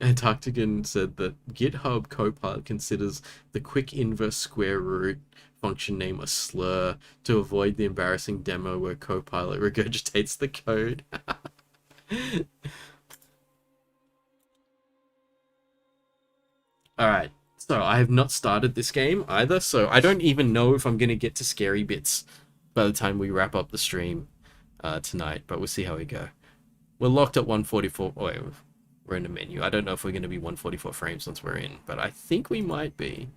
Antarctican said that GitHub Copilot considers the quick inverse square root function name a slur to avoid the embarrassing demo where Copilot regurgitates the code. Alright, so I have not started this game either, so I don't even know if I'm going to get to scary bits by the time we wrap up the stream tonight, but we'll see how we go. We're locked at 144. Oh, wait, we're in the menu. I don't know if we're going to be 144 frames once we're in, but I think we might be.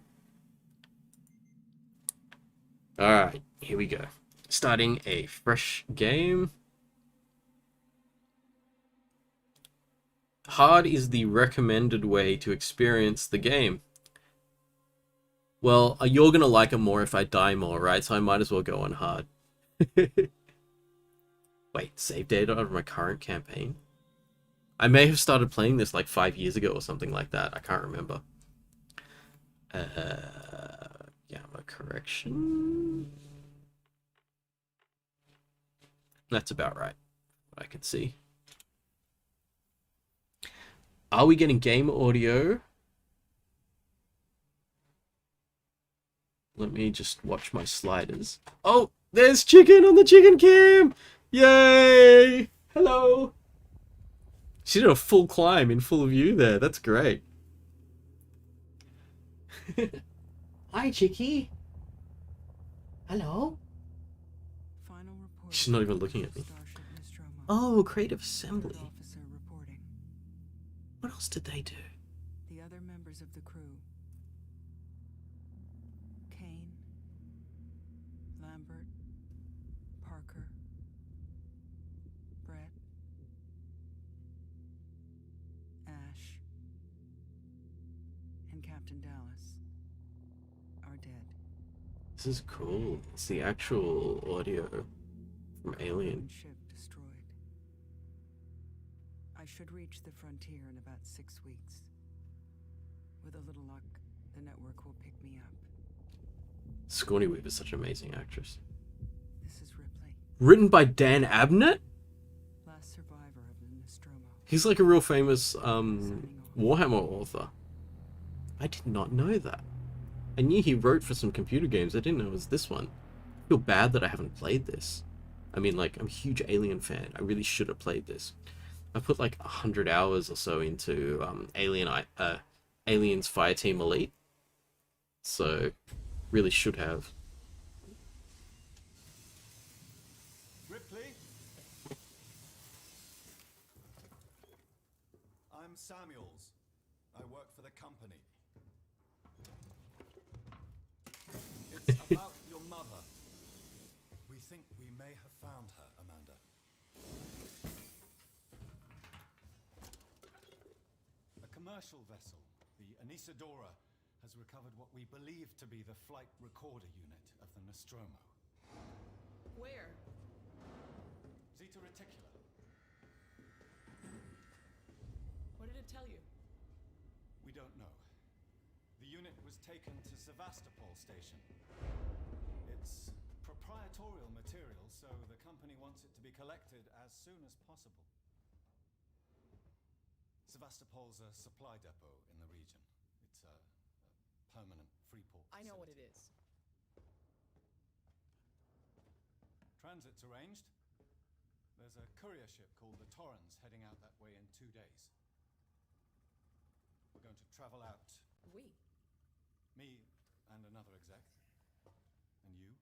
Alright, here we go. Starting a fresh game. Hard is the recommended way to experience the game. Well, you're going to like it more if I die more, right? So I might as well go on hard. Wait, save data on my current campaign? I may have started playing this like 5 years ago or something like that. I can't remember. Gamma correction. That's about right. What I can see. Are we getting game audio? Let me just watch my sliders. Oh, there's chicken on the chicken cam! Yay! Hello! She did a full climb in full view there. That's great. Hi, Chicky. Hello. She's not even looking at me. Oh, creative assembly. What else did they do? The other members of the crew. Kane, Lambert, Parker, Brett, Ash, and Captain Dallas are dead. This is cool. It's the actual audio from Alien. Ship destroyed. I should reach the frontier in about 6 weeks. With a little luck, the network will pick me up. Sigourney Weaver's such an amazing actress. This is Ripley. Written by Dan Abnett? Last survivor of the Nostromo. He's like a real famous Warhammer author. I did not know that. I knew he wrote for some computer games. I didn't know it was this one. I feel bad that I haven't played this. I mean, like, I'm a huge Alien fan. I really should have played this. I put like 100 hours or so into Aliens Fireteam Elite. So, really should have. Ripley? I'm Samuels. I work for the company. It's about your mother. We think we may have found her, Amanda. A commercial vessel, the Anisadora, has recovered what we believe to be the flight recorder unit of the Nostromo. Where? Zeta Reticula. What did it tell you? We don't know. The unit was taken to Sevastopol station. It's proprietarial material, so the company wants it to be collected as soon as possible. Sevastopol's a supply depot in the region. It's a permanent free port I know what it facility. is. Transit's arranged. There's a courier ship called the Torrens heading out that way in 2 days. We're going to travel out. We? Me and another exec. And you,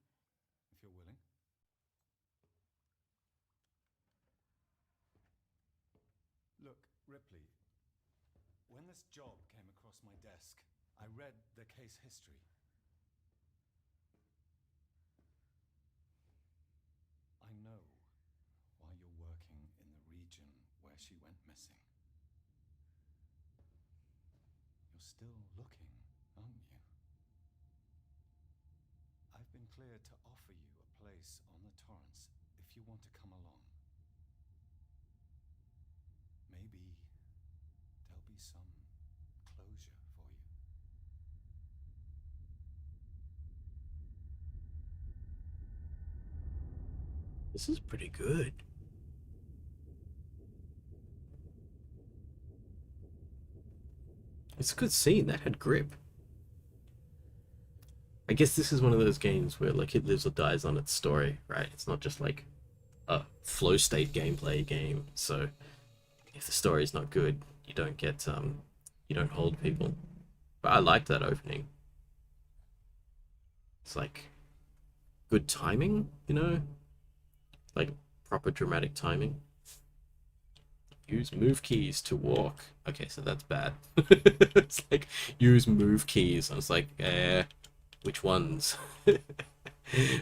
if you're willing. Look, Ripley, when this job came across my desk, I read the case history. I know why you're working in the region where she went missing. You're still looking, aren't you? I've been cleared to offer you a place on the Torrens if you want to come along. Maybe there'll be some closure for you. This is pretty good. It's a good scene. That had grip. I guess this is one of those games where like it lives or dies on its story, right? It's not just like a flow state gameplay game. So if the story is not good, you don't get you don't hold people. But I like that opening. It's like good timing, you know? Like proper dramatic timing. Use move keys to walk. Okay, so that's bad. It's like use move keys. I was like, which ones?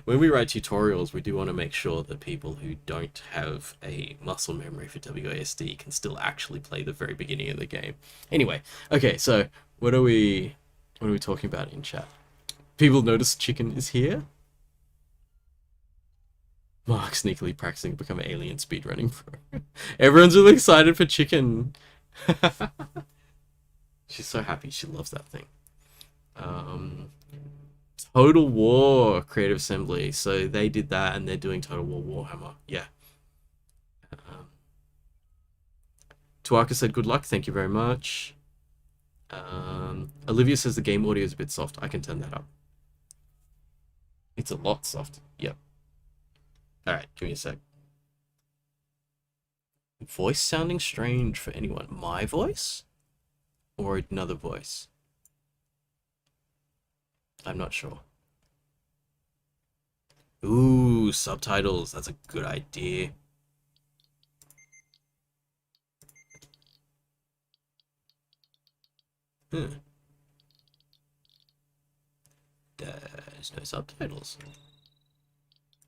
When we write tutorials, we do want to make sure that people who don't have a muscle memory for WASD can still actually play the very beginning of the game. Anyway, okay, so what are we talking about in chat? People notice chicken is here. Mark sneakily practicing to become an alien speedrunning pro. Everyone's really excited for chicken. She's so happy. She loves that thing. Total War Creative Assembly. So they did that, and they're doing Total War Warhammer. Yeah. Tuaka said good luck. Thank you very much. Olivia says the game audio is a bit soft. I can turn that up. It's a lot soft. Yep. Alright, give me a sec. Voice sounding strange for anyone. My voice? Or another voice? I'm not sure. Ooh, subtitles. That's a good idea. There's no subtitles.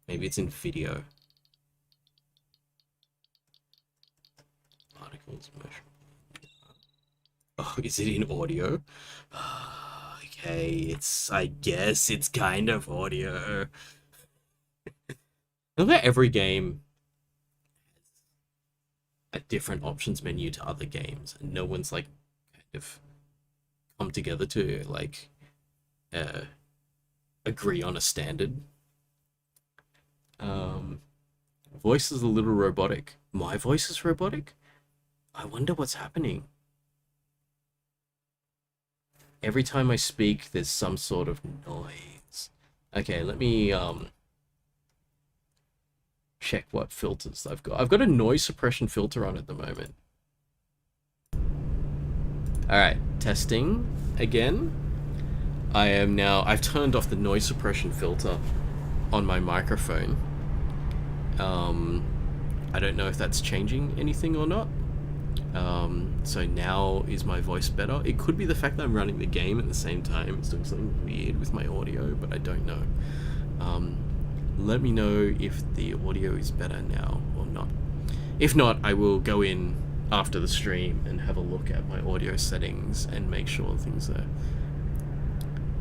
Maybe it's in video. Articles, motion. Oh, is it in audio? Okay, I guess it's kind of audio. Look at every game a different options menu to other games, and no one's like kind of come together to like agree on a standard. Voice is a little robotic. My voice is robotic? I wonder what's happening. Every time I speak, there's some sort of noise. Okay, let me check what filters I've got. I've got a noise suppression filter on at the moment. Alright, testing again. I've turned off the noise suppression filter on my microphone. I don't know if that's changing anything or not. So now is my voice better? It could be the fact that I'm running the game at the same time. It's doing something weird with my audio, but I don't know. Let me know if the audio is better now or not. If not, I will go in after the stream and have a look at my audio settings and make sure things are...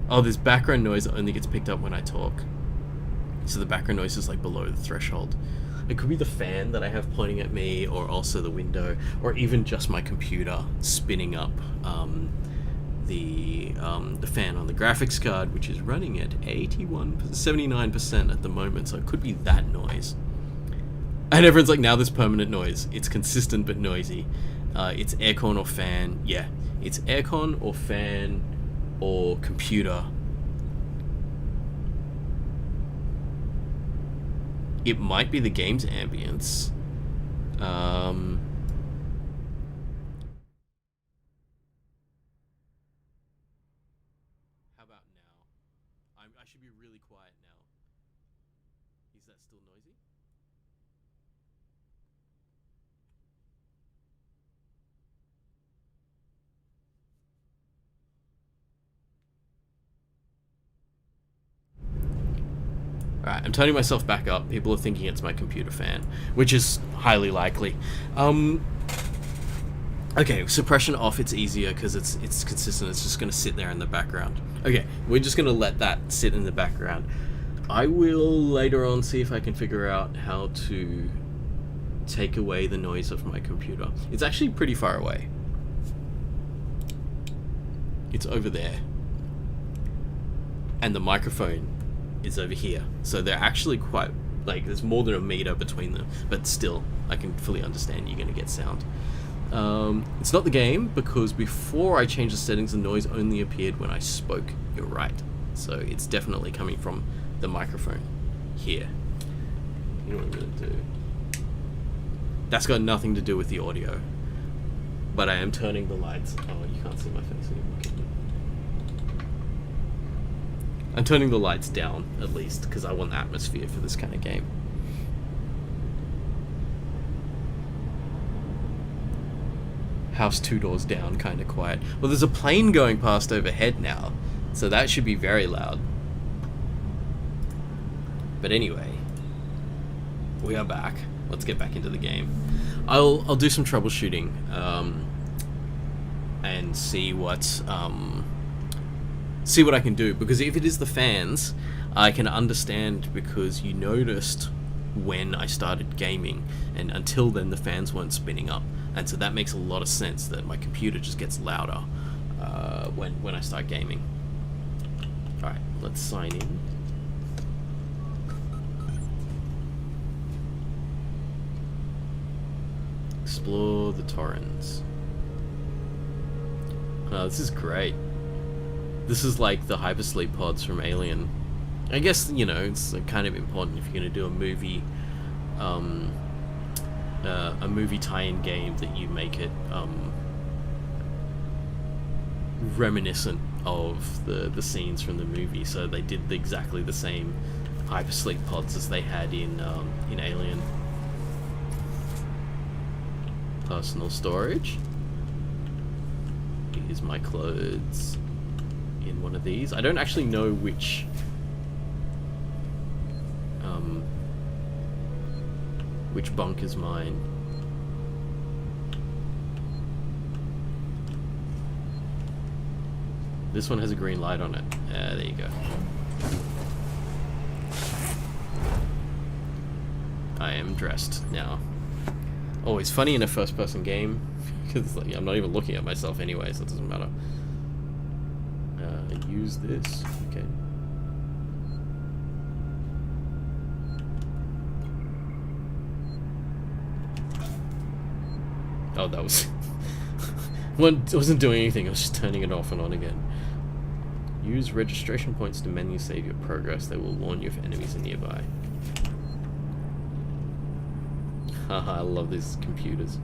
Oh, there's background noise that only gets picked up when I talk. So the background noise is like below the threshold. It could be the fan that I have pointing at me, or also the window, or even just my computer spinning up the fan on the graphics card, which is running at 79% at the moment, so it could be that noise. And everyone's like, now there's permanent noise. It's consistent but noisy. It's aircon or fan. Yeah, it's aircon or fan or computer. It might be the game's ambience. How about now? I should be really quiet now. Is that still noisy? Alright, I'm turning myself back up. People are thinking it's my computer fan, which is highly likely. Okay, suppression off, it's easier because it's consistent. It's just going to sit there in the background. Okay, we're just going to let that sit in the background. I will later on see if I can figure out how to take away the noise of my computer. It's actually pretty far away. It's over there. And the microphone is over here, so they're actually quite, like, there's more than a meter between them, but still I can fully understand you're going to get sound. It's not the game, because before I changed the settings the noise only appeared when I spoke. You're right, so it's definitely coming from the microphone here. You know what I'm going to do? That's got nothing to do with the audio, but I am turning the lights. Oh, you can't see my face anymore. I'm turning the lights down, at least, because I want atmosphere for this kind of game. House 2 doors down, kind of quiet. Well, there's a plane going past overhead now, so that should be very loud. But anyway, we are back. Let's get back into the game. I'll do some troubleshooting and see what I can do, because if it is the fans, I can understand, because you noticed when I started gaming, and until then the fans weren't spinning up, and so that makes a lot of sense that my computer just gets louder when I start gaming. Alright, let's sign in. explore the Torrens. Oh, this is great. This is like the hypersleep pods from Alien. I guess, you know, it's kind of important if you're going to do a movie tie-in game that you make it reminiscent of the scenes from the movie. So they did exactly the same hypersleep pods as they had in Alien. Personal storage. Here's my clothes in one of these. I don't actually know which bunk is mine. This one has a green light on it. There you go. I am dressed now. Oh, it's funny in a first-person game because like, I'm not even looking at myself anyway, so it doesn't matter. Use this. Okay. Oh, that was... It wasn't doing anything, I was just turning it off and on again. Use registration points to menu save your progress. They will warn you if enemies are nearby. Haha, I love these computers.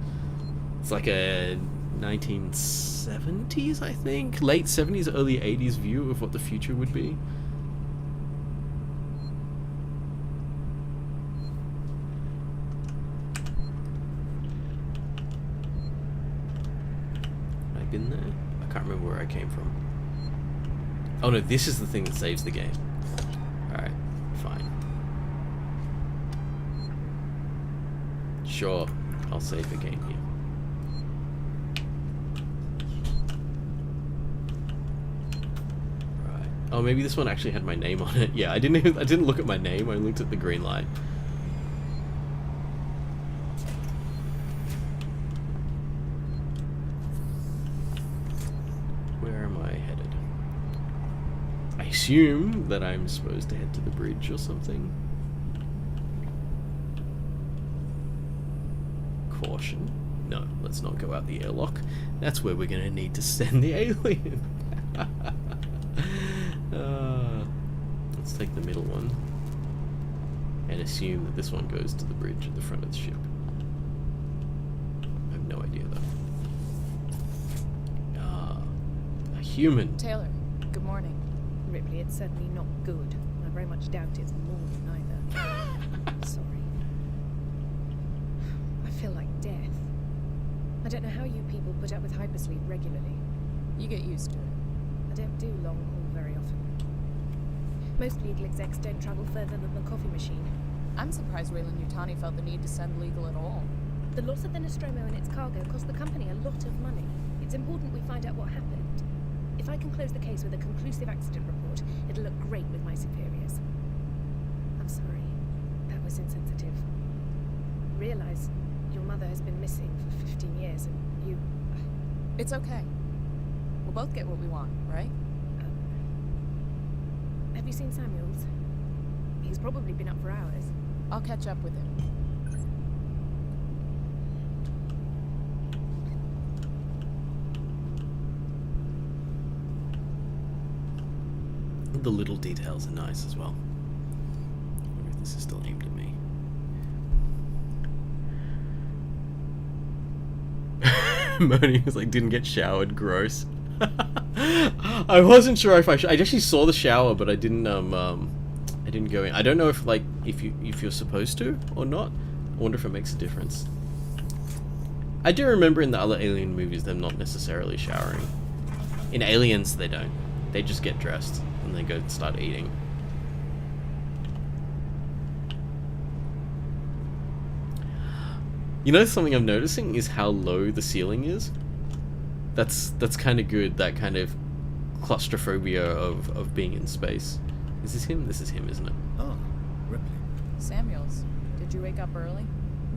It's like a 1970s, I think? Late 70s, early 80s view of what the future would be. Been there? I can't remember where I came from. Oh no, this is the thing that saves the game. Alright, fine. Sure, I'll save the game here. Right. Oh, maybe this one actually had my name on it. Yeah, I didn't look at my name, I looked at the green light. Assume that I'm supposed to head to the bridge or something. Caution. No, let's not go out the airlock. That's where we're going to need to send the alien. Let's take the middle one and assume that this one goes to the bridge at the front of the ship. I have no idea though. A human. Taylor, good morning. Ripley, it's certainly not good. I very much doubt it's morning either. Sorry. I feel like death. I don't know how you people put up with hypersleep regularly. You get used to it. I don't do long haul very often. Most legal execs don't travel further than the coffee machine. I'm surprised Weyland-Yutani felt the need to send legal at all. The loss of the Nostromo and its cargo cost the company a lot of money. It's important we find out what happened. If I can close the case with a conclusive accident report, it'll look great with my superiors. I'm sorry. That was insensitive. Realize your mother has been missing for 15 years and you... It's okay. We'll both get what we want, right? Have you seen Samuels? He's probably been up for hours. I'll catch up with him. The little details are nice as well. I wonder if this is still aimed at me. Moni was like, didn't get showered, gross. I wasn't sure if I actually saw the shower, but I didn't go in. I don't know if like if you're supposed to or not. I wonder if it makes a difference. I do remember in the other Alien movies them not necessarily showering. In Aliens they don't. They just get dressed and they go start eating. You know, something I'm noticing is how low the ceiling is. That's kind of good, that kind of claustrophobia of being in space. Is this him? This is him, isn't it? Ah, Ripley. Samuels, did you wake up early?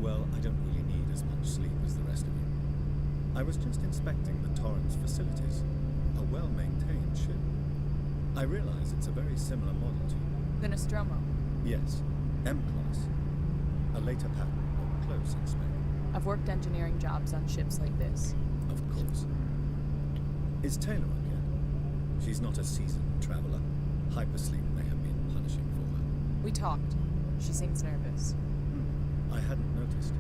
Well, I don't really need as much sleep as the rest of you. I was just inspecting the Torrens facilities. A well-maintained ship. I realize it's a very similar model to... The Nostromo. Yes, M-Class. A later pattern, or close in spec. I've worked engineering jobs on ships like this. Of course. Is Taylor okay? She's not a seasoned traveler. Hypersleep may have been punishing for her. We talked. She seems nervous. I hadn't noticed.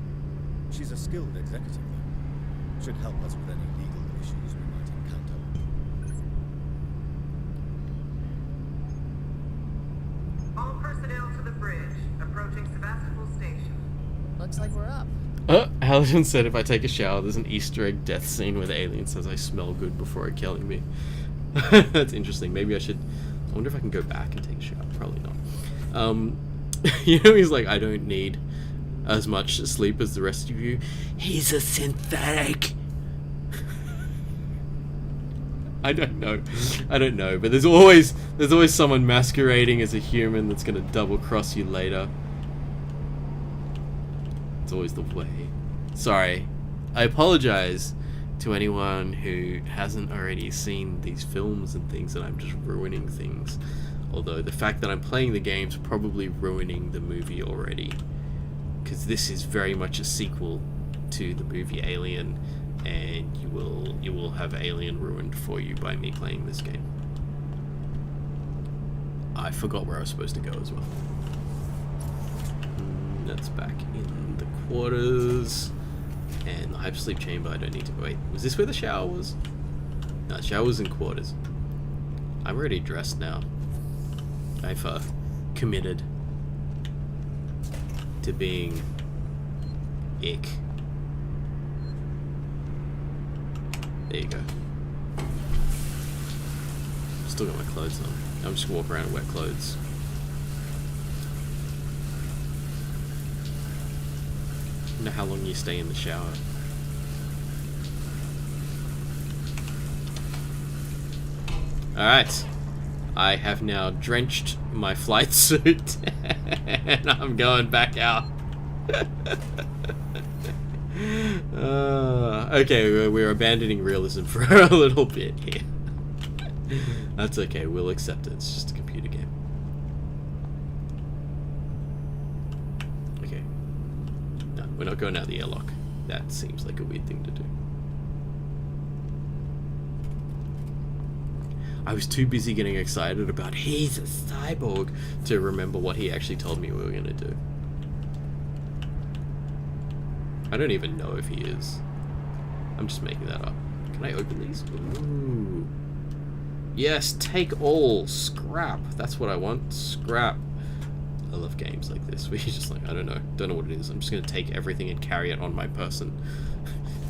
She's a skilled executive, though. Should help us with any legal issues we might encounter. All personnel to the bridge, approaching Sebastopol Station. Looks like we're up. Halligan said if I take a shower, there's an Easter egg death scene where the alien says I smell good before it killing me. That's interesting. Maybe I should... I wonder if I can go back and take a shower. Probably not. You know, he's like, I don't need as much sleep as the rest of you. He's a synthetic. I don't know, but there's always someone masquerading as a human that's gonna double cross you later. It's always the way. Sorry. I apologize to anyone who hasn't already seen these films and things, and I'm just ruining things. Although the fact that I'm playing the game's probably ruining the movie already. Because this is very much a sequel to the movie Alien, and you will have Alien ruined for you by me playing this game. I forgot where I was supposed to go as well. That's back in the quarters. And the hypersleep chamber, I don't need to... Wait, was this where the shower was? No, the shower was in quarters. I'm already dressed now. I've committed to being ick. There you go. Still got my clothes on. I'm just gonna walk around in wet clothes. Know how long you stay in the shower. Alright. I have now drenched my flight suit and I'm going back out. Okay, we're abandoning realism for a little bit here. That's okay, we'll accept it. It's just a computer game. Okay. No, we're not going out the airlock. That seems like a weird thing to do. I was too busy getting excited about he's a cyborg to remember what he actually told me we were going to do. I don't even know if he is. I'm just making that up. Can I open these? Ooh. Yes, take all. Scrap. That's what I want. Scrap. I love games like this where you're just like, I don't know what it is. I'm just going to take everything and carry it on my person.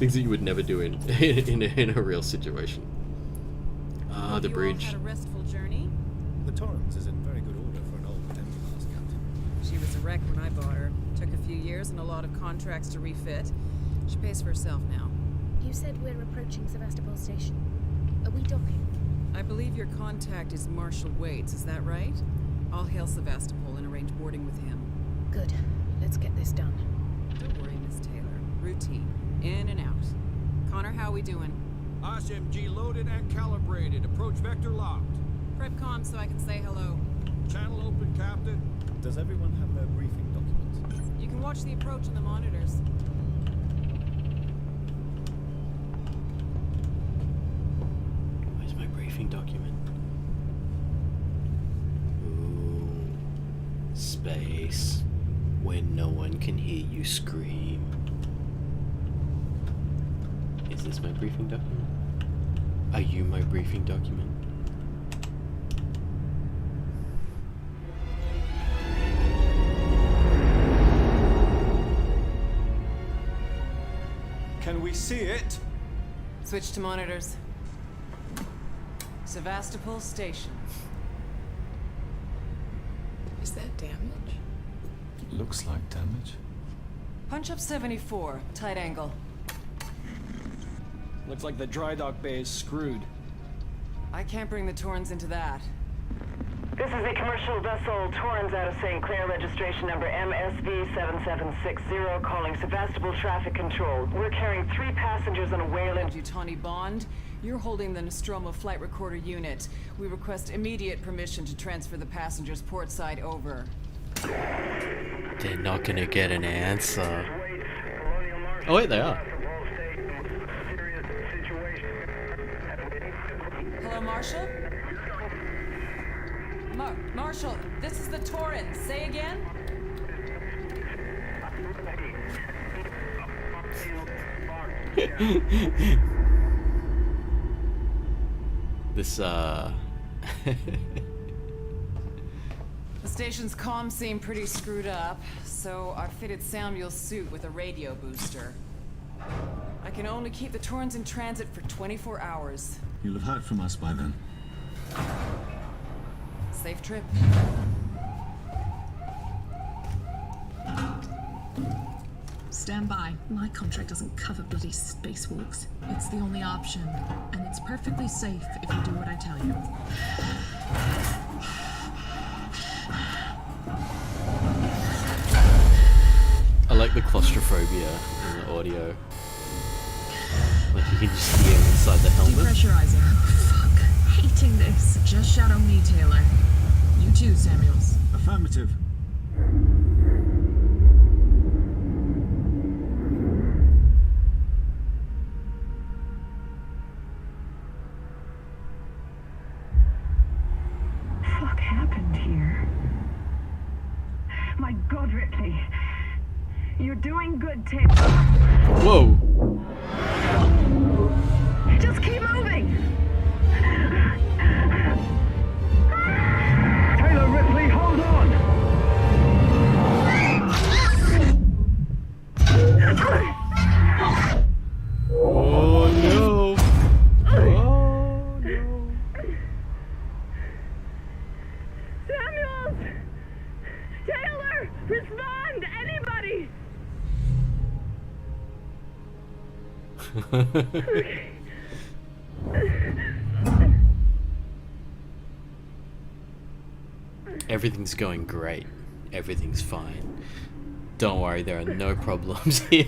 Things that you would never do in a real situation. Ah, the bridge. Had a restful journey. The Torrens is in very good order for an old Enterprise captain. She was a wreck when I bought her. Took a few years and a lot of contracts to refit. She pays for herself now. You said we're approaching Sebastopol Station. Are we docking? I believe your contact is Marshal Waits, is that right? I'll hail Sevastopol and arrange boarding with him. Good. Let's get this done. Don't worry, Miss Taylor. Routine. In and out. Connor, how we doing? SMG loaded and calibrated. Approach vector locked. Prep comm so I can say hello. Channel open, Captain. Does everyone have their briefing documents? You can watch the approach on the monitors. Where's my briefing document? Ooh. Space. When no one can hear you scream. Is this my briefing document? Are you my briefing document? Can we see it? Switch to monitors. Sevastopol Station. Is that damage? Looks like damage. Punch up 74, tight angle. Looks like the dry dock bay is screwed. I can't bring the Torrens into that. This is a commercial vessel, Torrens out of St. Clair, registration number MSV7760, calling Sebastopol Traffic Control. We're carrying 3 passengers on a whale in... Yutani Bond, you're holding the Nostromo flight recorder unit. We request immediate permission to transfer the passengers port side over. They're not gonna get an answer. Oh wait, they are. Hello, Marshall? Marshall, this is the Torrens. Say again? This, The station's comms seem pretty screwed up, so I fitted Samuel's suit with a radio booster. I can only keep the Torrens in transit for 24 hours. You'll have heard from us by then. Safe trip. Stand by. My contract doesn't cover bloody spacewalks. It's the only option, and it's perfectly safe if you do what I tell you. I like the claustrophobia in the audio. Like you can just hear inside the helmet. Depressurizing. Oh, fuck. Hating this. Just shadow me, Taylor. You too, Samuels. Affirmative. Fuck happened here? My God, Ripley. You're doing good, Tim. Whoa! Just keep moving. Taylor, Ripley, hold on. Oh no! Oh no! Samuels! Taylor! Respond! Anybody! Everything's going great. Everything's fine. Don't worry, there are no problems here.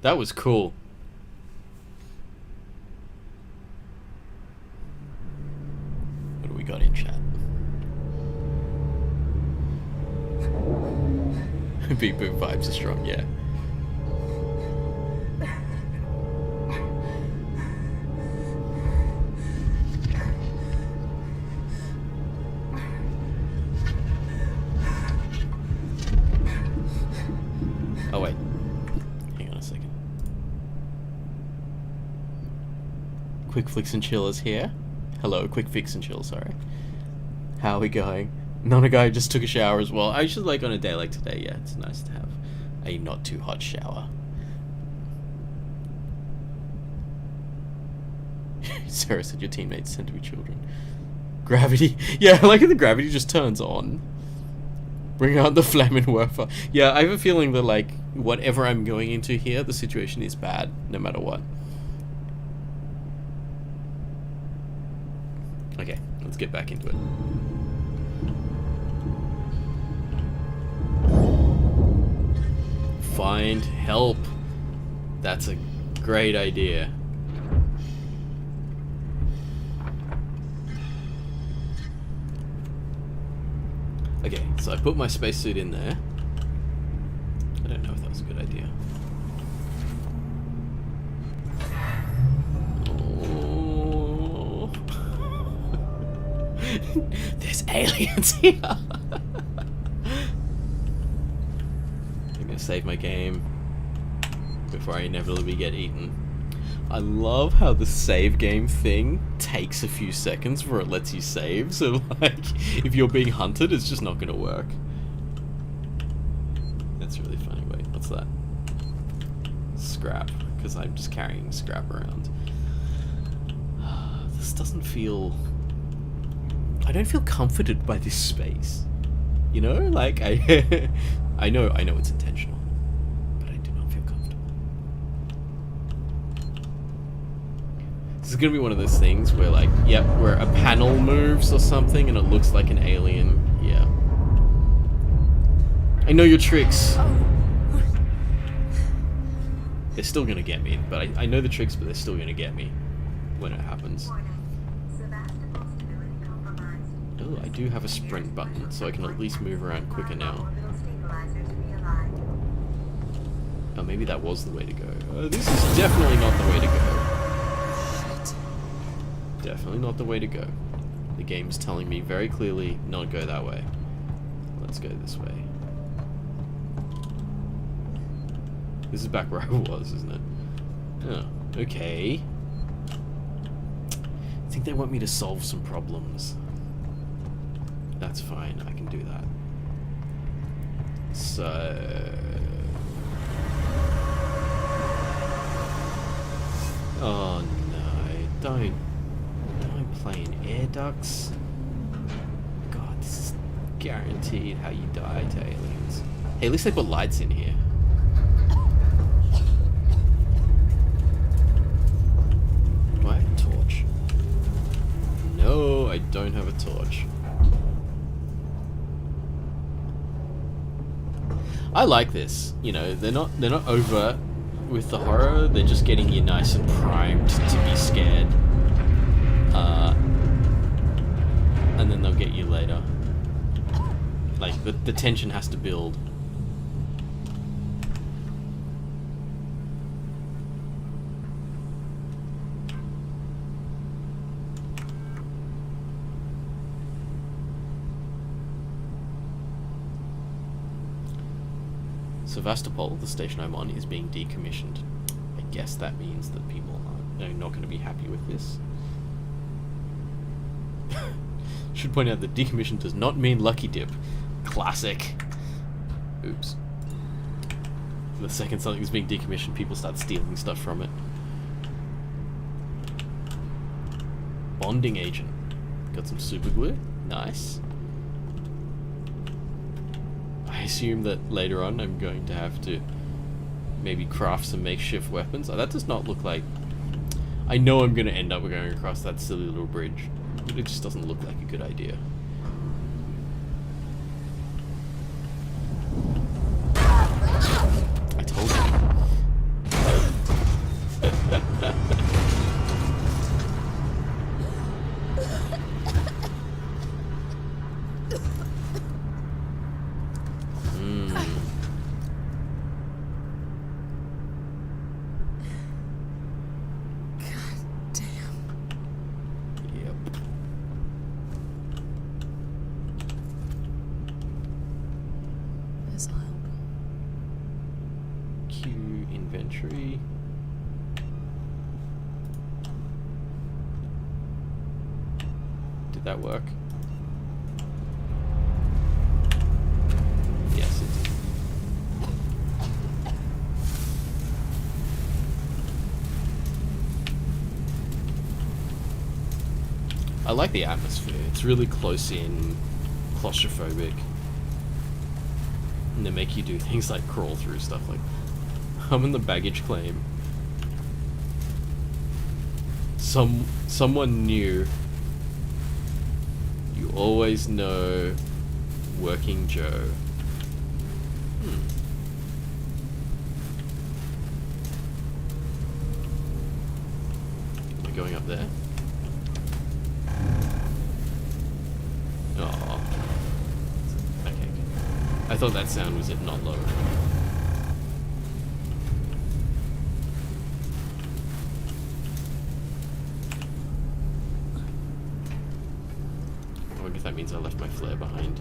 That was cool. What do we got in chat? Beep boop vibes are strong, yeah. Oh wait, hang on a second. Quick Flicks and Chill is here. Hello, Quick Fix and Chill, sorry. How are we going? Nona guy just took a shower as well. I should, like, on a day like today, yeah, it's nice to have a not too hot shower. Sarah said your teammates tend to be children. Gravity. Yeah, I like how the gravity just turns on. Bring out the Flammenwerfer. Yeah, I have a feeling that, like, whatever I'm going into here, the situation is bad, no matter what. Okay, let's get back into it. Find help. That's a great idea. Okay, so I put my spacesuit in there. I don't know if that was a good idea. Oh. There's aliens here. Save my game before I inevitably get eaten. I love how the save game thing takes a few seconds before it lets you save, so like if you're being hunted it's just not gonna work. That's really funny. Wait, what's that? Scrap, because I'm just carrying scrap around. This doesn't feel... I don't feel comforted by this space. You know, like I know it's intentional, but I do not feel comfortable. This is gonna be one of those things where, like, yep, where a panel moves or something and it looks like an alien. Yeah. I know your tricks. They're still gonna get me, but I know the tricks, but they're still gonna get me when it happens. Oh, I do have a sprint button, so I can at least move around quicker now. Oh, maybe that was the way to go. This is definitely not the way to go. Shit. Definitely not the way to go. The game's telling me very clearly, not go that way. Let's go this way. This is back where I was, isn't it? Oh, okay. I think they want me to solve some problems. That's fine, I can do that. So... Oh no, don't play in air ducts. God, this is guaranteed how you die to aliens. Hey, at least they put lights in here. Do I have a torch? No, I don't have a torch. I like this. You know, they're not overt with the horror. They're just getting you nice and primed to be scared. And then they'll get you later. Like, the tension has to build. Sevastopol, the station I'm on, is being decommissioned. I guess that means that people are not going to be happy with this. Should point out that decommission does not mean lucky dip. Classic. Oops. The second something is being decommissioned, people start stealing stuff from it. Bonding agent. Got some super glue. Nice. I assume that later on I'm going to have to maybe craft some makeshift weapons. Oh, that does not look like... I know I'm going to end up going across that silly little bridge. But it just doesn't look like a good idea. I told you. Inventory. Did that work? Yes, it did. I like the atmosphere. It's really close in, claustrophobic. And they make you do things like crawl through stuff like I'm in the baggage claim. Someone new. You always know Working Joe. Am I going up there? Oh. Okay. I thought that sound was it not low. That means I left my flare behind.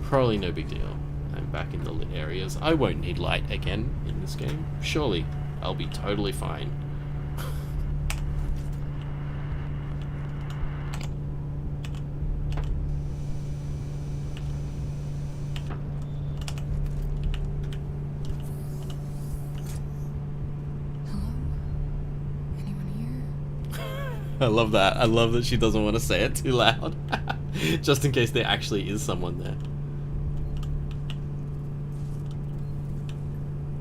Probably no big deal. I'm back in the lit areas. I won't need light again in this game. Surely, I'll be totally fine. I love that. I love that she doesn't want to say it too loud. Just in case there actually is someone there.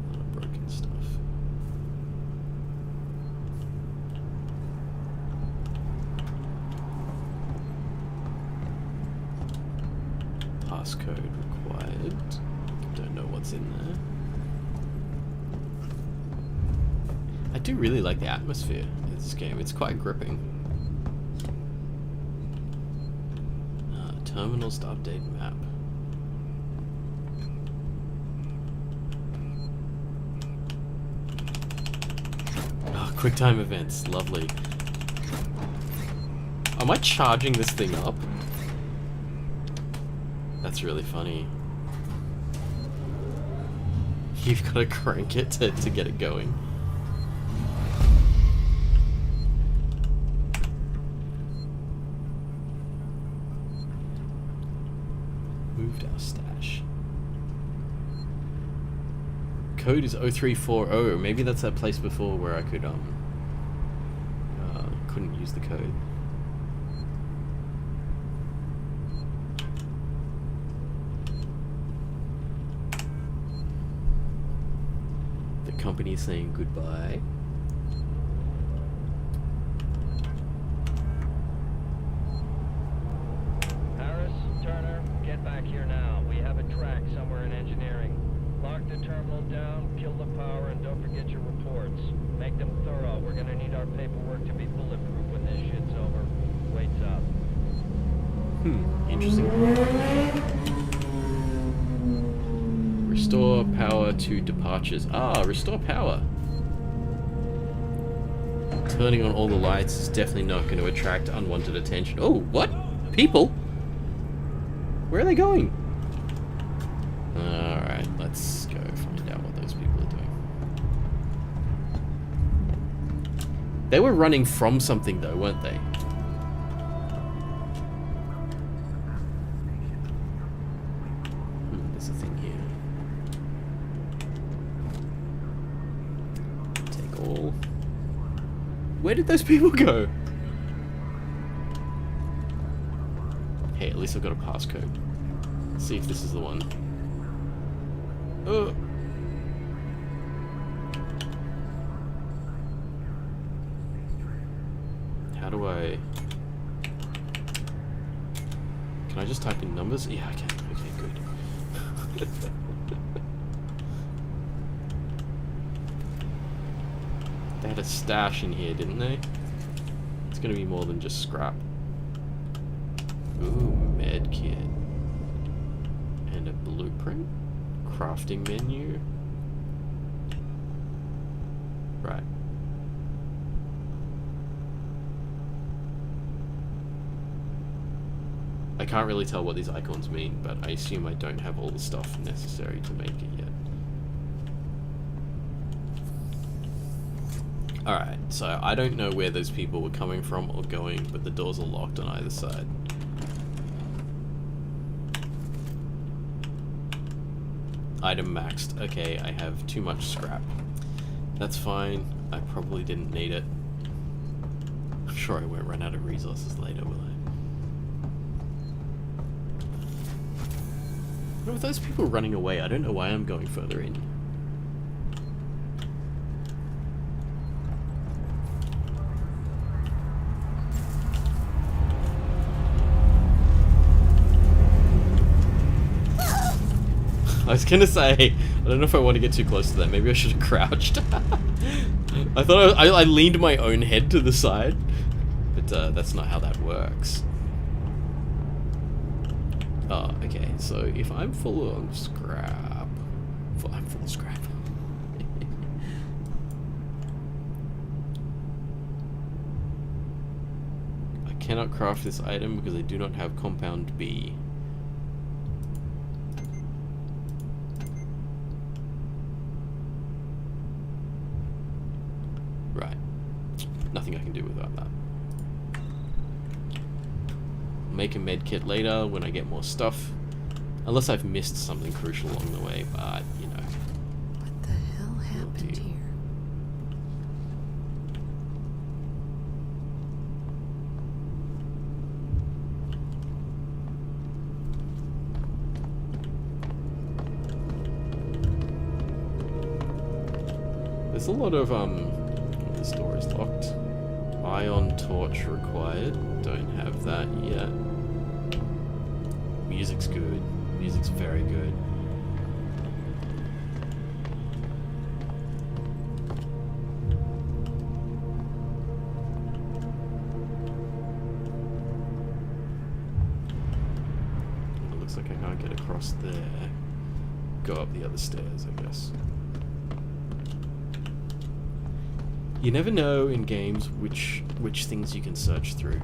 A lot of broken stuff. Passcode required. Don't know what's in there. do really like the atmosphere of this game. It's quite gripping. Terminals to update map. Oh, QuickTime events, lovely. Am I charging this thing up? That's really funny. You've got to crank it to get it going. Moved our stash. Code is 0340. Maybe that's that place before where I could couldn't use the code. The company is saying goodbye. Back here now. We have a track somewhere in engineering. Lock the terminal down, kill the power, and don't forget your reports. Make them thorough. We're gonna need our paperwork to be bulletproof when this shit's over. Waits up. Interesting. Restore power to departures. Ah, restore power. Turning on all the lights is definitely not going to attract unwanted attention. Oh, what? People? Where are they going? Alright, let's go find out what those people are doing. They were running from something though, weren't they? There's a thing here. Take all. Where did those people go? Hey, at least I've got a passcode. Let's see if this is the one. How do I... Can I just type in numbers? Yeah, I can. Okay, good. They had a stash in here, didn't they? It's gonna be more than just scrap. Ooh, med kit. And a blueprint? Crafting menu? Right. I can't really tell what these icons mean, but I assume I don't have all the stuff necessary to make it yet. Alright, so I don't know where those people were coming from or going, but the doors are locked on either side. Item maxed. Okay, I have too much scrap. That's fine. I probably didn't need it. I'm sure I won't run out of resources later, will I? But with those people running away, I don't know why I'm going further in. I was gonna say, I don't know if I want to get too close to that. Maybe I should have crouched. I thought I leaned my own head to the side, but that's not how that works. Oh, okay. So if I'm full of scrap, I'm full of scrap. I cannot craft this item because I do not have compound B. Right. Nothing I can do without that. Make a med kit later when I get more stuff. Unless I've missed something crucial along the way, but, you know. What the hell happened here? There's a lot of, this door is locked. Ion torch required. Don't have that yet. Music's good. Music's very good. Looks like I can't get across there. Go up the other stairs, I guess. You never know in games which things you can search through.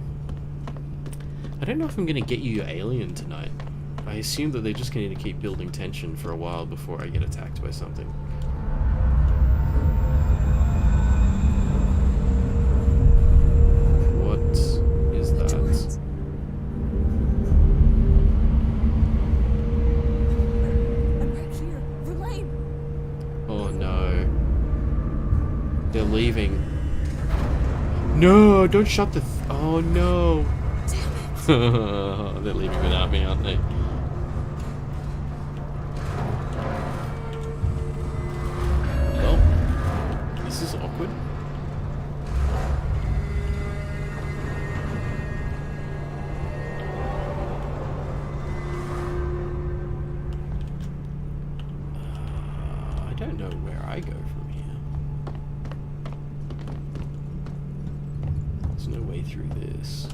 I don't know if I'm gonna get you your alien tonight. I assume that they're just going to keep building tension for a while before I get attacked by something. What is that? I'm right here. Verlaine! Oh no. They're leaving. No, don't shut the... oh no. They're leaving without me, aren't they? Well, this is awkward. I don't know where I go from here. There's no way through this.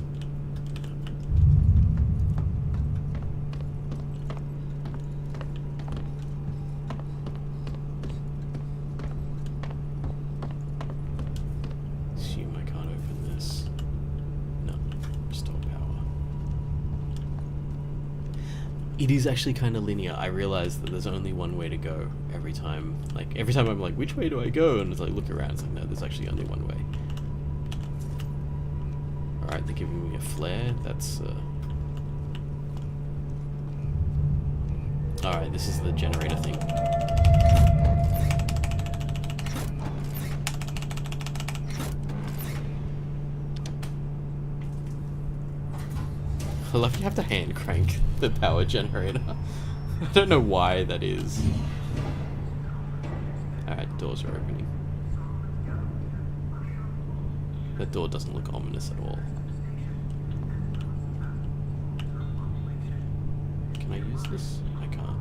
It is actually kind of linear. I realize that there's only one way to go every time. Like, every time I'm like, which way do I go? And it's like, look around. It's like, no, there's actually only one way. Alright, they're giving me a flare. That's, Alright, this is the generator thing. I love you have to hand crank the power generator. I don't know why that is. Alright, doors are opening. That door doesn't look ominous at all. Can I use this? I can't.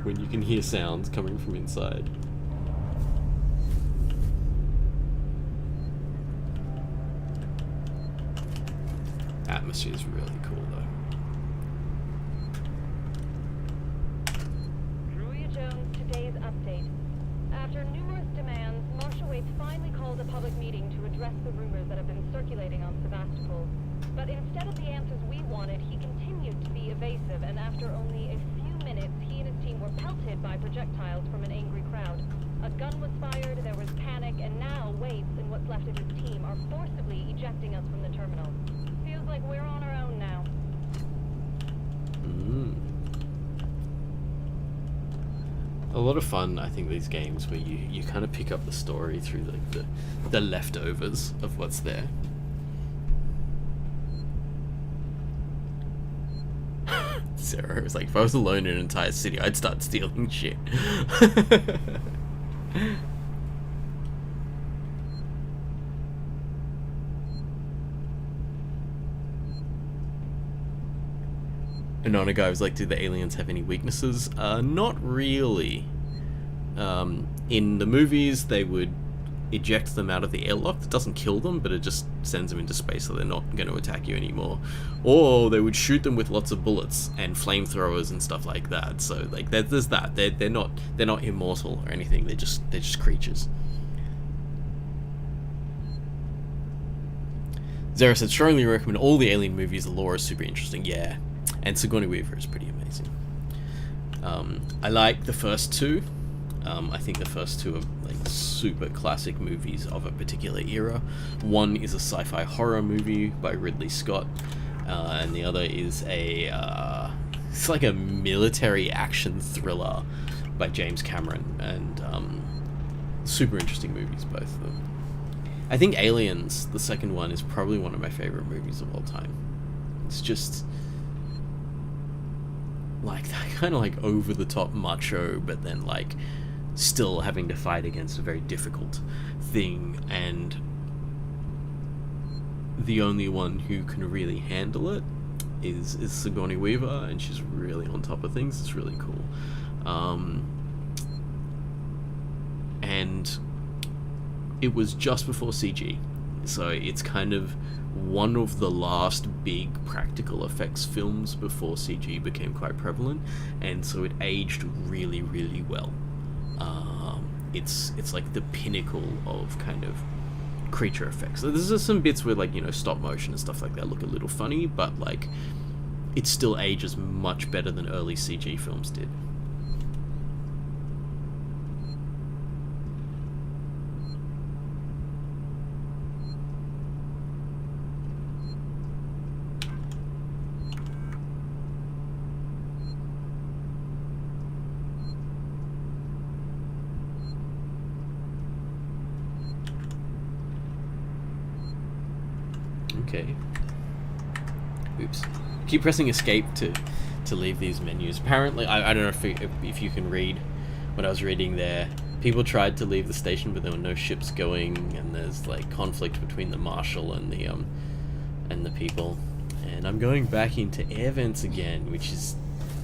When you can hear sounds coming from inside. Atmosphere is really cool though. Jones, today's update. After numerous demands, Marshal Waits finally called a public meeting to address the rumors that have been circulating on Sebastopol. But instead of the answers we wanted, he continued to be evasive, and after only a few minutes, he and his team were pelted by projectiles from an angry crowd. A gun was fired, there was panic, and now Waits and what's left of his team are forcibly ejecting us from the terminal. Feels like we're on our own now. A lot of fun, I think, these games where you kind of pick up the story through like the leftovers of what's there. Sarah was like, if I was alone in an entire city, I'd start stealing shit. Another guy was like, do the aliens have any weaknesses? Not really. In the movies, they would eject them out of the airlock. It doesn't kill them, but it just sends them into space, so they're not going to attack you anymore. Or they would shoot them with lots of bullets and flamethrowers and stuff like that. So like there's that. They're not immortal or anything. They're just creatures. Zara said, strongly recommend all the Alien movies. The lore is super interesting. Yeah, and Sigourney Weaver is pretty amazing. I like the first two. I think the first two are like super classic movies of a particular era. One is a sci-fi horror movie by Ridley Scott, and the other is it's like a military action thriller by James Cameron, and super interesting movies, both of them. I think Aliens, the second one, is probably one of my favorite movies of all time. It's just like that kind of like over the top macho, but then like still having to fight against a very difficult thing, and the only one who can really handle it is Sigourney Weaver, and she's really on top of things. It's really cool. And it was just before CG, so it's kind of one of the last big practical effects films before CG became quite prevalent, and so it aged really, really well. It's like the pinnacle of kind of creature effects. So there's some bits where, like, you know, stop motion and stuff like that look a little funny, but like it still ages much better than early CG films did. Okay. Oops. Keep pressing escape to leave these menus. Apparently, I don't know if you can read what I was reading there. People tried to leave the station, but there were no ships going, and there's like conflict between the marshal and the people. And I'm going back into air vents again, which is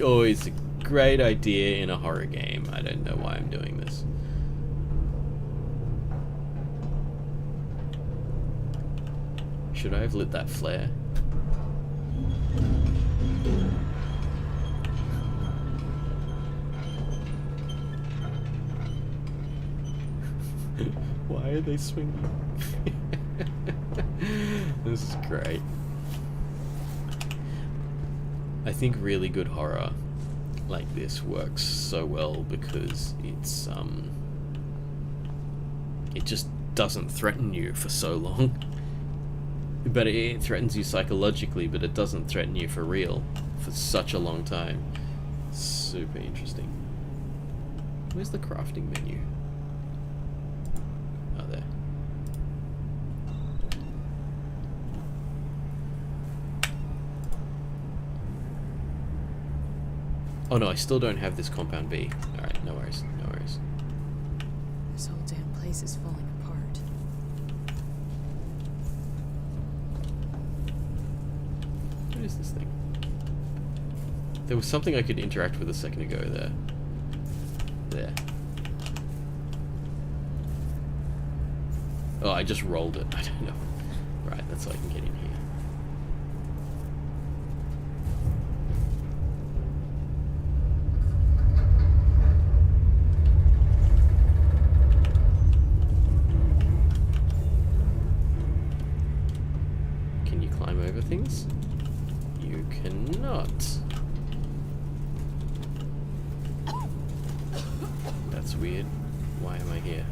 always a great idea in a horror game. I don't know why I'm doing this. Should I have lit that flare? Why are they swinging? This is great. I think really good horror like this works so well because it's it just doesn't threaten you for so long. But it threatens you psychologically, but it doesn't threaten you for real for such a long time. Super interesting. Where's the crafting menu? Oh, there. Oh no, I still don't have this compound B. Alright, no worries, no worries. This whole damn place is falling apart. What is this thing? There was something I could interact with a second ago there. There. Oh, I just rolled it. I don't know. Right, that's how I can get in here. Can you climb over things? You cannot. That's weird. Why am I here?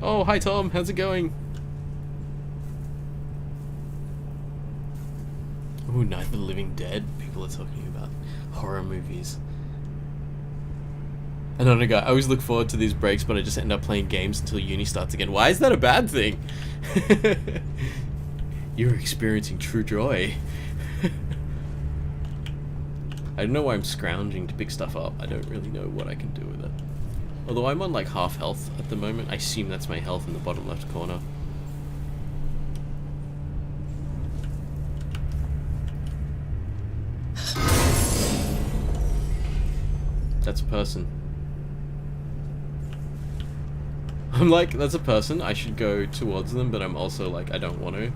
Oh, hi Tom, how's it going? Ooh, Night of the Living Dead. People are talking about horror movies. Another guy, I always look forward to these breaks, but I just end up playing games until uni starts again. Why is that a bad thing? You're experiencing true joy. I don't know why I'm scrounging to pick stuff up. I don't really know what I can do with it. Although I'm on like half health at the moment. I assume that's my health in the bottom left corner. That's a person. I'm like, that's a person. I should go towards them, but I'm also like, I don't want to.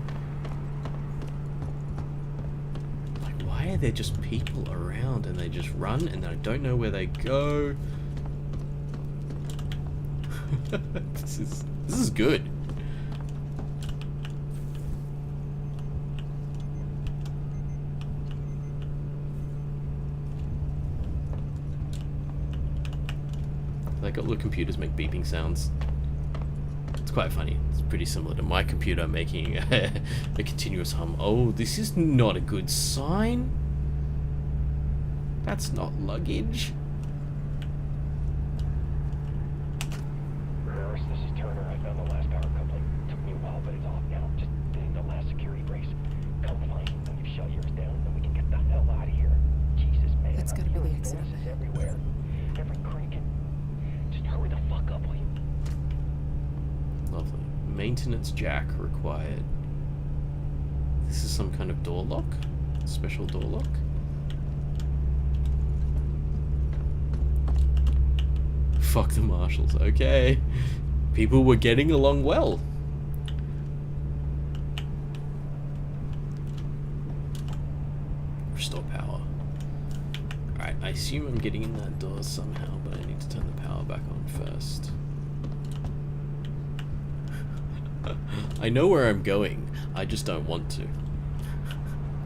Like, why are there just people around and they just run and I don't know where they go? This is good. Like all the computers make beeping sounds. It's quite funny. It's pretty similar to my computer making a continuous hum. Oh, this is not a good sign. That's not luggage. This is Turner. I found the last power coupling. Took me a while, but it's off now. Just hitting the last security brace. Come find me when you've shut yours down, then we can get the hell out of here. Jesus, man. That's gotta be the exit up voices ahead. everywhere. Every creaking. Just hurry the fuck up, will you? Lovely. Maintenance jack required. This is some kind of door lock? Special door lock? Fuck the marshals. Okay. People were getting along well. Restore power. Alright, I assume I'm getting in that door somehow, but I need to turn the power back on first. I know where I'm going, I just don't want to.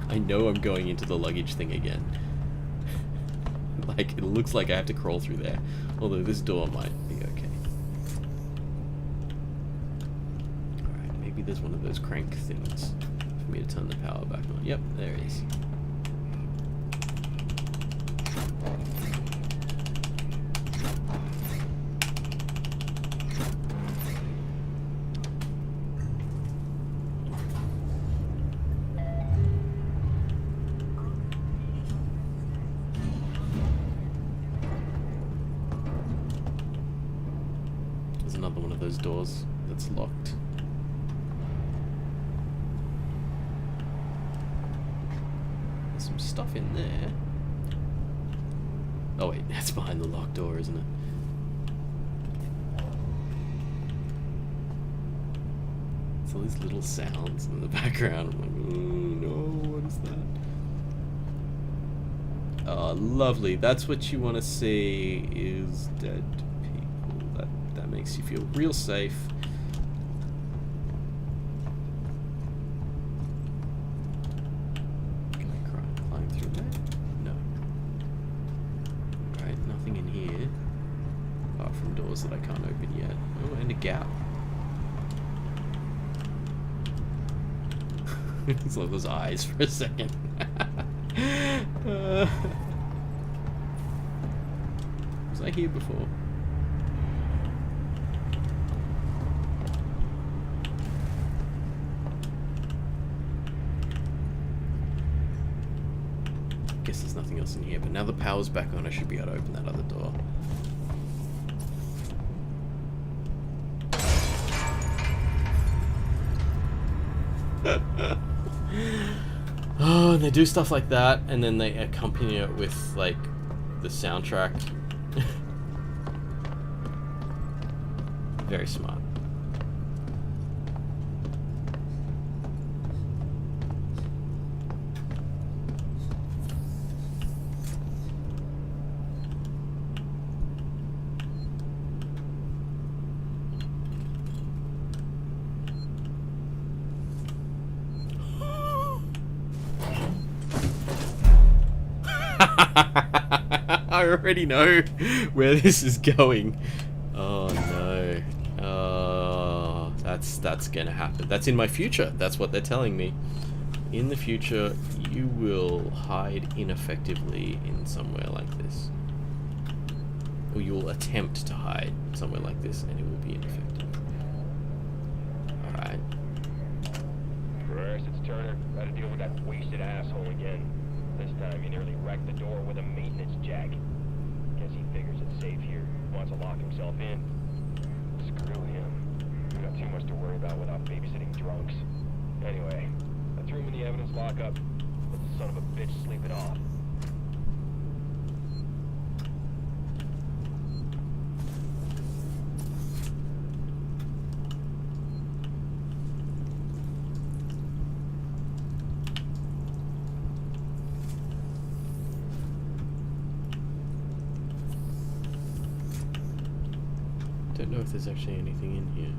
I know I'm going into the luggage thing again. Like, it looks like I have to crawl through there. Although this door might be okay. Alright, maybe there's one of those crank things for me to turn the power back on. Yep, there it is. Another one of those doors that's locked. There's some stuff in there. Oh wait, that's behind the locked door, isn't it? It's all these little sounds in the background. I'm like, oh no, what is that? Oh, lovely. That's what you want to see, is dead people. That makes you feel real safe. Can I climb through there? No. Alright, nothing in here. Apart from doors that I can't open yet. Oh, and a gap. It's like those eyes for a second. Was I here before? Guess there's nothing else in here, but now the power's back on, I should be able to open that other door. Oh, and they do stuff like that, and then they accompany it with, like, the soundtrack. Very smart. I already know where this is going. Oh no. Oh, that's gonna happen. That's in my future. That's what they're telling me. In the future, you will hide ineffectively in somewhere like this. Or you will attempt to hide somewhere like this, and it will be ineffective. Alright. First, it's Turner. Gotta deal with that wasted asshole again. This time, you nearly wrecked the door with a maintenance jack. Guess he figures it's safe here. Wants to lock himself in. Screw him. We got too much to worry about without babysitting drunks. Anyway, I threw him in the evidence lockup. Let the son of a bitch sleep it off. Don't know if there's actually anything in here.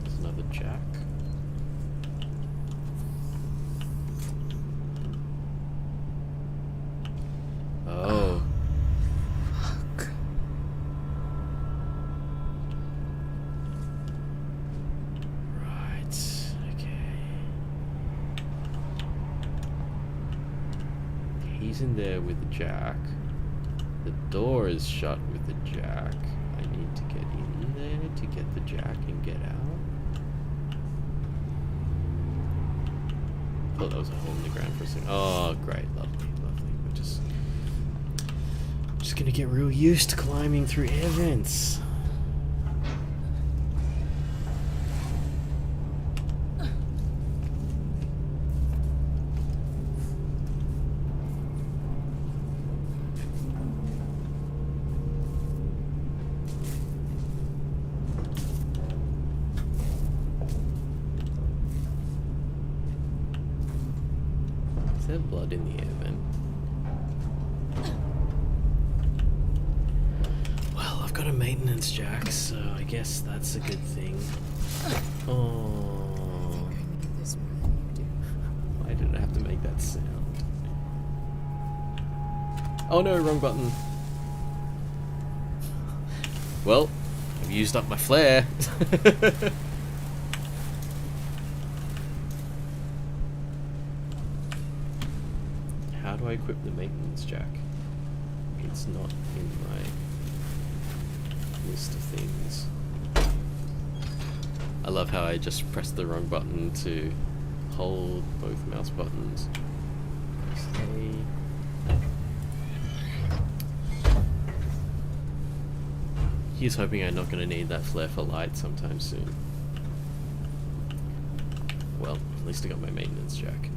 There's another jack. Oh. Fuck. Right. Okay. He's in there with the jack. The door is shut with the jack. I need to get in there to get the jack and get out. Thought that was a hole in the ground for a second. Oh, great. Lovely, lovely. Just gonna get real used to climbing through air vents. Is there blood in the air vent? Well, I've got a maintenance jack, so I guess that's a good thing. Oh, I didn't have to make that sound. Oh no, wrong button. Well, I've used up my flare. How do I equip the maintenance jack? It's not in my list of things. I love how I just pressed the wrong button to hold both mouse buttons. Press A. He's hoping I'm not going to need that flare for light sometime soon. Well, at least I got my maintenance jack.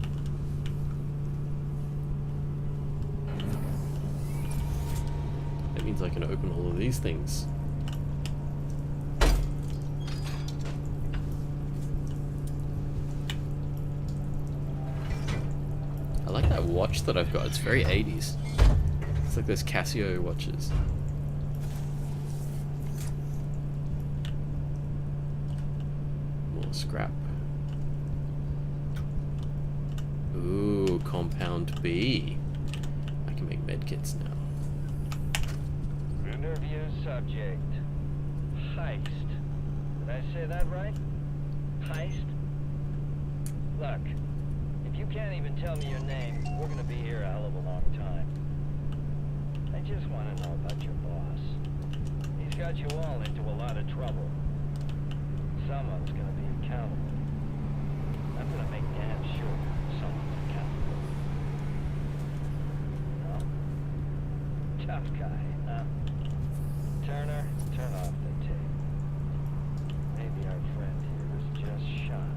That means I can open all of these things. I like that watch that I've got. It's very 80s. It's like those Casio watches. More scrap. Ooh, compound B. I can make medkits now. Interview subject. Heist. Did I say that right? Heist? Look, if you can't even tell me your name, we're gonna be here a hell of a long time. I just want to know about your boss. He's got you all into a lot of trouble. Someone's gonna be accountable. I'm gonna make damn sure someone's accountable. No? Tough guy, huh? Turner, turn off the tape. Maybe our friend here is just shy.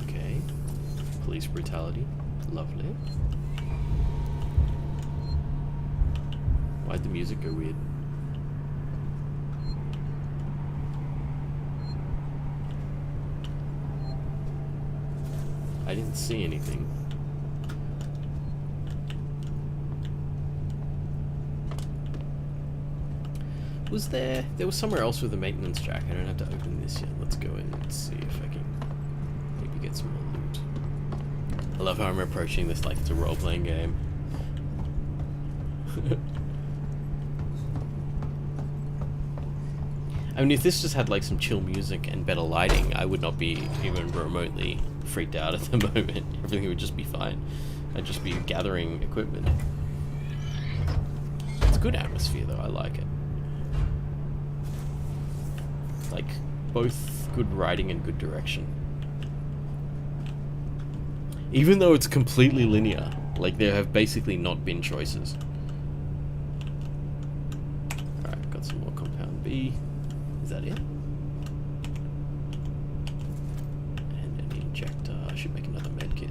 Okay. Police brutality. Lovely. Why'd the music go weird? I didn't see anything. Was there was somewhere else with a maintenance jack. I don't have to open this yet. Let's go in and see if I can maybe get some more loot. I love how I'm approaching this like it's a role-playing game. I mean, if this just had like some chill music and better lighting, I would not be even remotely freaked out at the moment. Everything would just be fine. I'd just be gathering equipment. It's a good atmosphere though, I like it. Like, both good writing and good direction. Even though it's completely linear, like there have basically not been choices. Alright, got some more compound B. Is that it? And an injector. I should make another medkit.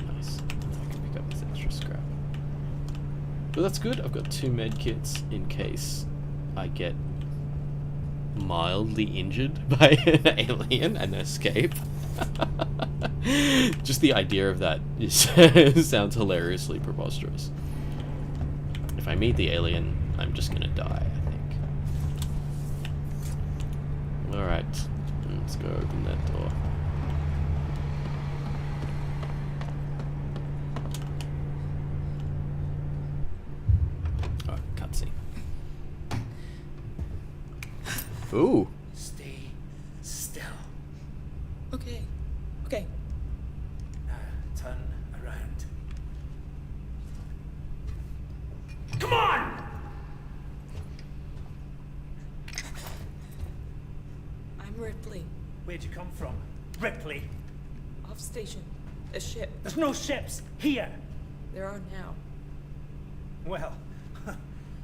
Nice. I can pick up this extra scrap. But that's good. I've got 2 medkits in case I get mildly injured by an alien and escape. Just the idea of that sounds hilariously preposterous. If I meet the alien, I'm just gonna die, I think. Alright, let's go open that door. Alright, cutscene. Ooh. Stay still. Okay. Okay. Now turn around. Come on! Ripley. Where'd you come from? Ripley? Off station. A ship. There's no ships here! There are now. Well,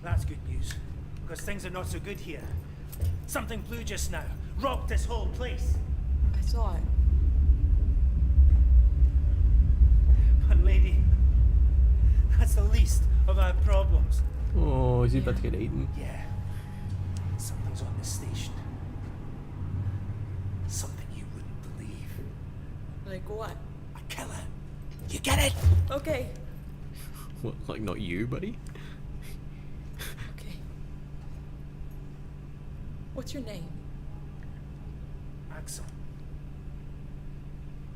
that's good news. Because things are not so good here. Something blew just now. Rocked this whole place. I saw it. But lady, that's the least of our problems. Oh, is he about to get eaten? Yeah. Something's on this station. Something you wouldn't believe. Like what? A killer. You get it? Okay. What, like not you, buddy? Okay. What's your name? Axel.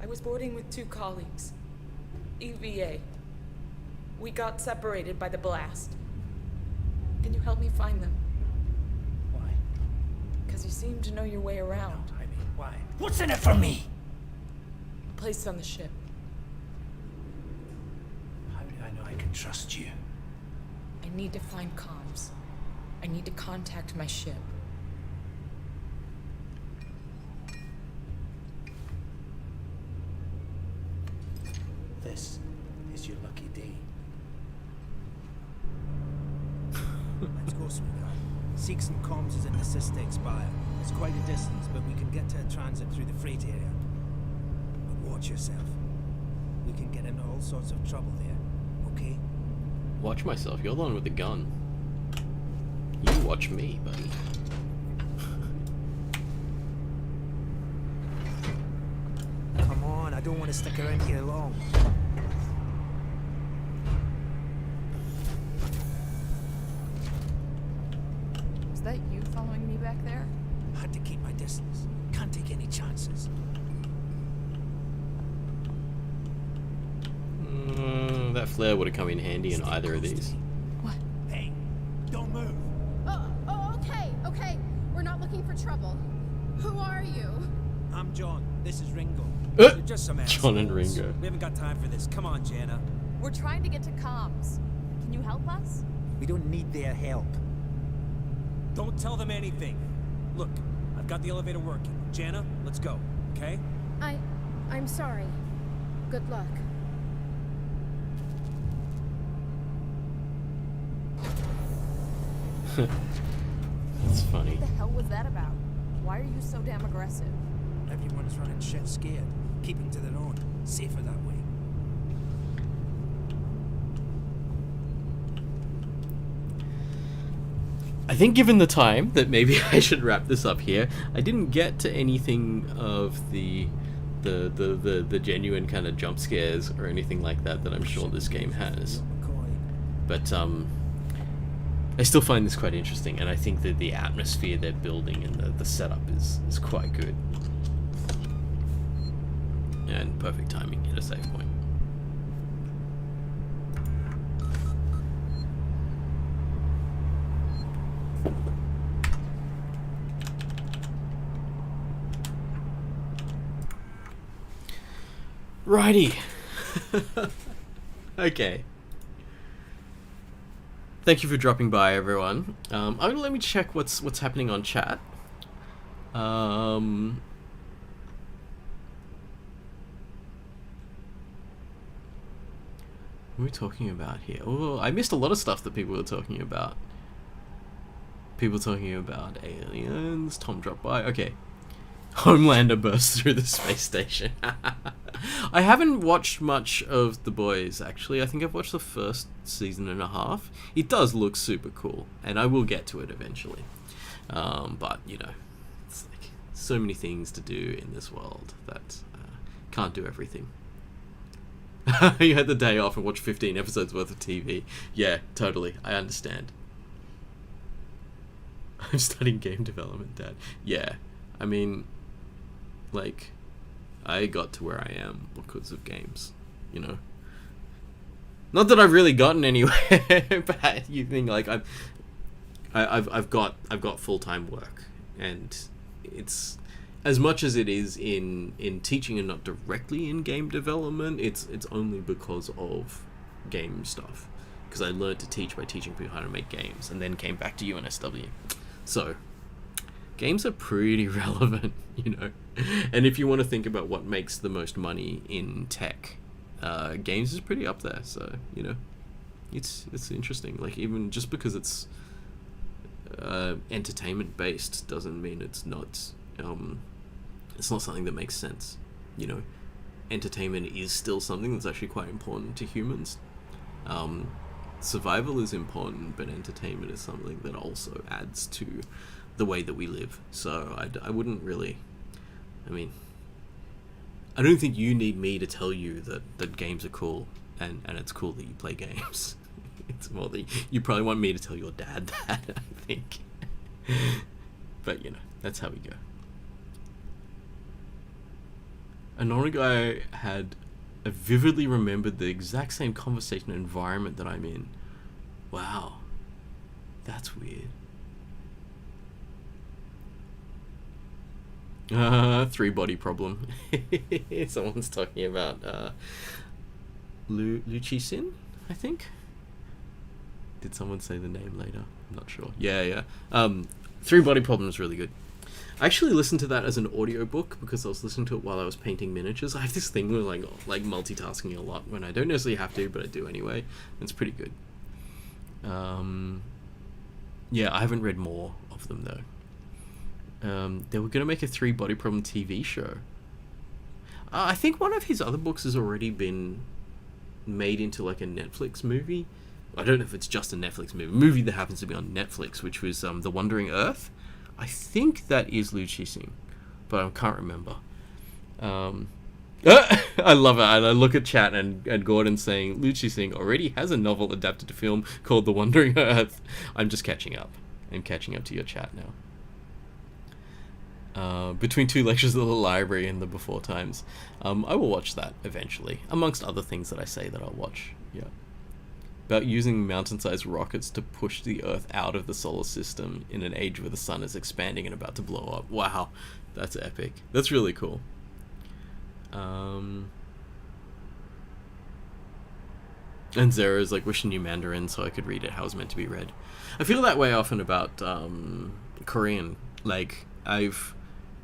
I was boarding with 2 colleagues. EVA. We got separated by the blast. Can you help me find them? Why? Because you seem to know your way around. No, I mean, why? What's in it for me? A place on the ship. How do I know I can trust you? I need to find comms. I need to contact my ship. This is your lucky day. Let's go, sweetheart. Seeks and comms is in the Cystic Spire. It's quite a distance, but we can get to a transit through the freight area. But watch yourself. We can get into all sorts of trouble there, okay? Watch myself. You're the one with the gun. You watch me, buddy. Come on, I don't want to stick around here long. Is that you following me back there? Had to keep my distance. Can't take any chances. That flare would have come in handy in either of these. What? Hey, don't move. Okay. We're not looking for trouble. Who are you? I'm John. This is Ringo. They're just some John and Ringo. We haven't got time for this. Come on, Jana. We're trying to get to comms. Can you help us? We don't need their help. Don't tell them anything. Look, I've got the elevator working. Jana, let's go, okay? I'm sorry. Good luck. That's funny. What the hell was that about? Why are you so damn aggressive? Everyone's running shit scared. Keeping to their own. Safer that way. I think given the time that maybe I should wrap this up here. I didn't get to anything of the genuine kind of jump scares or anything like that I'm sure this game has. But I still find this quite interesting, and I think that the atmosphere they're building and the setup is quite good. And perfect timing at a save point. Righty. Okay. Thank you for dropping by, everyone. Let me check what's happening on chat. What are we talking about here? Oh, I missed a lot of stuff that people were talking about. People talking about aliens. Tom dropped by. Okay. Homelander bursts through the space station. I haven't watched much of The Boys, actually. I think I've watched the first season and a half. It does look super cool, and I will get to it eventually. But, you know, it's like so many things to do in this world that can't do everything. You had the day off and watched 15 episodes worth of TV. Yeah, totally. I understand. I'm studying game development, Dad. Yeah, I mean, like, I got to where I am because of games, you know. Not that I've really gotten anywhere, but you think like I've got full-time work, and it's as much as it is in teaching and not directly in game development. It's only because of game stuff, because I learned to teach by teaching people how to make games, and then came back to UNSW. So games are pretty relevant, you know. And if you want to think about what makes the most money in tech, games is pretty up there. So, you know, it's interesting. Like, even just because it's entertainment based doesn't mean it's not something that makes sense, you know. Entertainment is still something that's actually quite important to humans. Survival is important, but entertainment is something that also adds to the way that we live. So I wouldn't really, I mean, I don't think you need me to tell you that games are cool, and it's cool that you play games. It's more that you probably want me to tell your dad that, I think. But, you know, that's how we go. Another guy had vividly remembered the exact same conversation environment that I'm in. Wow. That's weird. 3-body problem. Someone's talking about Lucisin, I think. Did someone say the name later? I'm not sure. Yeah. 3-body problem is really good. I actually listened to that as an audiobook because I was listening to it while I was painting miniatures. I have this thing with like multitasking a lot when I don't necessarily have to, but I do anyway. It's pretty good. Yeah, I haven't read more of them though. They were going to make a 3-body problem TV show. I think one of his other books has already been made into like a Netflix movie. I don't know if it's just a Netflix movie that happens to be on Netflix, which was The Wandering Earth. I think that is Liu Cixin, but I can't remember. I love it. I look at chat and Gordon saying Liu Cixin already has a novel adapted to film called The Wandering Earth. I'm just catching up. I'm catching up to your chat now. Between 2 lectures at the library and the before times. I will watch that eventually, amongst other things that I say that I'll watch. Yeah. About using mountain-sized rockets to push the Earth out of the solar system in an age where the sun is expanding and about to blow up. Wow, that's epic. That's really cool. And Zera's like wishing you Mandarin so I could read it how it was meant to be read. I feel that way often about Korean. Like, the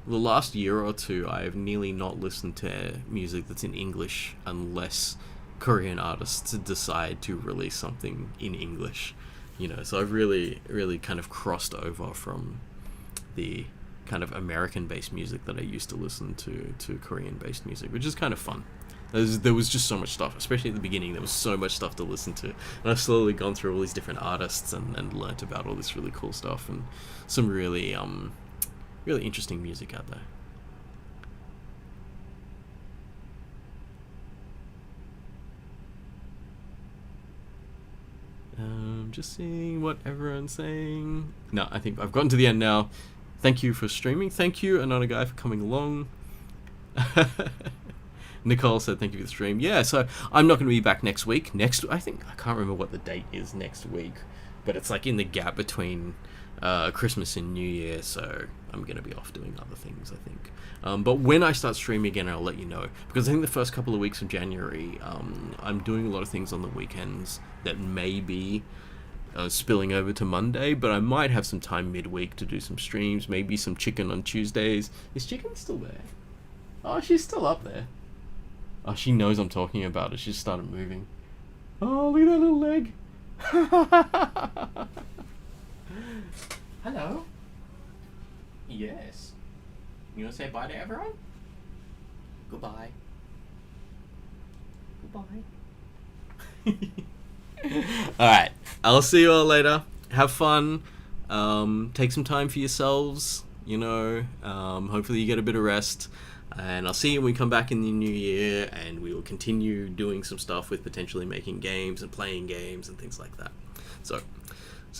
last year or two, I've nearly not listened to music that's in English unless Korean artists decide to release something in English, you know. So I've really kind of crossed over from the kind of American-based music that I used to listen to Korean-based music, which is kind of fun. There was just so much stuff, especially at the beginning. There was so much stuff to listen to, and I've slowly gone through all these different artists and learnt about all this really cool stuff and some really interesting music out there. Just seeing what everyone's saying. No, I think I've gotten to the end now. Thank you for streaming. Thank you, another guy, for coming along. Nicole said thank you for the stream. Yeah, so I'm not going to be back next week. I can't remember what the date is next week, but it's like in the gap between Christmas and New Year, so I'm going to be off doing other things, I think. But when I start streaming again, I'll let you know, because I think the first couple of weeks of January, I'm doing a lot of things on the weekends that may be spilling over to Monday, but I might have some time midweek to do some streams, maybe some chicken on Tuesdays. Is chicken still there? Oh, she's still up there. Oh, she knows I'm talking about it. She just started moving. Oh, look at that little leg. Hello. Yes. You want to say bye to everyone? Goodbye. Goodbye. Alright. I'll see you all later. Have fun. Take some time for yourselves. You know, hopefully you get a bit of rest. And I'll see you when we come back in the new year, and we will continue doing some stuff with potentially making games and playing games and things like that. So,